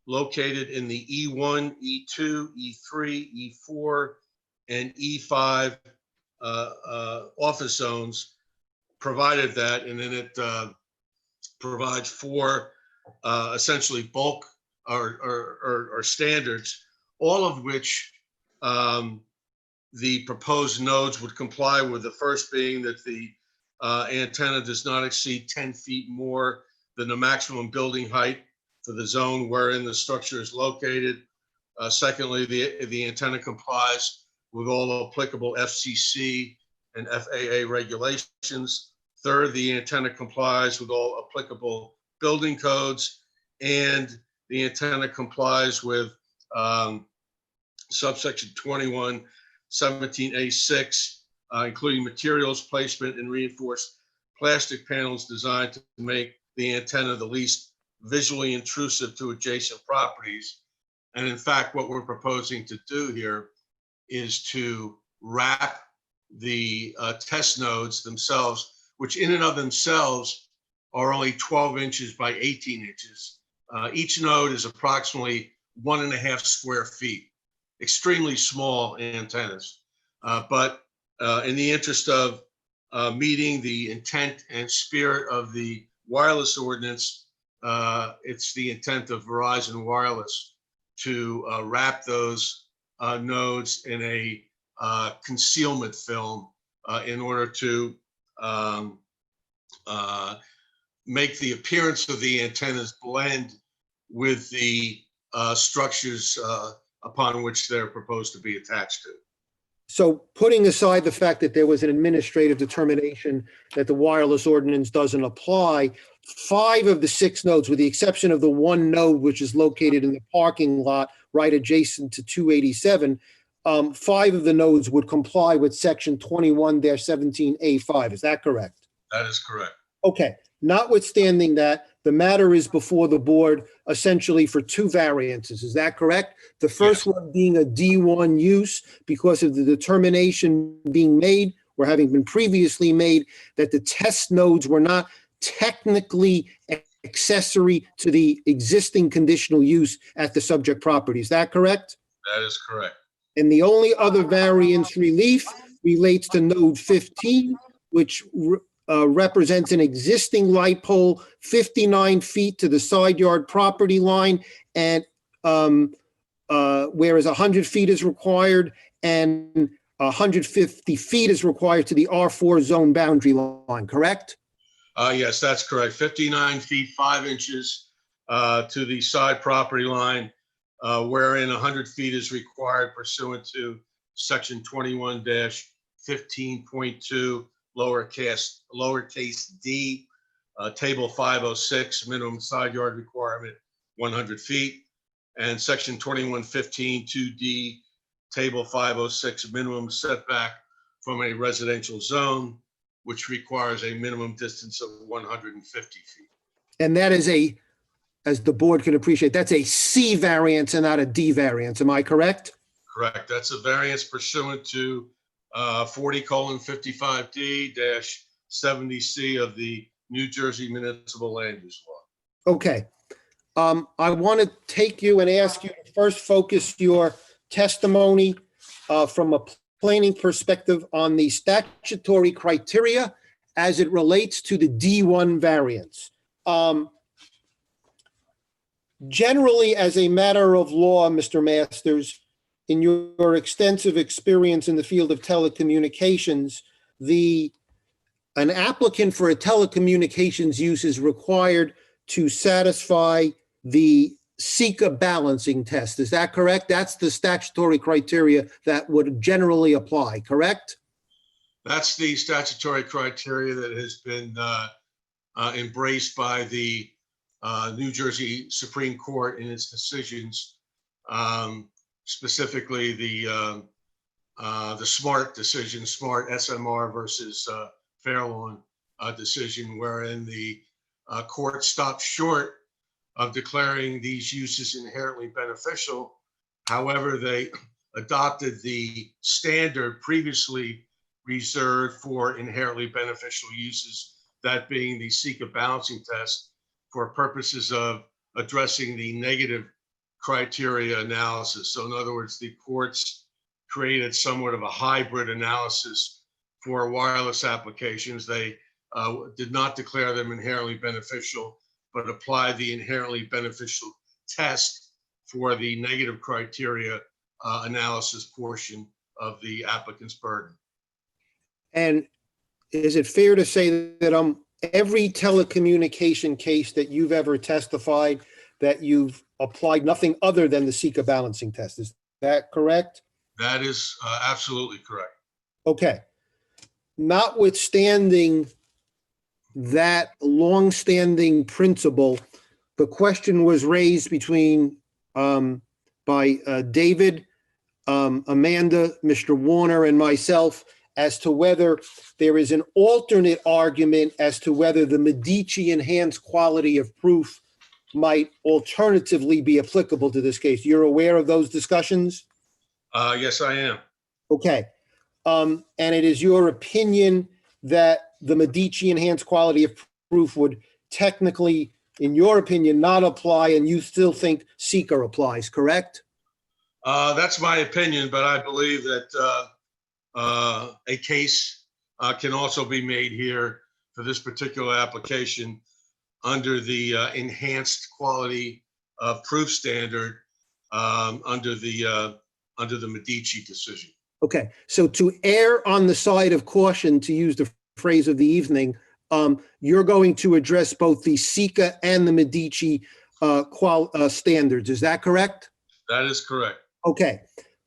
located in the E1, E2, E3, E4, and E5 office zones, provided that, and then it provides for essentially bulk or standards, all of which the proposed nodes would comply with. The first being that the antenna does not exceed 10 feet more than the maximum building height for the zone wherein the structure is located. Secondly, the antenna complies with all applicable FCC and FAA regulations. Third, the antenna complies with all applicable building codes, and the antenna complies with subsection 21-17A6, including materials, placement, and reinforced plastic panels designed to make the antenna the least visually intrusive to adjacent properties. And in fact, what we're proposing to do here is to wrap the test nodes themselves, which in and of themselves are only 12 inches by 18 inches. Each node is approximately 1.5 square feet, extremely small antennas. But in the interest of meeting the intent and spirit of the wireless ordinance, it's the intent of Verizon Wireless to wrap those nodes in a concealment film in order to make the appearance of the antennas blend with the structures upon which they're proposed to be attached to. So putting aside the fact that there was an administrative determination that the wireless ordinance doesn't apply, 5 of the 6 nodes, with the exception of the one node which is located in the parking lot right adjacent to 287, 5 of the nodes would comply with section 21-17A5. Is that correct? That is correct. Okay. Notwithstanding that, the matter is before the board essentially for 2 variances. Is that correct? The first one being a D1 use because of the determination being made or having been previously made that the test nodes were not technically accessory to the existing conditional use at the subject property. Is that correct? That is correct. And the only other variance relief relates to node 15, which represents an existing light pole 59 feet to the side yard property line, and whereas 100 feet is required and 150 feet is required to the R4 zone boundary line, correct? Yes, that's correct. 59 feet, 5 inches to the side property line, wherein 100 feet is required pursuant to section 21-15.2, lowercase d, table 506, minimum side yard requirement 100 feet, and section 21-15.2d, table 506, minimum setback from a residential zone, which requires a minimum distance of 150 feet. And that is as the board can appreciate, that's a C variance and not a D variance. Am I correct? Correct. That's a variance pursuant to 40:55D-70C of the New Jersey Municipal Land Use Law. Okay. I want to take you and ask you to first focus your testimony from a planning perspective on the statutory criteria as it relates to the D1 variance. Generally, as a matter of law, Mr. Masters, in your extensive experience in the field of telecommunications, an applicant for a telecommunications use is required to satisfy the SECA balancing test. Is that correct? That's the statutory criteria that would generally apply, correct? That's the statutory criteria that has been embraced by the New Jersey Supreme Court in its decisions, specifically the SMART decision, SMART SMR versus Fairlawn decision, wherein the court stopped short of declaring these uses inherently beneficial. However, they adopted the standard previously reserved for inherently beneficial uses, that being the SECA balancing test, for purposes of addressing the negative criteria analysis. So in other words, the courts created somewhat of a hybrid analysis for wireless applications. They did not declare them inherently beneficial, but applied the inherently beneficial test for the negative criteria analysis portion of the applicant's burden. And is it fair to say that every telecommunication case that you've ever testified, that you've applied nothing other than the SECA balancing test? Is that correct? That is absolutely correct. Okay. Notwithstanding that longstanding principle, the question was raised by David, Amanda, Mr. Warner, and myself as to whether there is an alternate argument as to whether the Medici enhanced quality of proof might alternatively be applicable to this case. You're aware of those discussions? Yes, I am. Okay. And it is your opinion that the Medici enhanced quality of proof would technically, in your opinion, not apply, and you still think SECA applies, correct? That's my opinion, but I believe that a case can also be made here for this particular application under the enhanced quality of proof standard under the Medici decision. Okay, so to err on the side of caution, to use the phrase of the evening, you're going to address both the SECA and the Medici standards. Is that correct? That is correct. Okay.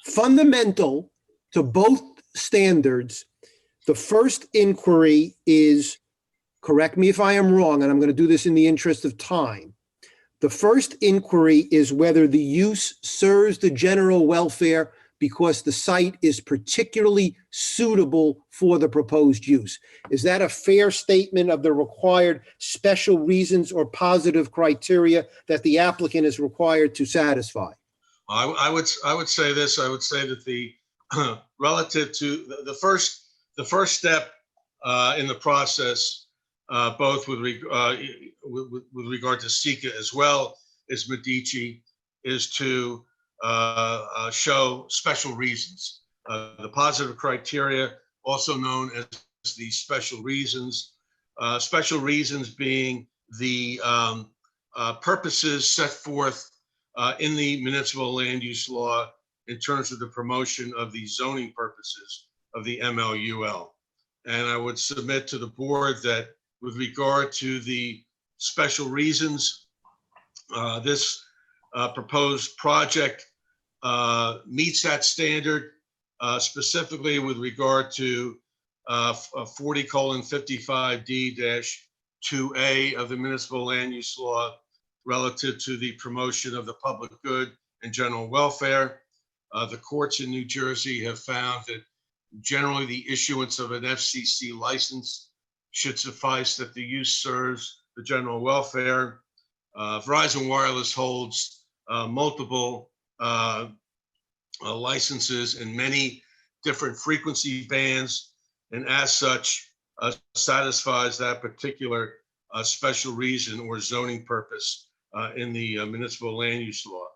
Fundamental to both standards, the first inquiry is, correct me if I am wrong, and I'm going to do this in the interest of time. The first inquiry is whether the use serves the general welfare because the site is particularly suitable for the proposed use. Is that a fair statement of the required special reasons or positive criteria that the applicant is required to satisfy? I would say this. I would say that the relative to the first step in the process, both with regard to SECA as well as Medici, is to show special reasons. The positive criteria, also known as the special reasons. Special reasons being the purposes set forth in the municipal land use law in terms of the promotion of the zoning purposes of the MLUL. And I would submit to the board that with regard to the special reasons, this proposed project meets that standard, specifically with regard to 40:55D-2A of the municipal land use law relative to the promotion of the public good and general welfare. The courts in New Jersey have found that generally the issuance of an FCC license should suffice that the use serves the general welfare. Verizon Wireless holds multiple licenses in many different frequency bands, and as such satisfies that particular special reason or zoning purpose in the municipal land use law.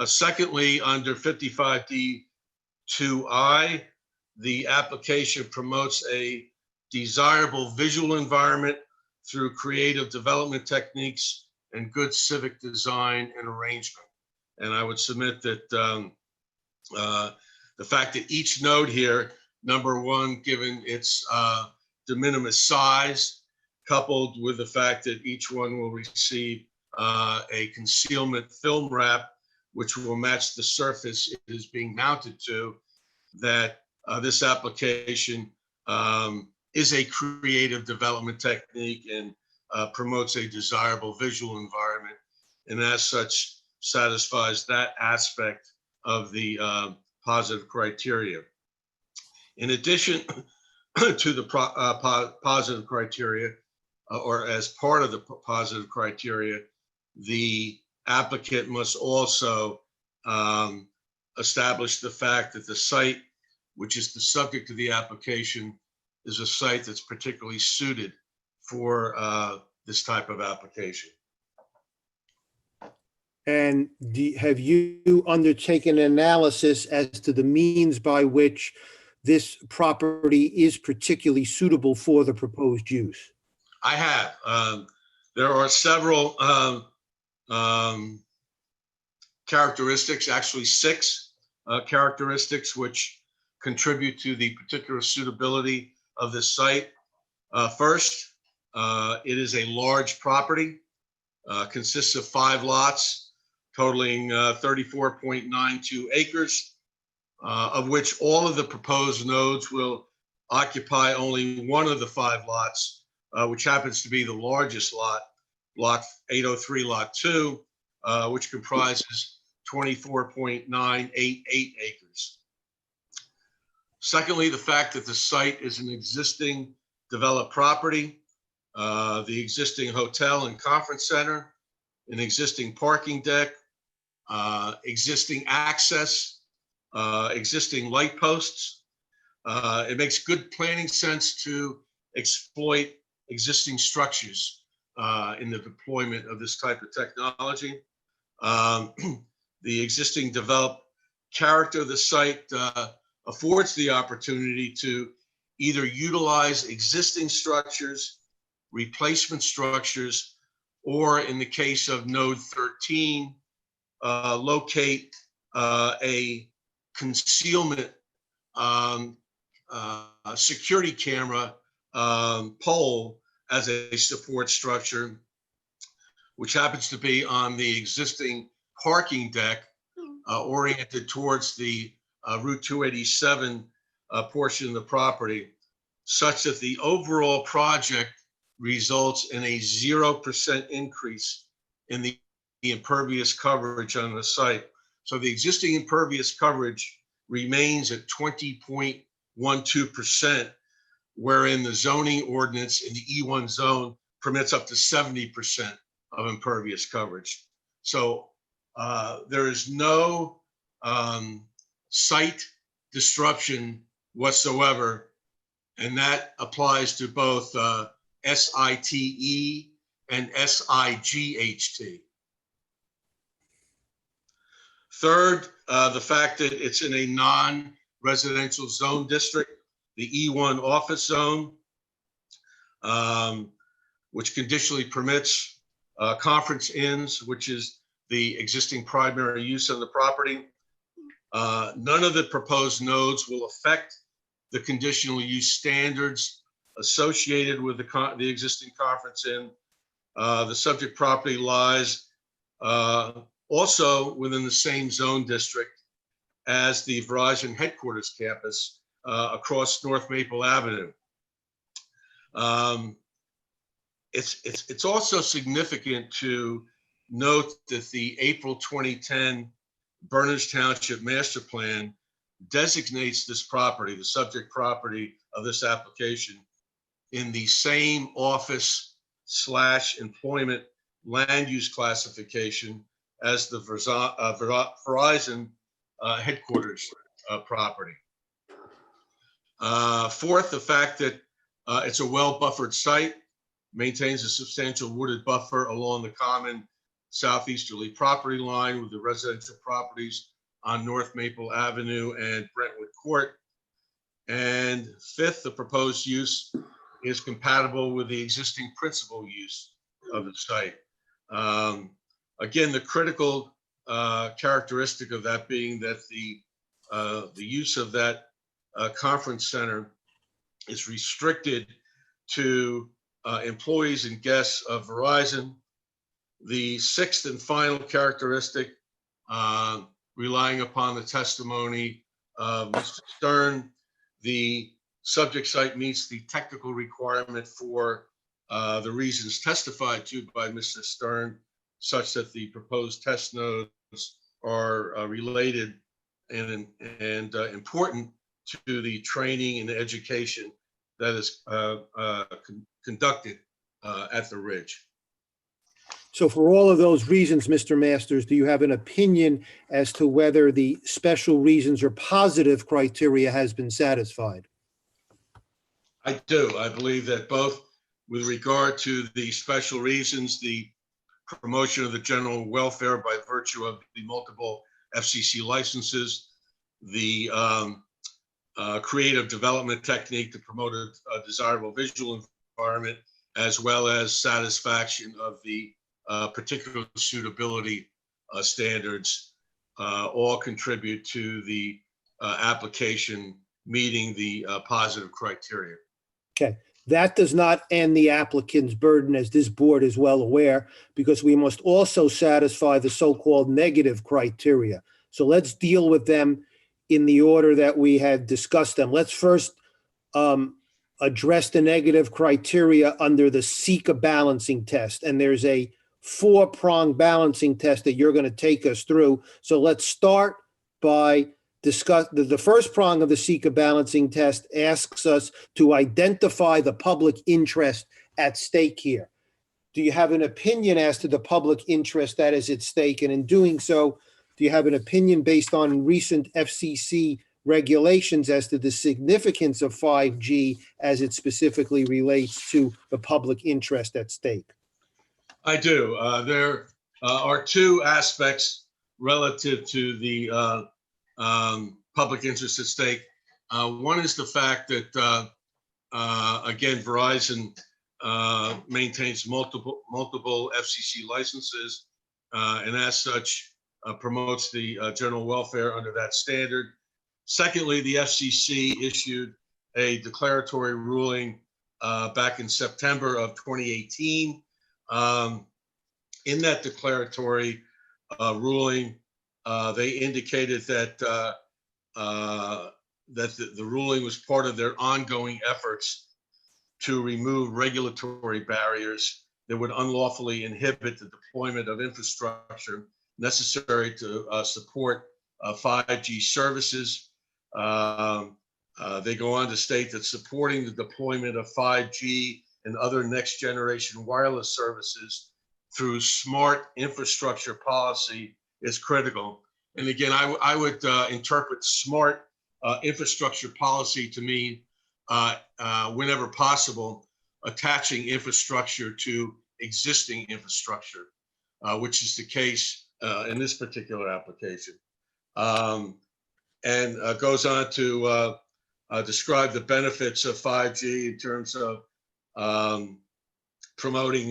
Secondly, under 55D-2I, the application promotes a desirable visual environment through creative development techniques and good civic design and arrangement. And I would submit that the fact that each node here, number one, given its de minimis size, coupled with the fact that each one will receive a concealment film wrap, which will match the surface it is being mounted to, that this application is a creative development technique and promotes a desirable visual environment, and as such satisfies that aspect of the positive criteria. In addition to the positive criteria, or as part of the positive criteria, the applicant must also establish the fact that the site, which is the subject of the application, is a site that's particularly suited for this type of application. And have you undertaken an analysis as to the means by which this property is particularly suitable for the proposed use? I have. There are several characteristics, actually 6 characteristics, which contribute to the particular suitability of this site. First, it is a large property, consists of 5 lots totaling 34.92 acres, of which all of the proposed nodes will occupy only one of the 5 lots, which happens to be the largest lot, Block 803, Lot 2, which comprises 24.988 acres. Secondly, the fact that the site is an existing developed property, the existing hotel and conference center, an existing parking deck, existing access, existing light posts. It makes good planning sense to exploit existing structures in the deployment of this type of technology. The existing developed character of the site affords the opportunity to either utilize existing structures, replacement structures, or in the case of node 13, locate a concealment security camera pole as a support structure, which happens to be on the existing parking deck oriented towards the Route 287 portion of the property, such that the overall project results in a 0% increase in the impervious coverage on the site. So the existing impervious coverage remains at 20.12%, wherein the zoning ordinance in the E1 zone permits up to 70% of impervious coverage. So there is no site disruption whatsoever, and that applies to both SITE and SIGHT. Third, the fact that it's in a non-residential zone district the E1 office zone, which conditionally permits conference inns, which is the existing primary use of the property. None of the proposed nodes will affect the conditional use standards associated with the existing conference inn. The subject property lies also within the same zone district as the Verizon headquarters campus across North Maple Avenue. It's also significant to note that the April 2010 Berners Township Master Plan designates this property, the subject property of this application, in the same office/employment land use classification as the Verizon headquarters property. Fourth, the fact that it's a well-buffered site, maintains a substantial wooded buffer along the common southeasterly property line with the residential properties on North Maple Avenue and Brentwood Court. And fifth, the proposed use is compatible with the existing principal use of the site. Again, the critical characteristic of that being that the use of that conference center is restricted to employees and guests of Verizon. The sixth and final characteristic, relying upon the testimony of Mr. Stern, the subject site meets the technical requirement for the reasons testified to by Mr. Stern, such that the proposed test nodes are related and important to the training and education that is conducted at the Ridge. So for all of those reasons, Mr. Masters, do you have an opinion as to whether the special reasons or positive criteria has been satisfied? I do. I believe that both with regard to the special reasons, the promotion of the general welfare by virtue of the multiple FCC licenses, the creative development technique to promote a desirable visual environment, as well as satisfaction of the particular suitability standards, all contribute to the application meeting the positive criteria. Okay, that does not end the applicant's burden, as this board is well aware, because we must also satisfy the so-called negative criteria. So let's deal with them in the order that we had discussed them. Let's first address the negative criteria under the SECA balancing test. And there's a 4-pronged balancing test that you're going to take us through. So let's start by discuss the first prong of the SECA balancing test asks us to identify the public interest at stake here. Do you have an opinion as to the public interest that is at stake? And in doing so, do you have an opinion based on recent FCC regulations as to the significance of 5G as it specifically relates to the public interest at stake? I do. There are two aspects relative to the public interest at stake. One is the fact that, again, Verizon maintains multiple FCC licenses, and as such, promotes the general welfare under that standard. Secondly, the FCC issued a declaratory ruling back in September of 2018. In that declaratory ruling, they indicated that the ruling was part of their ongoing efforts to remove regulatory barriers that would unlawfully inhibit the deployment of infrastructure necessary to support 5G services. They go on to state that supporting the deployment of 5G and other next generation wireless services through smart infrastructure policy is critical. And again, I would interpret smart infrastructure policy to mean, whenever possible, attaching infrastructure to existing infrastructure, which is the case in this particular application. And goes on to describe the benefits of 5G in terms of promoting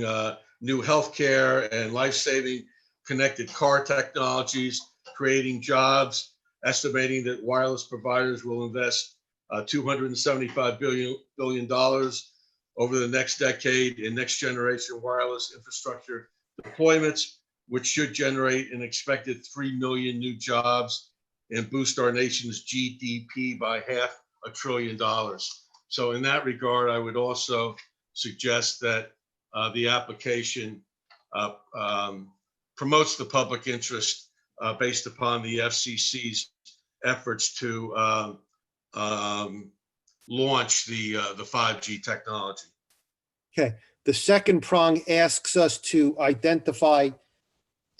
new healthcare and life-saving connected car technologies, creating jobs, estimating that wireless providers will invest $275 billion over the next decade in next generation wireless infrastructure deployments, which should generate an expected 3 million new jobs and boost our nation's GDP by $500 billion. So in that regard, I would also suggest that the application promotes the public interest based upon the FCC's efforts to launch the 5G technology. Okay. The second prong asks us to identify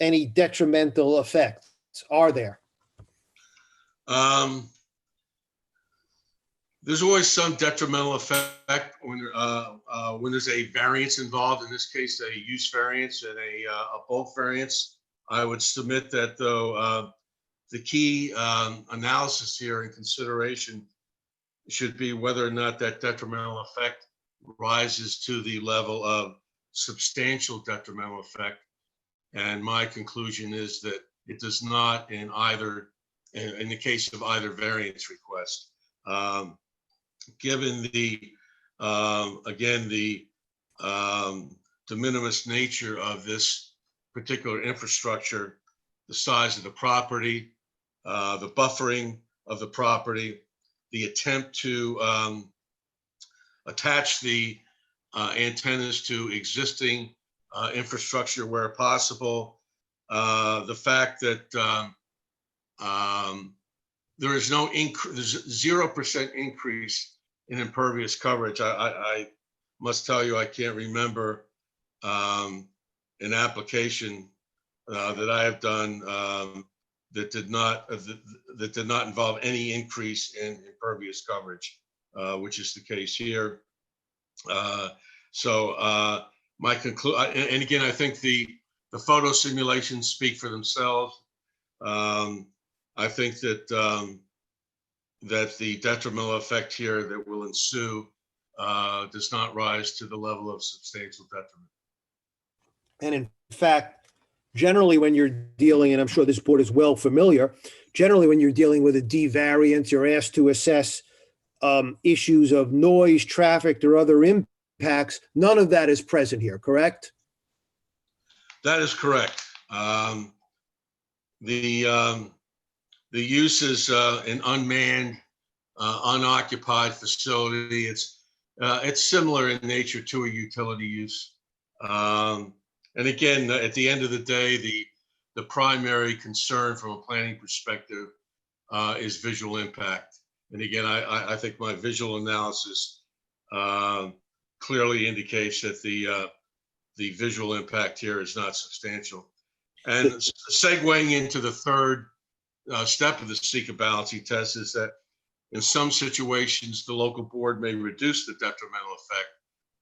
any detrimental effects. Are there? There's always some detrimental effect when there's a variance involved. In this case, a use variance and a bulk variance. I would submit that though the key analysis here and consideration should be whether or not that detrimental effect rises to the level of substantial detrimental effect. And my conclusion is that it does not in the case of either variance request. Given the, again, the de minimis nature of this particular infrastructure, the size of the property, the buffering of the property, the attempt to attach the antennas to existing infrastructure where possible, the fact that there is no increase, there's 0% increase in impervious coverage. I must tell you, I can't remember an application that I have done that did not involve any increase in impervious coverage, which is the case here. My conclusion, and again, I think the photo simulations speak for themselves. I think that that the detrimental effect here that will ensue does not rise to the level of substantial detriment. And in fact, generally when you're dealing, and I'm sure this board is well familiar, generally when you're dealing with a D variance, you're asked to assess issues of noise, traffic, or other impacts. None of that is present here, correct? That is correct. The use is an unmanned, unoccupied facility. It's similar in nature to a utility use. And again, at the end of the day, the primary concern from a planning perspective is visual impact. And again, I think my visual analysis clearly indicates that the visual impact here is not substantial. And segueing into the third step of the Seeker balancing test is that in some situations, the local board may reduce the detrimental effect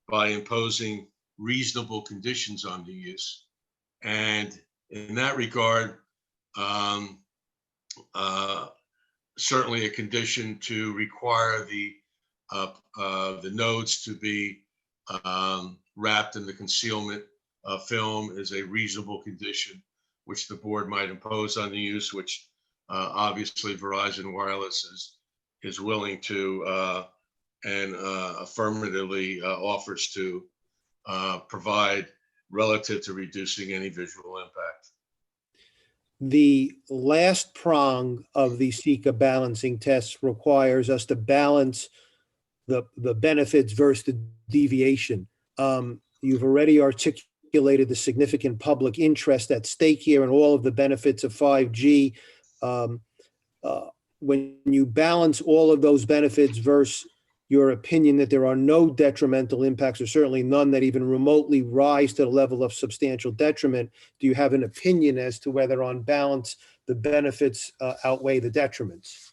by imposing reasonable conditions on the use. And in that regard, certainly a condition to require the nodes to be wrapped in the concealment film is a reasonable condition, which the board might impose on the use, which obviously Verizon Wireless is willing to and affirmatively offers to provide relative to reducing any visual impact. The last prong of the Seeker balancing test requires us to balance the benefits versus the deviation. You've already articulated the significant public interest at stake here and all of the benefits of 5G. When you balance all of those benefits versus your opinion that there are no detrimental impacts, or certainly none that even remotely rise to the level of substantial detriment, do you have an opinion as to whether on balance the benefits outweigh the detriments?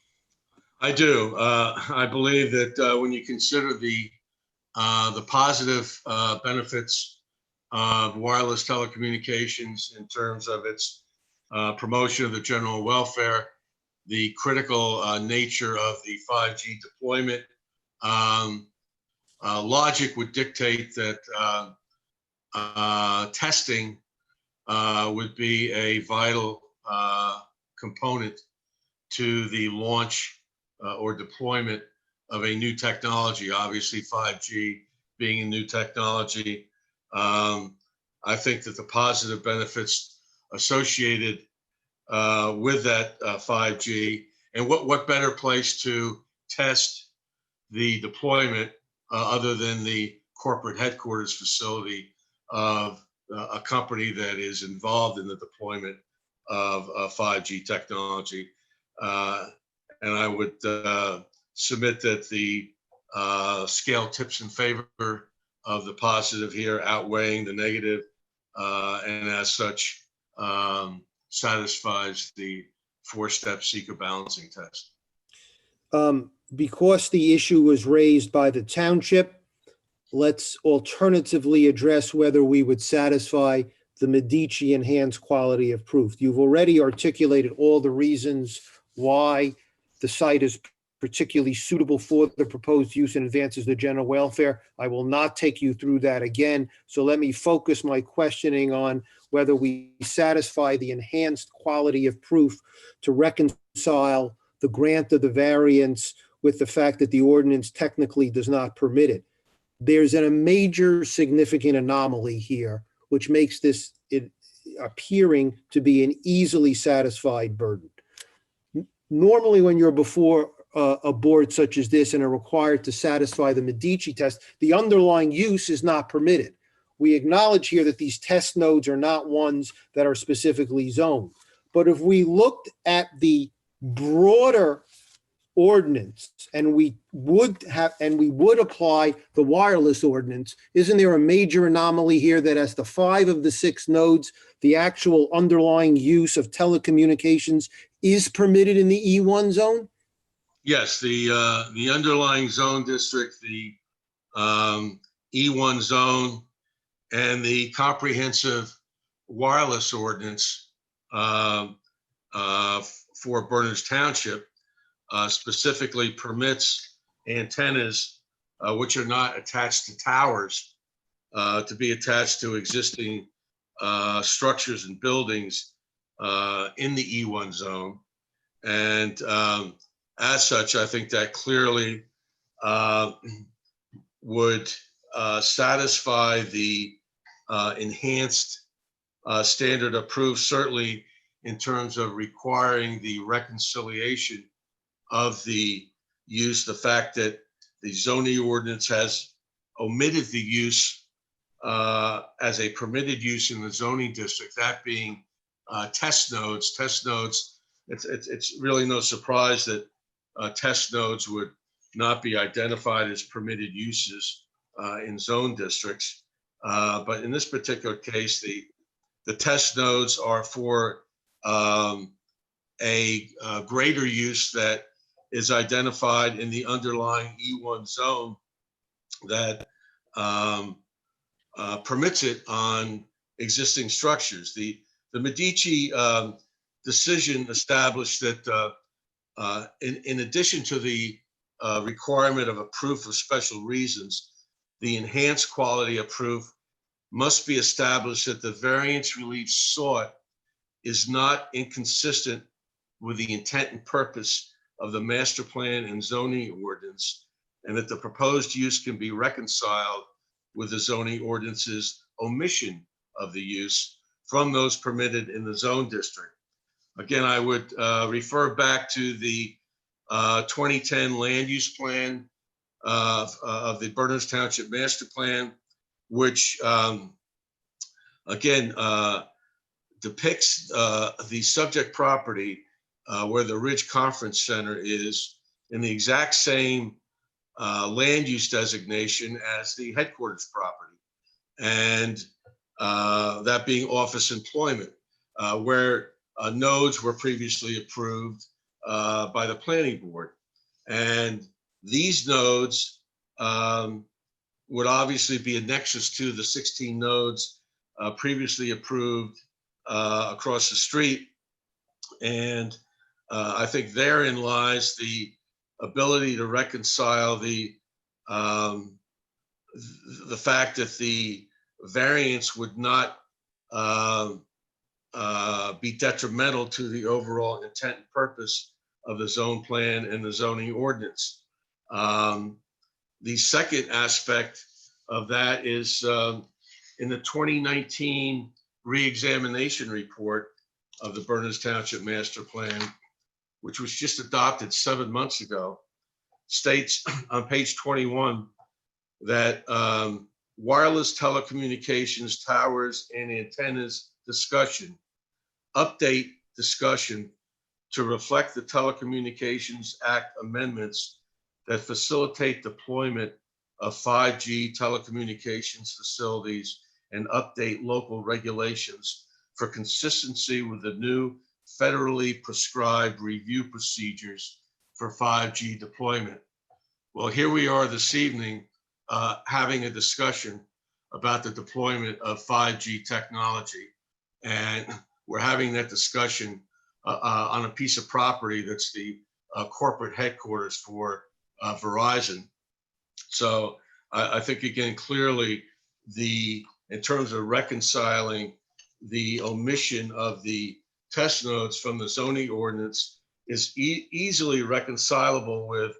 I do. I believe that when you consider the positive benefits of wireless telecommunications in terms of its promotion of the general welfare, the critical nature of the 5G deployment. Logic would dictate that testing would be a vital component to the launch or deployment of a new technology, obviously 5G being a new technology. I think that the positive benefits associated with that 5G, and what better place to test the deployment other than the corporate headquarters facility of a company that is involved in the deployment of 5G technology. And I would submit that the scale tips in favor of the positive here, outweighing the negative, and as such satisfies the four-step seeker balancing test. Because the issue was raised by the township, let's alternatively address whether we would satisfy the Medici enhanced quality of proof. You've already articulated all the reasons why the site is particularly suitable for the proposed use and advances the general welfare. I will not take you through that again. So let me focus my questioning on whether we satisfy the enhanced quality of proof to reconcile the grant of the variance with the fact that the ordinance technically does not permit it. There's a major significant anomaly here, which makes this appearing to be an easily satisfied burden. Normally, when you're before a board such as this and are required to satisfy the Medici test, the underlying use is not permitted. We acknowledge here that these test nodes are not ones that are specifically zoned. But if we looked at the broader ordinance and we would apply the wireless ordinance, isn't there a major anomaly here that as to 5 of the 6 nodes, the actual underlying use of telecommunications is permitted in the E1 zone? Yes, the underlying zone district, the E1 zone, and the comprehensive wireless ordinance for Berners Township specifically permits antennas which are not attached to towers to be attached to existing structures and buildings in the E1 zone. And as such, I think that clearly would satisfy the enhanced standard of proof, certainly in terms of requiring the reconciliation of the use, the fact that the zoning ordinance has omitted the use as a permitted use in the zoning district, that being test nodes. Test nodes, it's really no surprise that test nodes would not be identified as permitted uses in zone districts. But in this particular case, the test nodes are for a greater use that is identified in the underlying E1 zone that permits it on existing structures. The Medici decision established that in addition to the requirement of a proof of special reasons, the enhanced quality of proof must be established that the variance relief sought is not inconsistent with the intent and purpose of the master plan and zoning ordinance, and that the proposed use can be reconciled with the zoning ordinance's omission of the use from those permitted in the zone district. Again, I would refer back to the 2010 land use plan of the Berners Township master plan, which again depicts the subject property where the Ridge Conference Center is in the exact same land use designation as the headquarters property, and that being office employment, where nodes were previously approved by the planning board. And these nodes would obviously be a nexus to the 16 nodes previously approved across the street. And I think therein lies the ability to reconcile the fact that the variance would not be detrimental to the overall intent and purpose of the zone plan and the zoning ordinance. The second aspect of that is in the 2019 reexamination report of the Berners Township Master Plan, which was just adopted 7 months ago, states on page 21 that wireless telecommunications towers and antennas update discussion to reflect the Telecommunications Act amendments that facilitate deployment of 5G telecommunications facilities and update local regulations for consistency with the new federally prescribed review procedures for 5G deployment. Well, here we are this evening having a discussion about the deployment of 5G technology. And we're having that discussion on a piece of property that's the corporate headquarters for Verizon. So I think, again, clearly in terms of reconciling the omission of the test nodes from the zoning ordinance is easily reconcilable with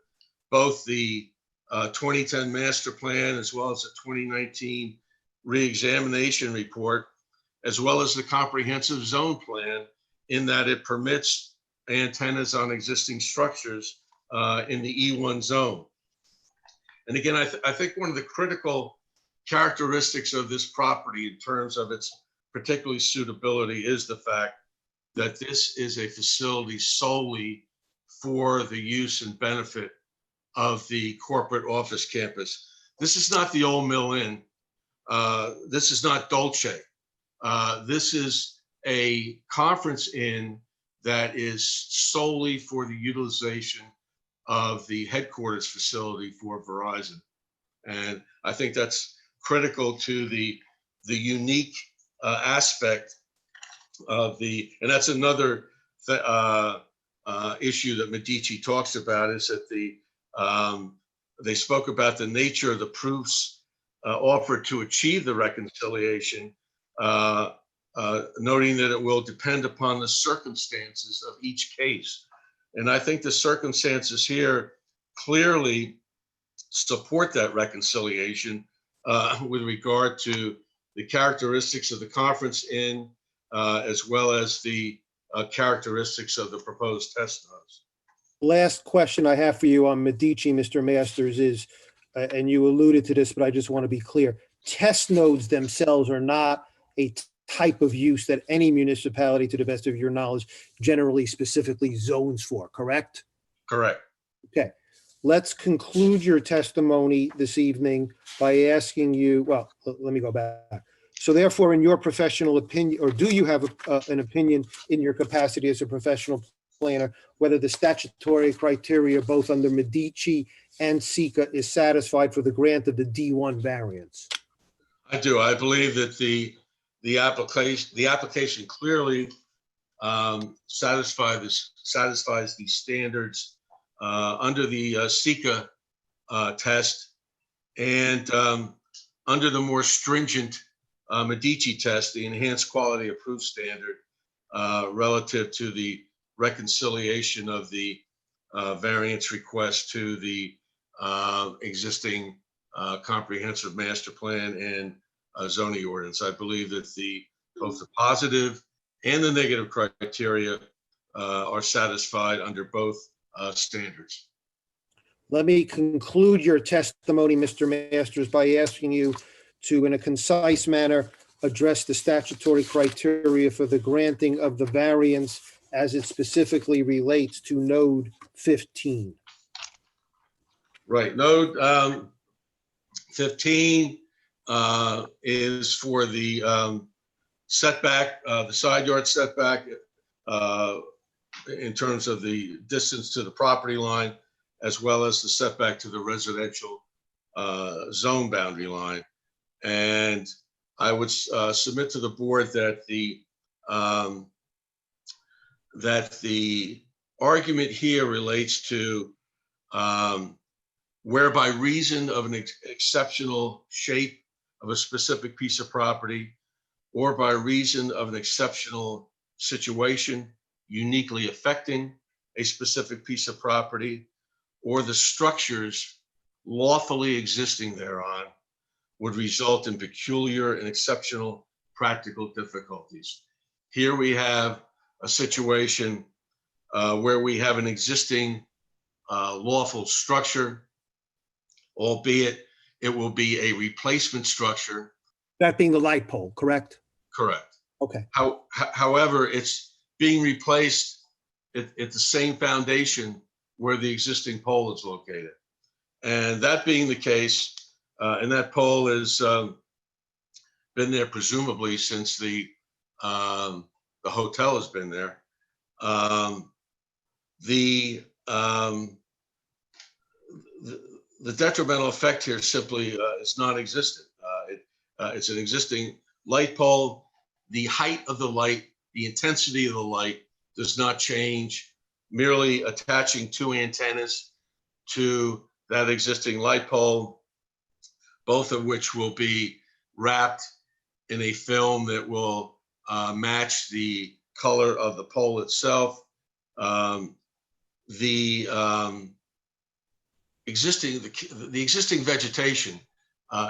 both the 2010 master plan as well as the 2019 reexamination report, as well as the comprehensive zone plan, in that it permits antennas on existing structures in the E1 zone. And again, I think one of the critical characteristics of this property in terms of its particularly suitability is the fact that this is a facility solely for the use and benefit of the corporate office campus. This is not the old Mill Inn. This is not Dolce. This is a conference inn that is solely for the utilization of the headquarters facility for Verizon. And I think that's critical to the unique aspect of and that's another issue that Medici talks about, is that they spoke about the nature of the proofs offered to achieve the reconciliation, noting that it will depend upon the circumstances of each case. And I think the circumstances here clearly support that reconciliation with regard to the characteristics of the conference inn, as well as the characteristics of the proposed test nodes. Last question I have for you on Medici, Mr. Masters, is, and you alluded to this, but I just want to be clear, test nodes themselves are not a type of use that any municipality, to the best of your knowledge, generally specifically zones for, correct? Correct. Okay. Let's conclude your testimony this evening by asking you, well, let me go back. So therefore, in your professional opinion, or do you have an opinion in your capacity as a professional planner, whether the statutory criteria both under Medici and SECA is satisfied for the grant of the D1 variance? I do. I believe that the application clearly satisfies the standards under the SECA test, and under the more stringent Medici test, the enhanced quality of proof standard, relative to the reconciliation of the variance request to the existing comprehensive master plan and zoning ordinance. I believe that both the positive and the negative criteria are satisfied under both standards. Let me conclude your testimony, Mr. Masters, by asking you to, in a concise manner, address the statutory criteria for the granting of the variance as it specifically relates to node 15. Right. Node 15 is for the setback, the side yard setback, in terms of the distance to the property line, as well as the setback to the residential zone boundary line. And I would submit to the board that the argument here relates to where by reason of an exceptional shape of a specific piece of property or by reason of an exceptional situation uniquely affecting a specific piece of property or the structures lawfully existing thereon would result in peculiar and exceptional practical difficulties. Here we have a situation where we have an existing lawful structure, albeit it will be a replacement structure. That being the light pole, correct? Correct. Okay. However, it's being replaced at the same foundation where the existing pole is located. And that being the case, and that pole has been there presumably since the hotel has been there. The detrimental effect here simply is non-existent. It's an existing light pole. The height of the light, the intensity of the light does not change. Merely attaching two antennas to that existing light pole, both of which will be wrapped in a film that will match the color of the pole itself. The existing vegetation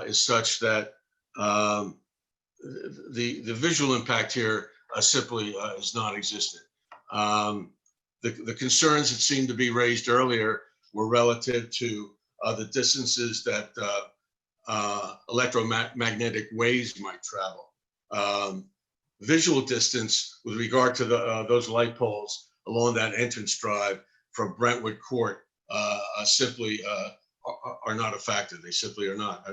is such that the visual impact here simply is non-existent. The concerns that seemed to be raised earlier were relative to the distances that electromagnetic waves might travel. Visual distance with regard to those light poles along that entrance drive from Brentwood Court simply are not a factor. They simply are not.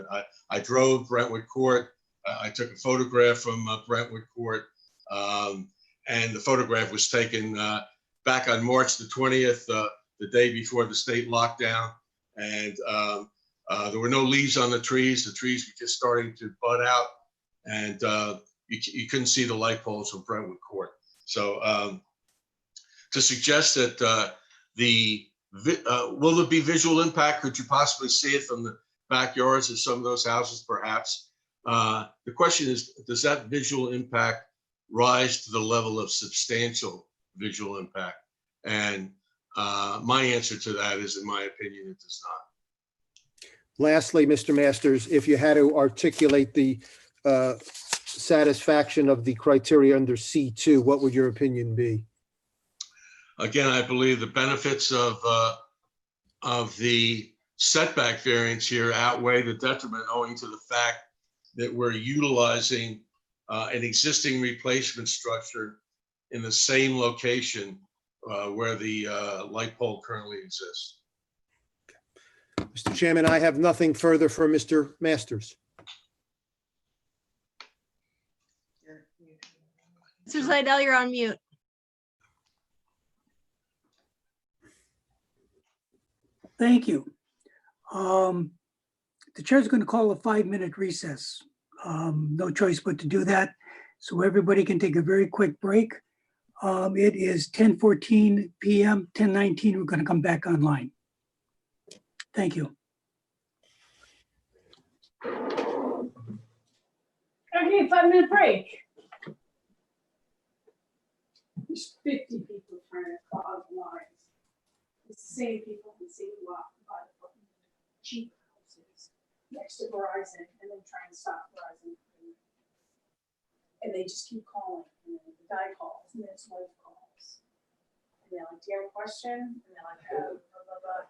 I drove Brentwood Court. I took a photograph from Brentwood Court, and the photograph was taken back on March the 20th, the day before the state lockdown. And there were no leaves on the trees. The trees were just starting to bud out, and you couldn't see the light poles from Brentwood Court. So to suggest that will there be visual impact? Could you possibly see it from the backyards of some of those houses? Perhaps. The question is, does that visual impact rise to the level of substantial visual impact? And my answer to that is, in my opinion, it does not. Lastly, Mr. Masters, if you had to articulate the satisfaction of the criteria under C2, what would your opinion be? Again, I believe the benefits of the setback variance here outweigh the detriment owing to the fact that we're utilizing an existing replacement structure in the same location where the light pole currently exists. Mr. Chairman, I have nothing further for Mr. Masters. Mr. Zaidel, you're on mute. Thank you. The chair's going to call a 5-minute recess. No choice but to do that. So everybody can take a very quick break. It is 10:14 p.m., 10:19. We're going to come back online. Thank you. Okay, 5-minute break. There's 50 people trying to clog lines. It's the same people in the same lot buy the cheap houses next to Verizon and then trying to stop Verizon. And they just keep calling. And then the guy calls and then his wife calls. And they're like, do you have a question? And they're like, oh, blah, blah, blah.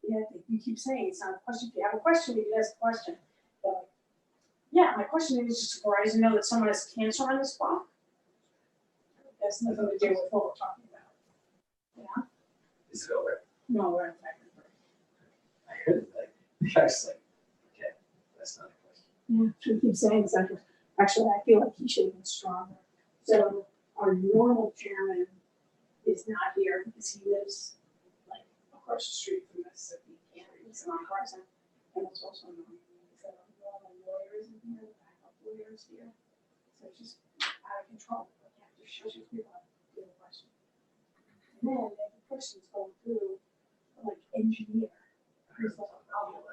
Yeah, you keep saying it's not a question. If you have a question, you can ask a question. But, yeah, my question is just Verizon know that someone has cancer on this block? That's nothing to do with what we're talking about. Yeah? Is it over? No, we're in fact. I heard it like, I was like, okay, that's not a question. Yeah, he keeps saying it's like, actually, I feel like he should have been stronger. So our normal chairman is not here because he lives like across the street from us. So he can't, he's not present. And it's also annoying. So normal lawyers in here, backup lawyers here. So it's just out of control. Like, you have to shut your people up to the question. then every person's going through, like, engineer. Who's like, oh,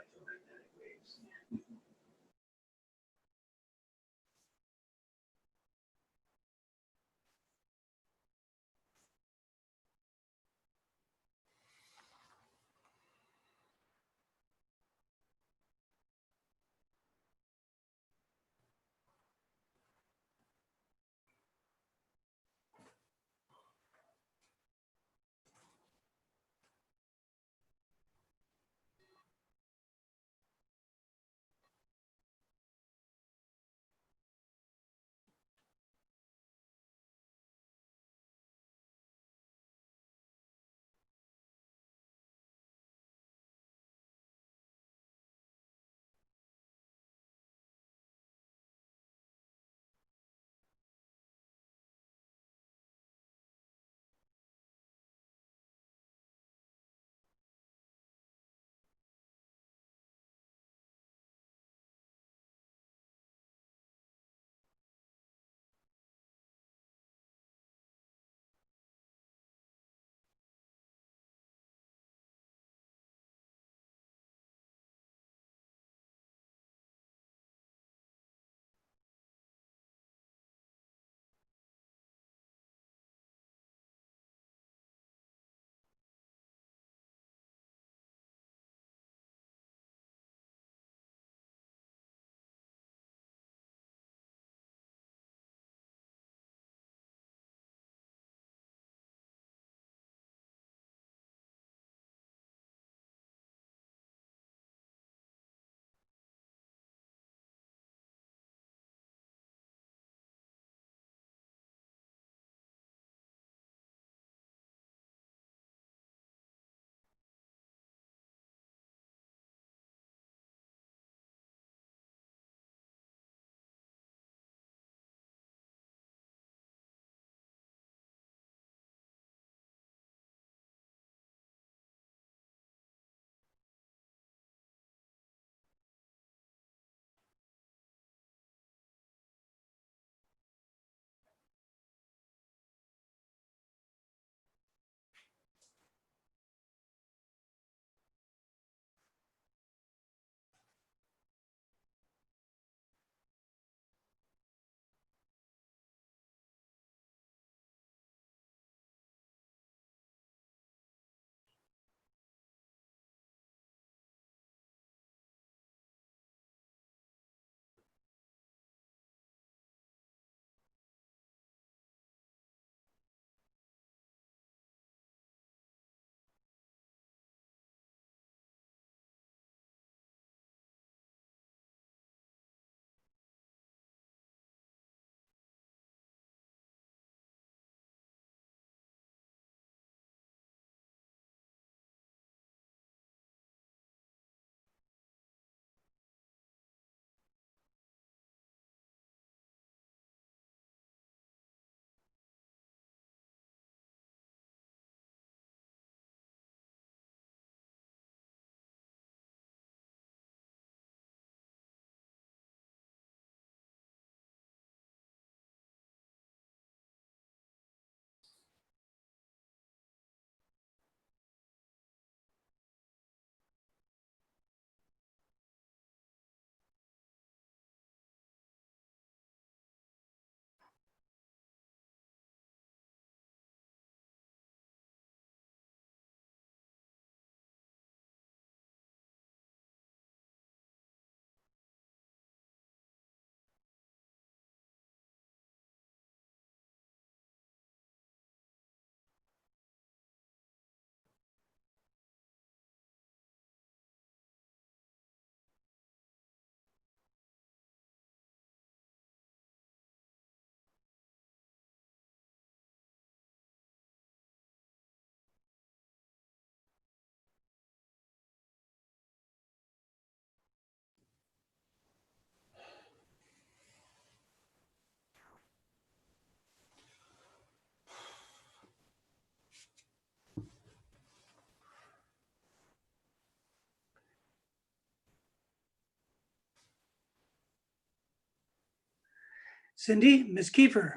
Cindy, Ms. Kiefer.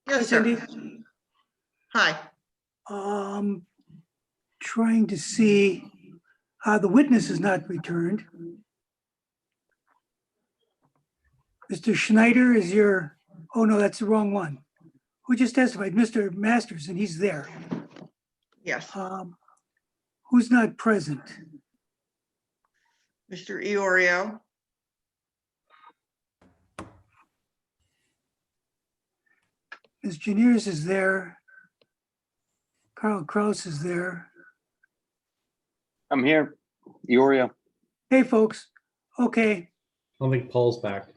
Yes, Cindy. sir. Hi. Trying to see, the witness is not returned. Mr. Schneider is your, oh no, that's the wrong one. Who just testified? Mr. Masters, and he's there. Yes. Who's not present? Mr. Iorio. Ms. Janiers is there. Carl Kraus is there. I'm here. Iorio. Hey, folks. Okay. I don't think Paul's back.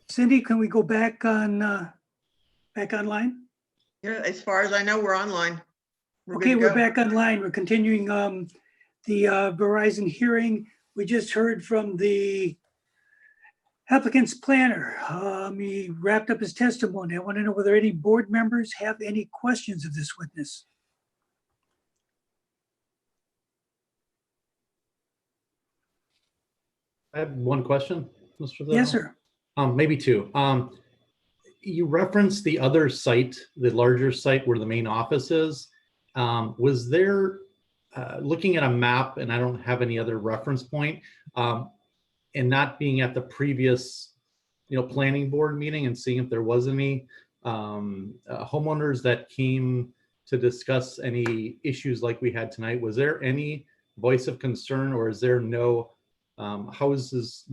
Cindy, can we go back on, back online? Yeah, as far as I know, we're online. Okay, we're back online. We're continuing the Verizon hearing. We just heard from the applicant's planner. He wrapped up his testimony. I want to know whether any board members have any questions of this witness. I have one question, Mr. Thill. Yes, sir. Maybe two. You referenced the other site, the larger site where the main office is. Was there, looking at a map, and I don't have any other reference point, and not being at the previous, planning board meeting and seeing if there was any homeowners that came to discuss any issues like we had tonight, was there any voice of concern, or is there no houses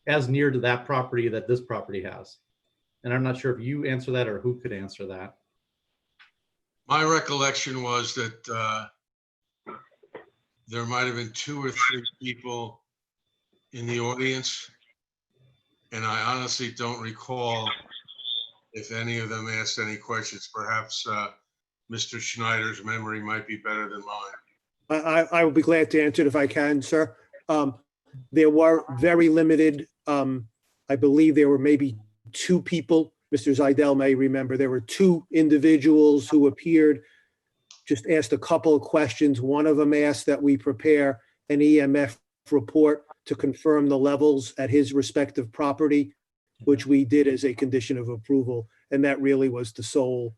as near to that property that this property has? And I'm not sure if you answer that or who could answer that. My recollection was that there might have been 2 or 3 people in the audience. And I honestly don't recall if any of them asked any questions. Perhaps Mr. Schneider's memory might be better than mine. I will be glad to answer it if I can, sir. There were very limited, I believe there were maybe 2 people. Mr. Zidell may remember, there were 2 individuals who appeared, just asked a couple of questions. One of them asked that we prepare an EMF report to confirm the levels at his respective property, which we did as a condition of approval. And that really was the sole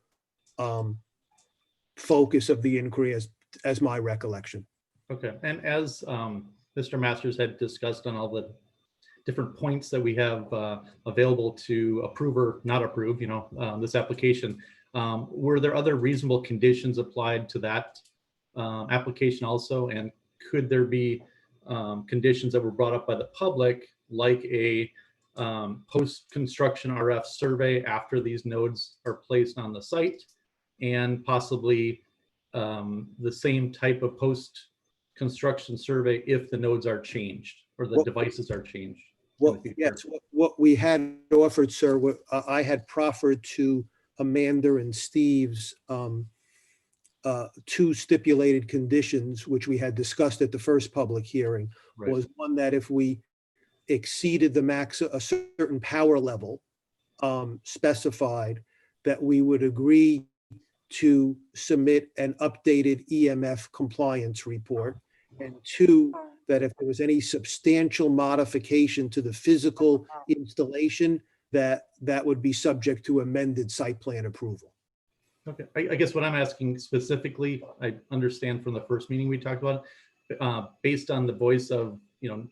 focus of the inquiry as my recollection. Okay, and as Mr. Masters had discussed on all the different points that we have available to approve or not approve, this application, were there other reasonable conditions applied to that application also? And could there be conditions that were brought up by the public, like a post-construction RF survey after these nodes are placed on the site, and possibly the same type of post-construction survey if the nodes are changed or the devices are changed? Yes, what we had offered, sir, I had proffered to Amanda and Steve's 2 stipulated conditions, which we had discussed at the first public hearing, was one that if we exceeded the max, a certain power level specified, that we would agree to submit an updated EMF compliance report, and 2, that if there was any substantial modification to the physical installation, that would be subject to amended site plan approval. Okay, I guess what I'm asking specifically, I understand from the first meeting we talked about, based on the voice of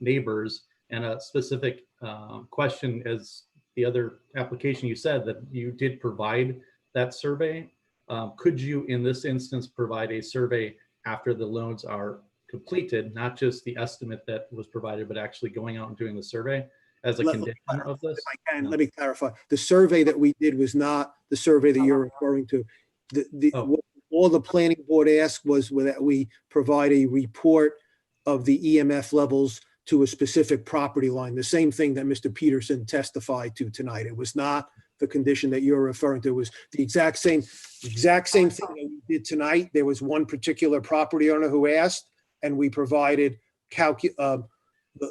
neighbors and a specific question, as the other application you said that you did provide that survey. Could you, in this instance, provide a survey after the loans are completed, not just the estimate that was provided, but actually going out and doing the survey as a condition of this? If I can, let me clarify. The survey that we did was not the survey that you're referring to. All the planning board asked was that we provide a report of the EMF levels to a specific property line, the same thing that Mr. Peterson testified to tonight. It was not the condition that you're referring to. It was the exact same thing that we did tonight. There was one particular property owner who asked, and we provided the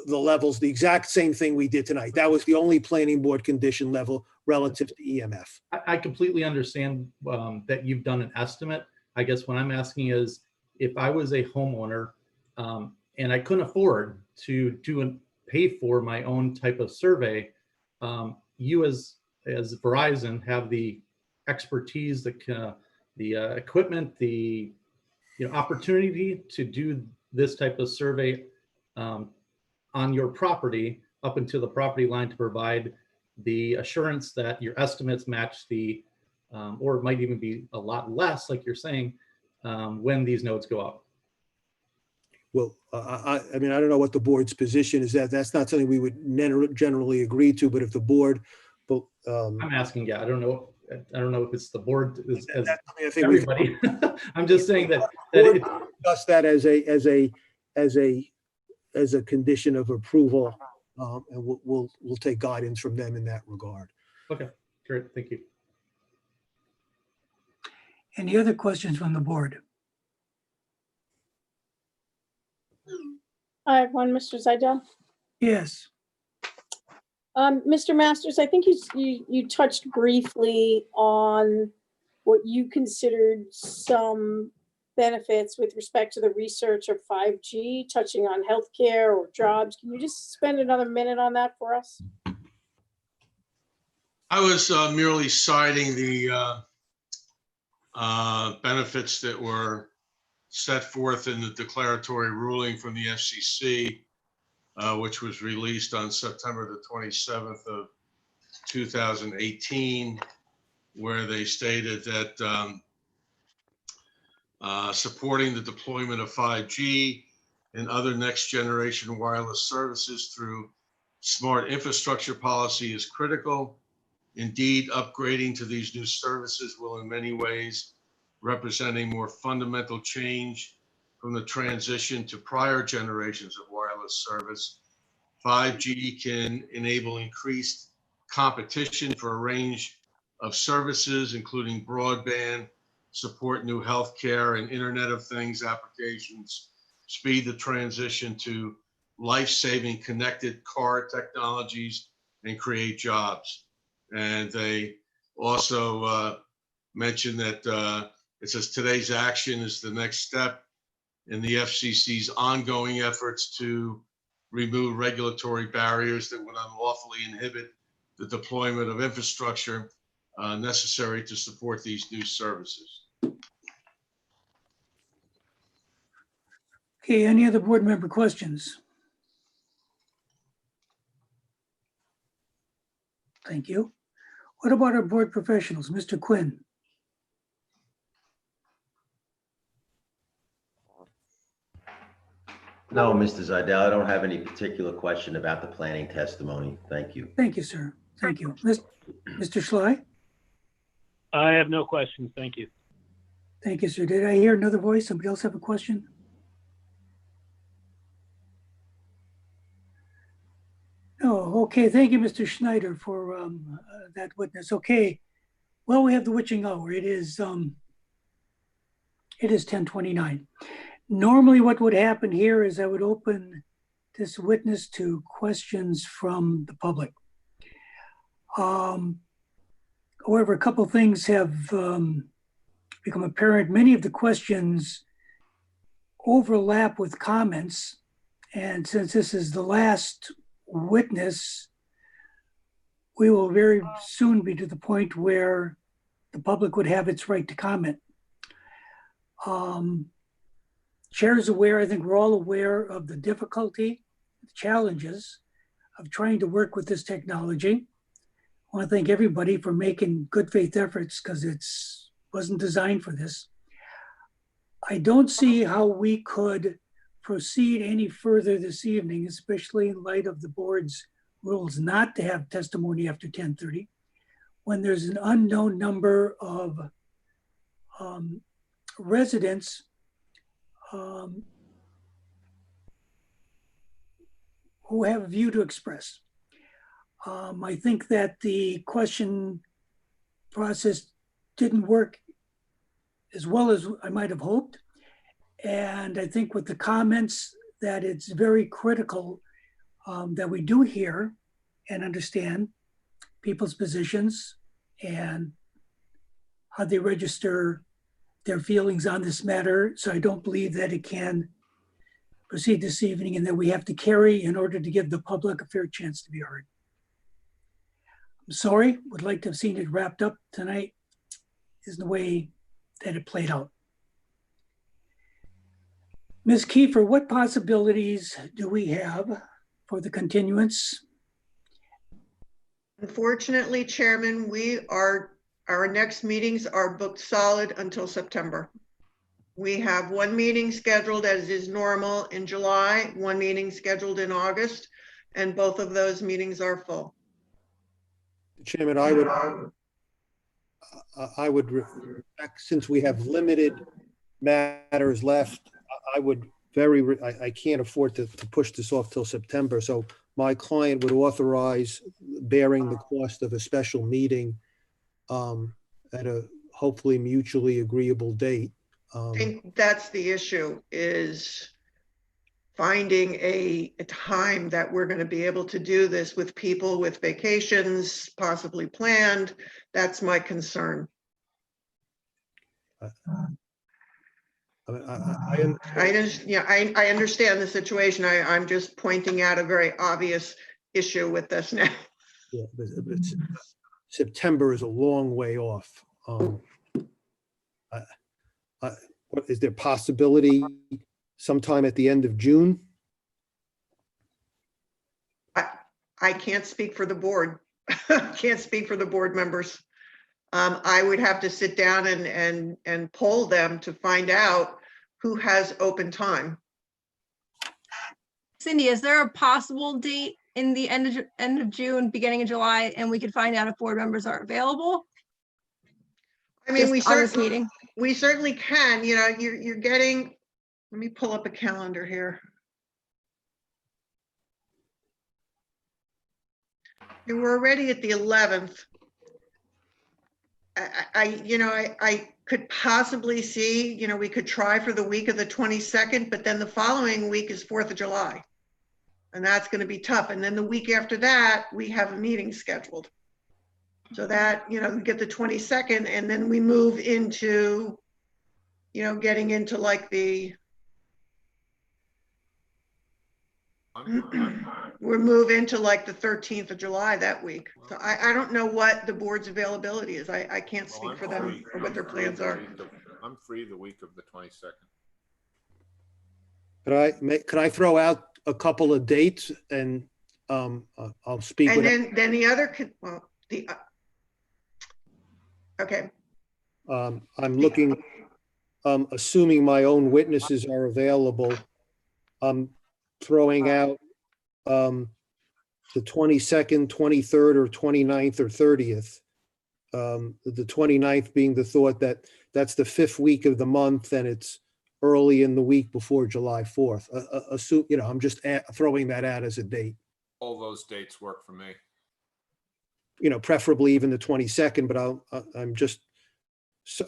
levels, the exact same thing we did tonight. That was the only planning board condition level relative to EMF. I completely understand that you've done an estimate. I guess what I'm asking is, if I was a homeowner and I couldn't afford to do and pay for my own type of survey, you as Verizon have the expertise, the equipment, the opportunity to do this type of survey on your property up until the property line to provide the assurance that your estimates match the, or it might even be a lot less, like you're saying, when these nodes go up. Well, I mean, I don't know what the board's position is. That's not something we would generally agree to, but if the board, but I'm asking, yeah, I don't know if it's the board as I think everybody. I'm just saying that discuss that as a condition of approval, and we'll take guidance from them in that regard. Okay, great, thank you. Any other questions from the board? I have one, Mr. Zidell. Yes. Mr. Masters, I think you touched briefly on what you considered some benefits with respect to the research of 5G, touching on healthcare or jobs. Can you just spend another minute on that for us? I was merely citing the benefits that were set forth in the declaratory ruling from the FCC, which was released on September the 27th of 2018, where they stated that supporting the deployment of 5G and other next generation wireless services through smart infrastructure policy is critical. Indeed, upgrading to these new services will in many ways represent a more fundamental change from the transition to prior generations of wireless service. 5G can enable increased competition for a range of services, including broadband, support new healthcare and Internet of Things applications, speed the transition to life-saving connected car technologies, and create jobs. And they also mentioned that it says today's action is the next step in the FCC's ongoing efforts to remove regulatory barriers that would unlawfully inhibit the deployment of infrastructure necessary to support these new services. Okay, any other board member questions? Thank you. What about our board professionals? Mr. Quinn? No, Mr. Zidell, I don't have any particular question about the planning testimony. Thank you. Thank you, sir. Thank you. Mr. Schley? I have no questions. Thank you. Thank you, sir. Did I hear another voice? Somebody else have a question? No, okay. Thank you, Mr. Schneider, for that witness. Okay. Well, we have the witching hour. It is 10:29. Normally what would happen here is I would open this witness to questions from the public. However, a couple of things have become apparent. Many of the questions overlap with comments. And since this is the last witness, we will very soon be to the point where the public would have its right to comment. Chair is aware, I think we're all aware of the difficulty, the challenges of trying to work with this technology. I want to thank everybody for making good faith efforts because it wasn't designed for this. I don't see how we could proceed any further this evening, especially in light of the board's rules not to have testimony after 10:30, when there's an unknown number of residents who have a view to express. I think that the question process didn't work as well as I might have hoped. And I think with the comments that it's very critical that we do hear and understand people's positions and how they register their feelings on this matter. So I don't believe that it can proceed this evening and that we have to carry in order to give the public a fair chance to be heard. I'm sorry, would like to have seen it wrapped up tonight, is the way that it played out. Ms. Kiefer, what possibilities do we have for the continuance? Unfortunately, Chairman, our next meetings are booked solid until September. We have one meeting scheduled as is normal in July, one meeting scheduled in August, and both of those meetings are full. Chairman, since we have limited matters left, I can't afford to push this off till September. So my client would authorize bearing the cost of a special meeting at a hopefully mutually agreeable date. I think that's the issue, is finding a time that we're going to be able to do this with people with vacations possibly planned. That's my concern. I understand the situation. I'm just pointing out a very obvious issue with this now. Yeah, but September is a long way off. Is there possibility sometime at the end of June? I can't speak for the board. Can't speak for the board members. I would have to sit down and poll them to find out who has open time. Cindy, is there a possible date in the end of June, beginning of July, and we could find out if board members are available? I mean, Just we certainly can. You know, you're getting. Let me pull up a calendar here. And we're already at the 11th. I could possibly see, we could try for the week of the 22nd, but then the following week is 4th of July. And that's going to be tough. And then the week after that, we have a meeting scheduled. So that, we get the 22nd, and then we move into, getting into like we'll move into like the 13th of July that week. So I don't know what the board's availability is. I can't speak for them or what their plans are. I'm free the week of the 22nd. Could I throw out a couple of dates and I'll speak. And then the other, okay. I'm looking, assuming my own witnesses are available, I'm throwing out the 22nd, 23rd, or 29th, or 30th. The 29th being the thought that that's the 5th week of the month and it's early in the week before July 4th. Assume, I'm just throwing that out as a date. All those dates work for me. Preferably even the 22nd, but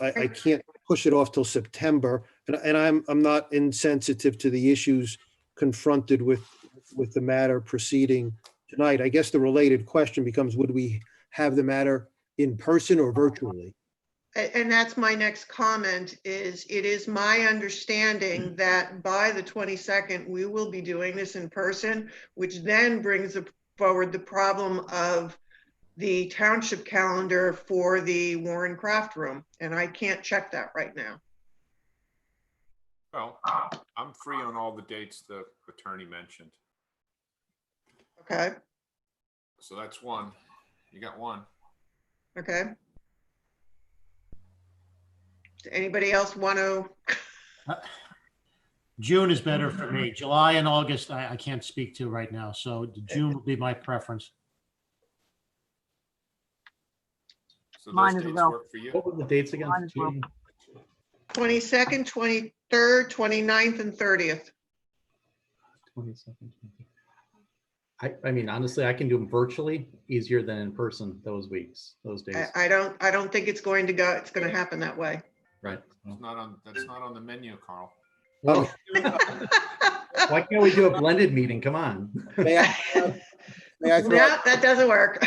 I can't push it off till September. And I'm not insensitive to the issues confronted with the matter proceeding tonight. I guess the related question becomes, would we have the matter in person or virtually? And that's my next comment, is it is my understanding that by the 22nd, we will be doing this in person, which then brings forward the problem of the township calendar for the Warren Craft Room. And I can't check that right now. Well, I'm free on all the dates the attorney mentioned. Okay. So that's one. You got one. Okay. Does anybody else want to? June is better for me. July and August, I can't speak to right now. So June would be my preference. So Mine those as dates well. work for you? What were the dates again? Mine as well. 22nd, 23rd, 29th, and 30th. 22nd. I mean, honestly, I can do them virtually, easier than in person those weeks, those days. I don't think it's going to happen that way. Right. That's not on the menu, Carl. Well, why can't we do a blended meeting? Come on. May I throw No, that doesn't work.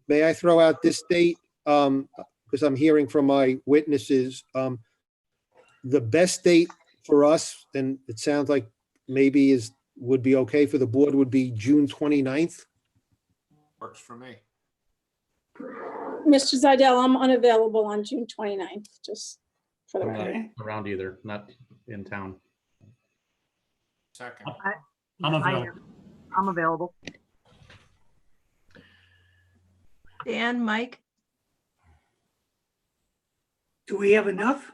May I throw out this date? Because I'm hearing from my witnesses, the best date for us, and it sounds like maybe would be okay for the board, would be June 29th. Works for me. Mr. Zidell, I'm unavailable on June 29th, just for the I'm not record. around either, not in town. Second. I'm I available. I'm available. Dan, Mike, Do we have enough?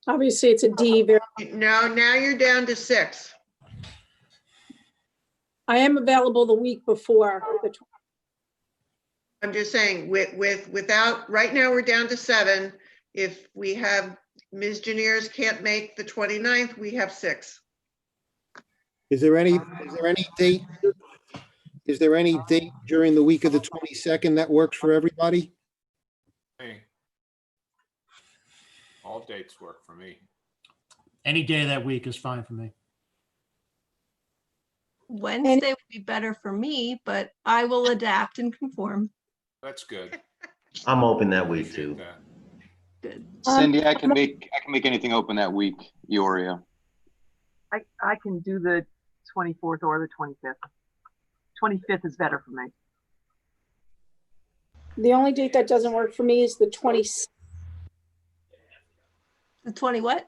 Obviously, it's a D. Now you're down to 6. I am available the week before the I'm just saying without, right now we're down to 7. If we have, Ms. Janiers can't make the 29th, we have 6. Is there any date? Is there any date during the week of the 22nd that works for everybody? Hey. All dates work for me. Any day of that week is fine for me. Wednesday would be better for me, but I will adapt and conform. That's good. I'm open that week too. Good. Cindy, I can make anything open that week, Eoria. I can do the 24th or the 25th. 25th is better for me. The only date that doesn't work for me is the 26th. The 20 what?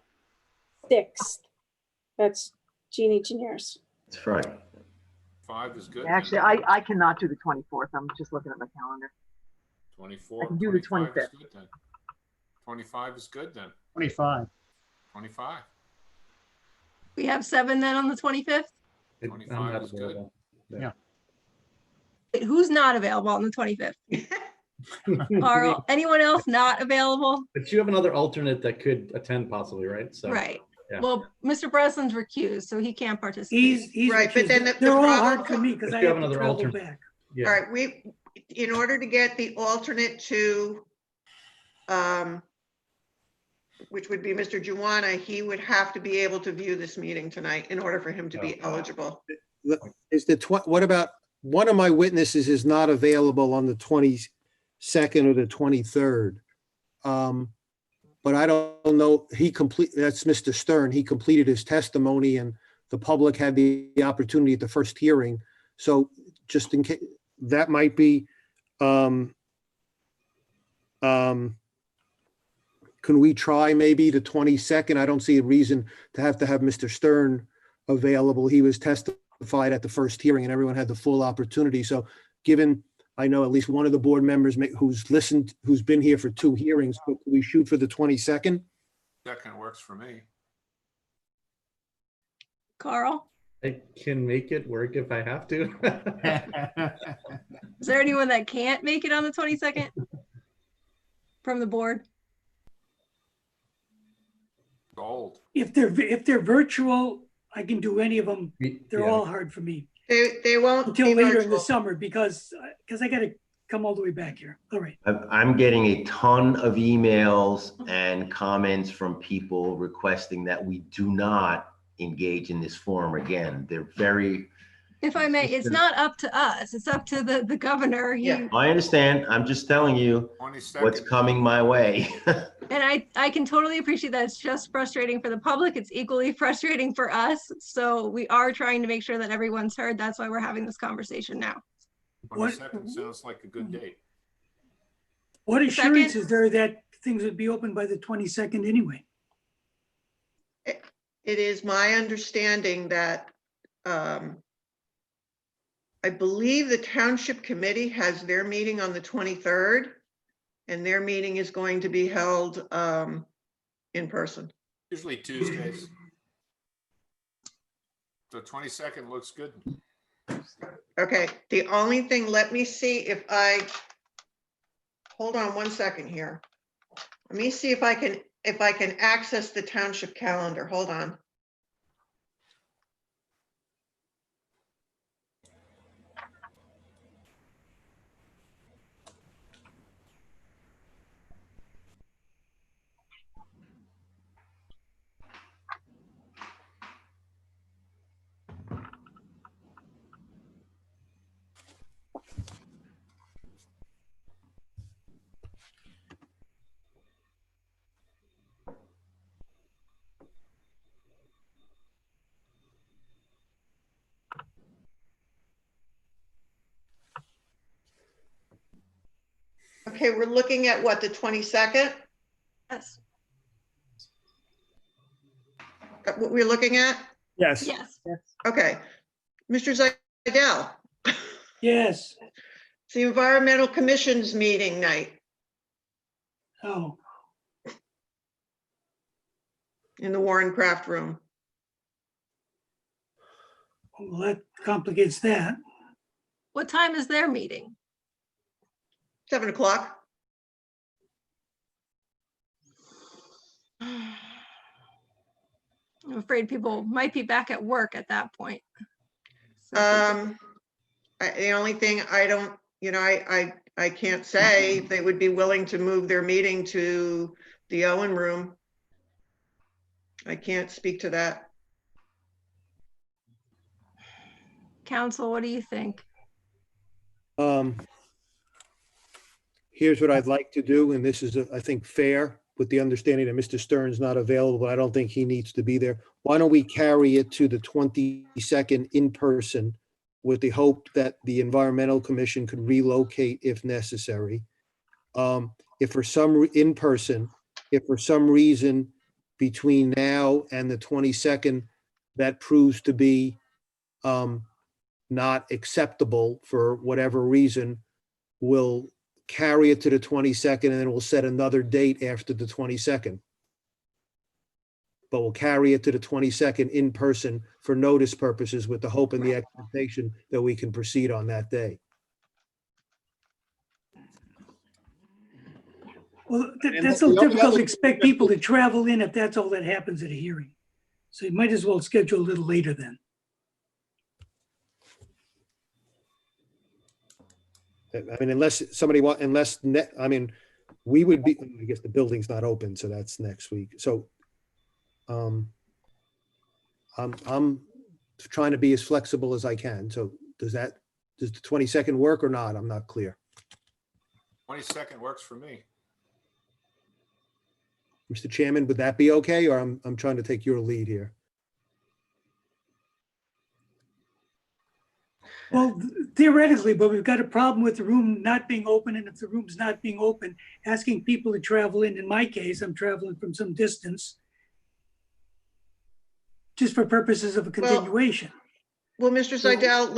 That's Jeannie Janiers. It's Friday. 5 is good. Actually, I cannot do the 24th. I'm just looking at my calendar. 24. I can do the 25 is 25th. good then. 25 is good then. 25. 25. We have 7 then on the 25th? 25 is good. Yeah. Wait, who's not available on the 25th? Carl, anyone else not available? But you have another alternate that could attend possibly, right? So Right. yeah. Well, Mr. Breslin's recused, so he can't participate. He's Right, but then the they're all problem hard for me because But I you have have to another travel alternate. back. Yeah. All right, in order to get the alternate to, which would be Mr. Juwana, he would have to be able to view this meeting tonight in order for him to be eligible. What about, one of my witnesses is not available on the 22nd or the 23rd. But I don't know, that's Mr. Stern. He completed his testimony and the public had the opportunity at the first hearing. So just in case, that might be, can we try maybe the 22nd? I don't see a reason to have Mr. Stern available. He was testified at the first hearing and everyone had the full opportunity. So given, I know at least one of the board members who's been here for 2 hearings, but can we shoot for the 22nd? Second works for me. Carl, I can make it work if I have to. is there anyone that can't make it on the 22nd from the board? Gold. If they're virtual, I can do any of them. They're all hard for me They won't until be later in the virtual. summer because I got to come all the way back here. All right. I'm getting a ton of emails and comments from people requesting that we do not engage in this forum again. They're very, If I may, it's not up to us. It's up to the governor. I understand. I'm just telling you 22nd. what's coming my way. And I can totally appreciate that. It's just frustrating for the public. It's equally frustrating for us. So we are trying to make sure that everyone's heard. That's why we're having this conversation now. 22nd sounds like a good date. What The assurance second? is there that things would be open by the 22nd anyway? It is my understanding that I believe the Township Committee has their meeting on the 23rd, and their meeting is going to be held in person. Usually Tuesdays. The 22nd looks good. Okay, the only thing, let me see if hold on one second here. Let me see if I can access the Township calendar. Hold on. Okay, we're looking at what, the 22nd? Yes. What we're looking at? Yes. Yes. Okay. Mr. Zaidel, Yes. it's the Environmental Commission's meeting night Oh, in the Warren Craft Room. well, that complicates that. What time is their meeting? 7 o'clock. I'm afraid people might be back at work at that point. So The only thing I don't, I can't say if they would be willing to move their meeting to the Owen Room. I can't speak to that. Council, what do you think? Here's what I'd like to do, and this is, I think, fair, with the understanding that Mr. Stern's not available. I don't think he needs to be there. Why don't we carry it to the 22nd in person with the hope that the Environmental Commission could relocate if necessary. If for some reason between now and the 22nd, that proves to be not acceptable for whatever reason, we'll carry it to the 22nd and then we'll set another date after the 22nd. But we'll carry it to the 22nd in person for notice purposes with the hope and the expectation that we can proceed on that day. Well, that's a little difficult to expect people to travel in if that's all that happens at a hearing. So you might as well schedule a little later then. I mean, unless somebody we would be, I guess the building's not open, so that's next week. So I'm trying to be as flexible as I can. So does the 22nd work or not? I'm not clear. 22nd works for me. Mr. Chairman, would that be okay? Or I'm trying to take your lead here. Well, theoretically, but we've got a problem with the room not being open. And if the room's not being open, asking people to travel in my case, I'm traveling from some distance, just for purposes of a continuation. Well, Mr. Seidel,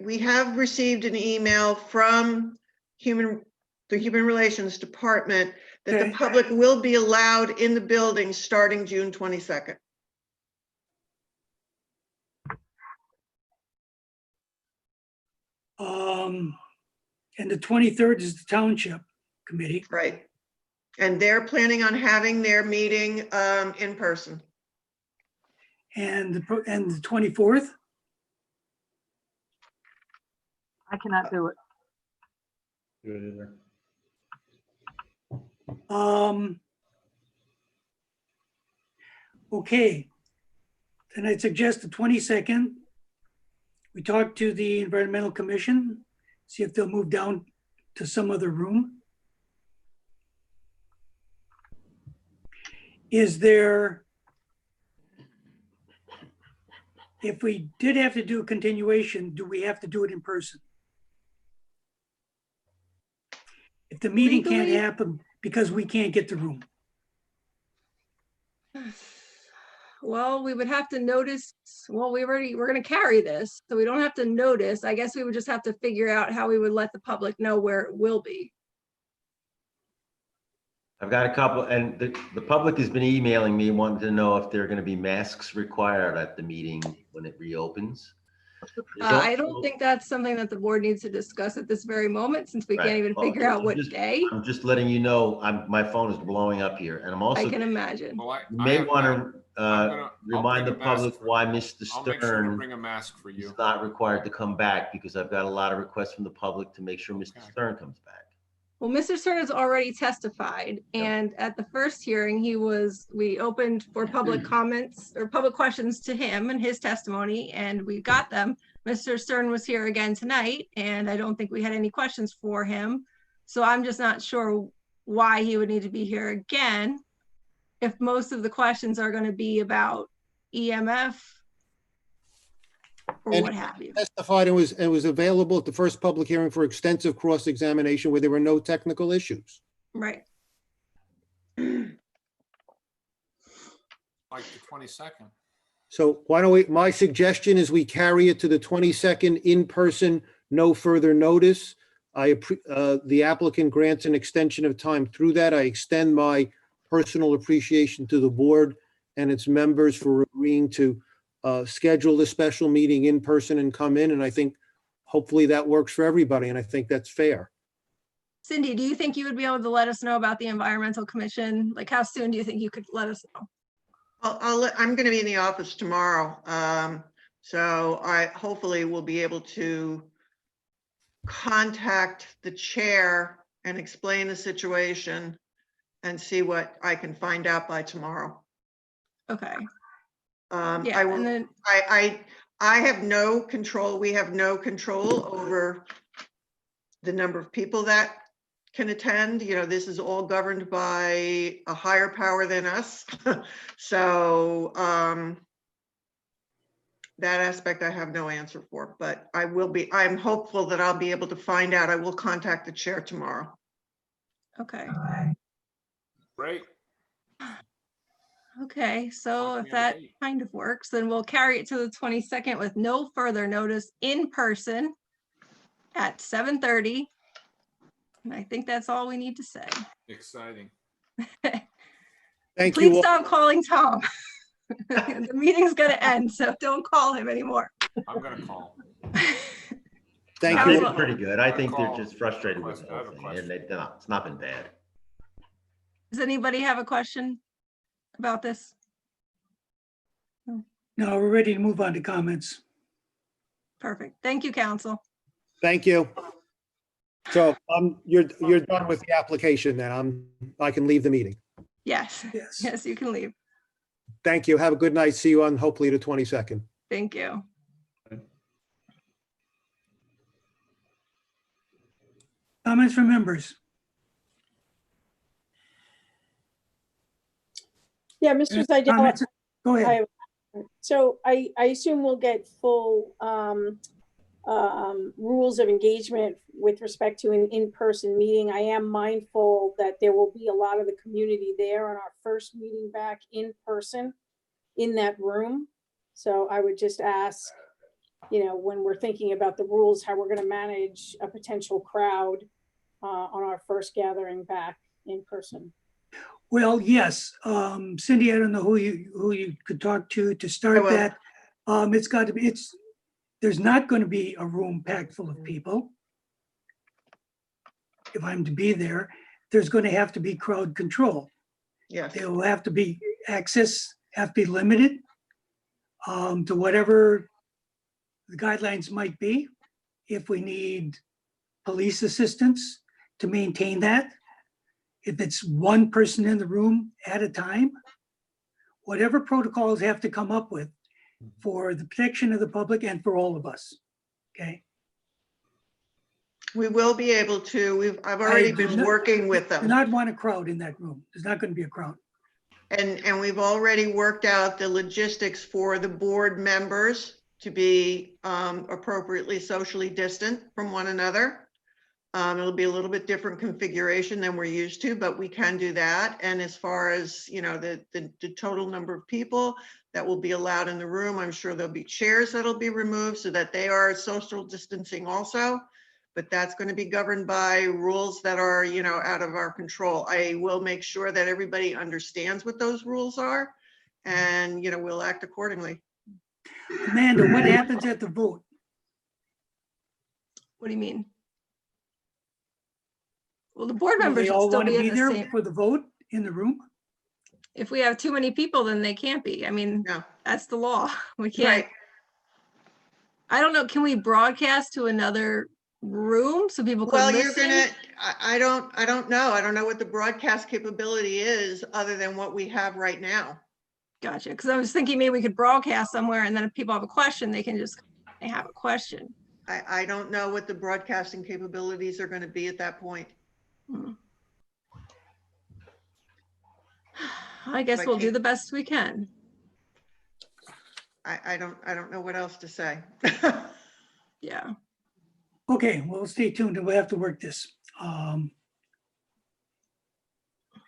we have received an email from the Human Relations Department that the public will be allowed in the building starting June 22nd. And the 23rd is the Township Committee. Right. And they're planning on having their meeting in person. And the 24th? I cannot do it. Okay. Then I'd suggest the 22nd. We talk to the Environmental Commission, see if they'll move down to some other room. Is there, if we did have to do a continuation, do we have to do it in person? If the meeting can't happen because we can't get the room. Well, we would have to notice, well, we're going to carry this, so we don't have to notice. I guess we would just have to figure out how we would let the public know where it will be. I've got a couple, and the public has been emailing me wanting to know if there are going to be masks required at the meeting when it reopens. I don't think that's something that the board needs to discuss at this very moment, since we can't even figure out what day. I'm just letting you know, my phone is blowing up here, and I'm also. I can imagine. You may want to remind the public why Mr. I'll make sure to Stern bring a mask for you. is not required to come back, because I've got a lot of requests from the public to make sure Mr. Stern comes back. Well, Mr. Stern has already testified, and at the first hearing, we opened for public comments or public questions to him and his testimony, and we got them. Mr. Stern was here again tonight, and I don't think we had any questions for him. So I'm just not sure why he would need to be here again if most of the questions are going to be about EMF or And what have you. Testified and was available at the first public hearing for extensive cross-examination where there were no technical issues. Right. Like the 22nd. So why don't we, my suggestion is we carry it to the 22nd in person, no further notice. The applicant grants an extension of time through that. I extend my personal appreciation to the board and its members for agreeing to schedule the special meeting in person and come in. And I think hopefully that works for everybody. And I think that's fair. Cindy, do you think you would be able to let us know about the environmental commission? Like, how soon do you think you could let us know? I'm going to be in the office tomorrow. So I hopefully will be able to contact the chair and explain the situation and see what I can find out by tomorrow. Okay. Yeah, and then I have no control. We have no control over the number of people that can attend. You know, this is all governed by a higher power than us. So that aspect I have no answer for, but I'm hopeful that I'll be able to find out. I will contact the chair tomorrow. okay. Great. Okay, so if that kind of works, then we'll carry it to the 22nd with no further notice in person at 7:30. And I think that's all we need to say. Exciting. Thank Please you all. stop calling Tom. The meeting's gonna end, so don't call him anymore. I'm going to call. Thank I you. think it's pretty good. I think they're Call. just frustrated with the I have whole a thing, and it's not been bad. Does anybody have a question about this? No, we're ready to move on to comments. Perfect. Thank you, council. Thank you. So you're done with the application then. I can leave the meeting. Yes. Yes. Yes, you can leave. Thank you. Have a good night. See you on hopefully the 22nd. Thank you. Comments from members? Yeah, Mr. Seidel, Comments? Go ahead. so I assume we'll get full rules of engagement with respect to an in-person meeting. I am mindful that there will be a lot of the community there on our first meeting back in person in that room. So I would just ask, you know, when we're thinking about the rules, how we're going to manage a potential crowd on our first gathering back in person. Well, yes. Cindy, I don't know who you could talk to start that. It's got to be, there's not going to be a room packed full of people. If I'm to be there, there's going to have to be crowd control. Yes. There will have to be access, have to be limited to whatever the guidelines might be. If we need police assistance to maintain that, if it's one person in the room at a time, whatever protocols have to come up with for the protection of the public and for all of us, okay? We will be able to, I've already been working with them. Do not want a crowd in that room. There's not going to be a crowd. And we've already worked out the logistics for the board members to be appropriately socially distant from one another. It'll be a little bit different configuration than we're used to, but we can do that. And as far as, you know, the total number of people that will be allowed in the room, I'm sure there'll be chairs that'll be removed so that they are social distancing also. But that's going to be governed by rules that are, you know, out of our control. I will make sure that everybody understands what those rules are, and, you know, we'll act accordingly. Amanda, what happens at the vote? What do you mean? Well, the board Do members they should all still want be to in be the there same. for the vote in the room? If we have too many people, then they can't be. I mean, that's the law. We can't. Right. I don't know. Can we broadcast to another room so people can Well, listen? I don't know. I don't know what the broadcast capability is other than what we have right now. Gotcha. Because I was thinking maybe we could broadcast somewhere, and then if people have a question, they can just have a question. I don't know what the broadcasting capabilities are going to be at that point. I guess we'll do the best we can. I don't know what else to say. Yeah. Okay, well, stay tuned and we'll have to work this.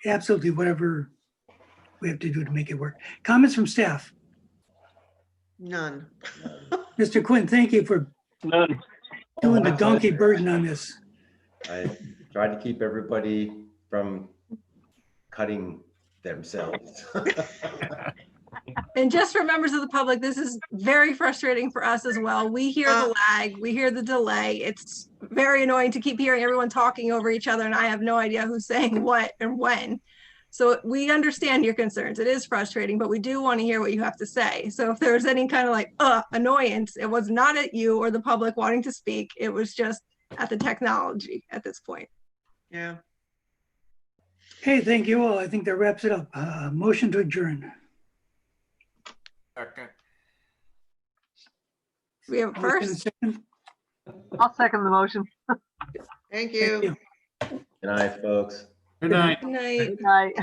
Absolutely, whatever we have to do to make it work. Comments from staff? None. Mr. Quinn, thank you for None. doing the donkey burden on this. I tried to keep everybody from cutting themselves. And just for members of the public, this is very frustrating for us as well. We hear the lag, we hear the delay. It's very annoying to keep hearing everyone talking over each other, and I have no idea who's saying what and when. So we understand your concerns. It is frustrating, but we do want to hear what you have to say. So if there's any kind of like annoyance, it was not at you or the public wanting to speak. It was just at the technology at this point. Yeah. Okay, thank you all. I think that wraps it up. Motion to adjourn. Second. We have a first. I'll second the motion. Thank you. Good night, folks. Good night. Good night. Good night.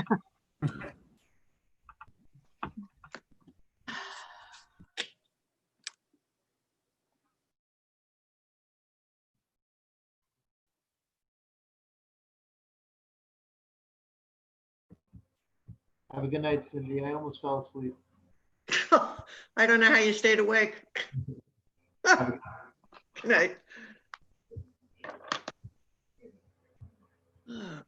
Have a good night, Cindy. I almost fell asleep. I don't know how you stayed awake. Good night. Oh,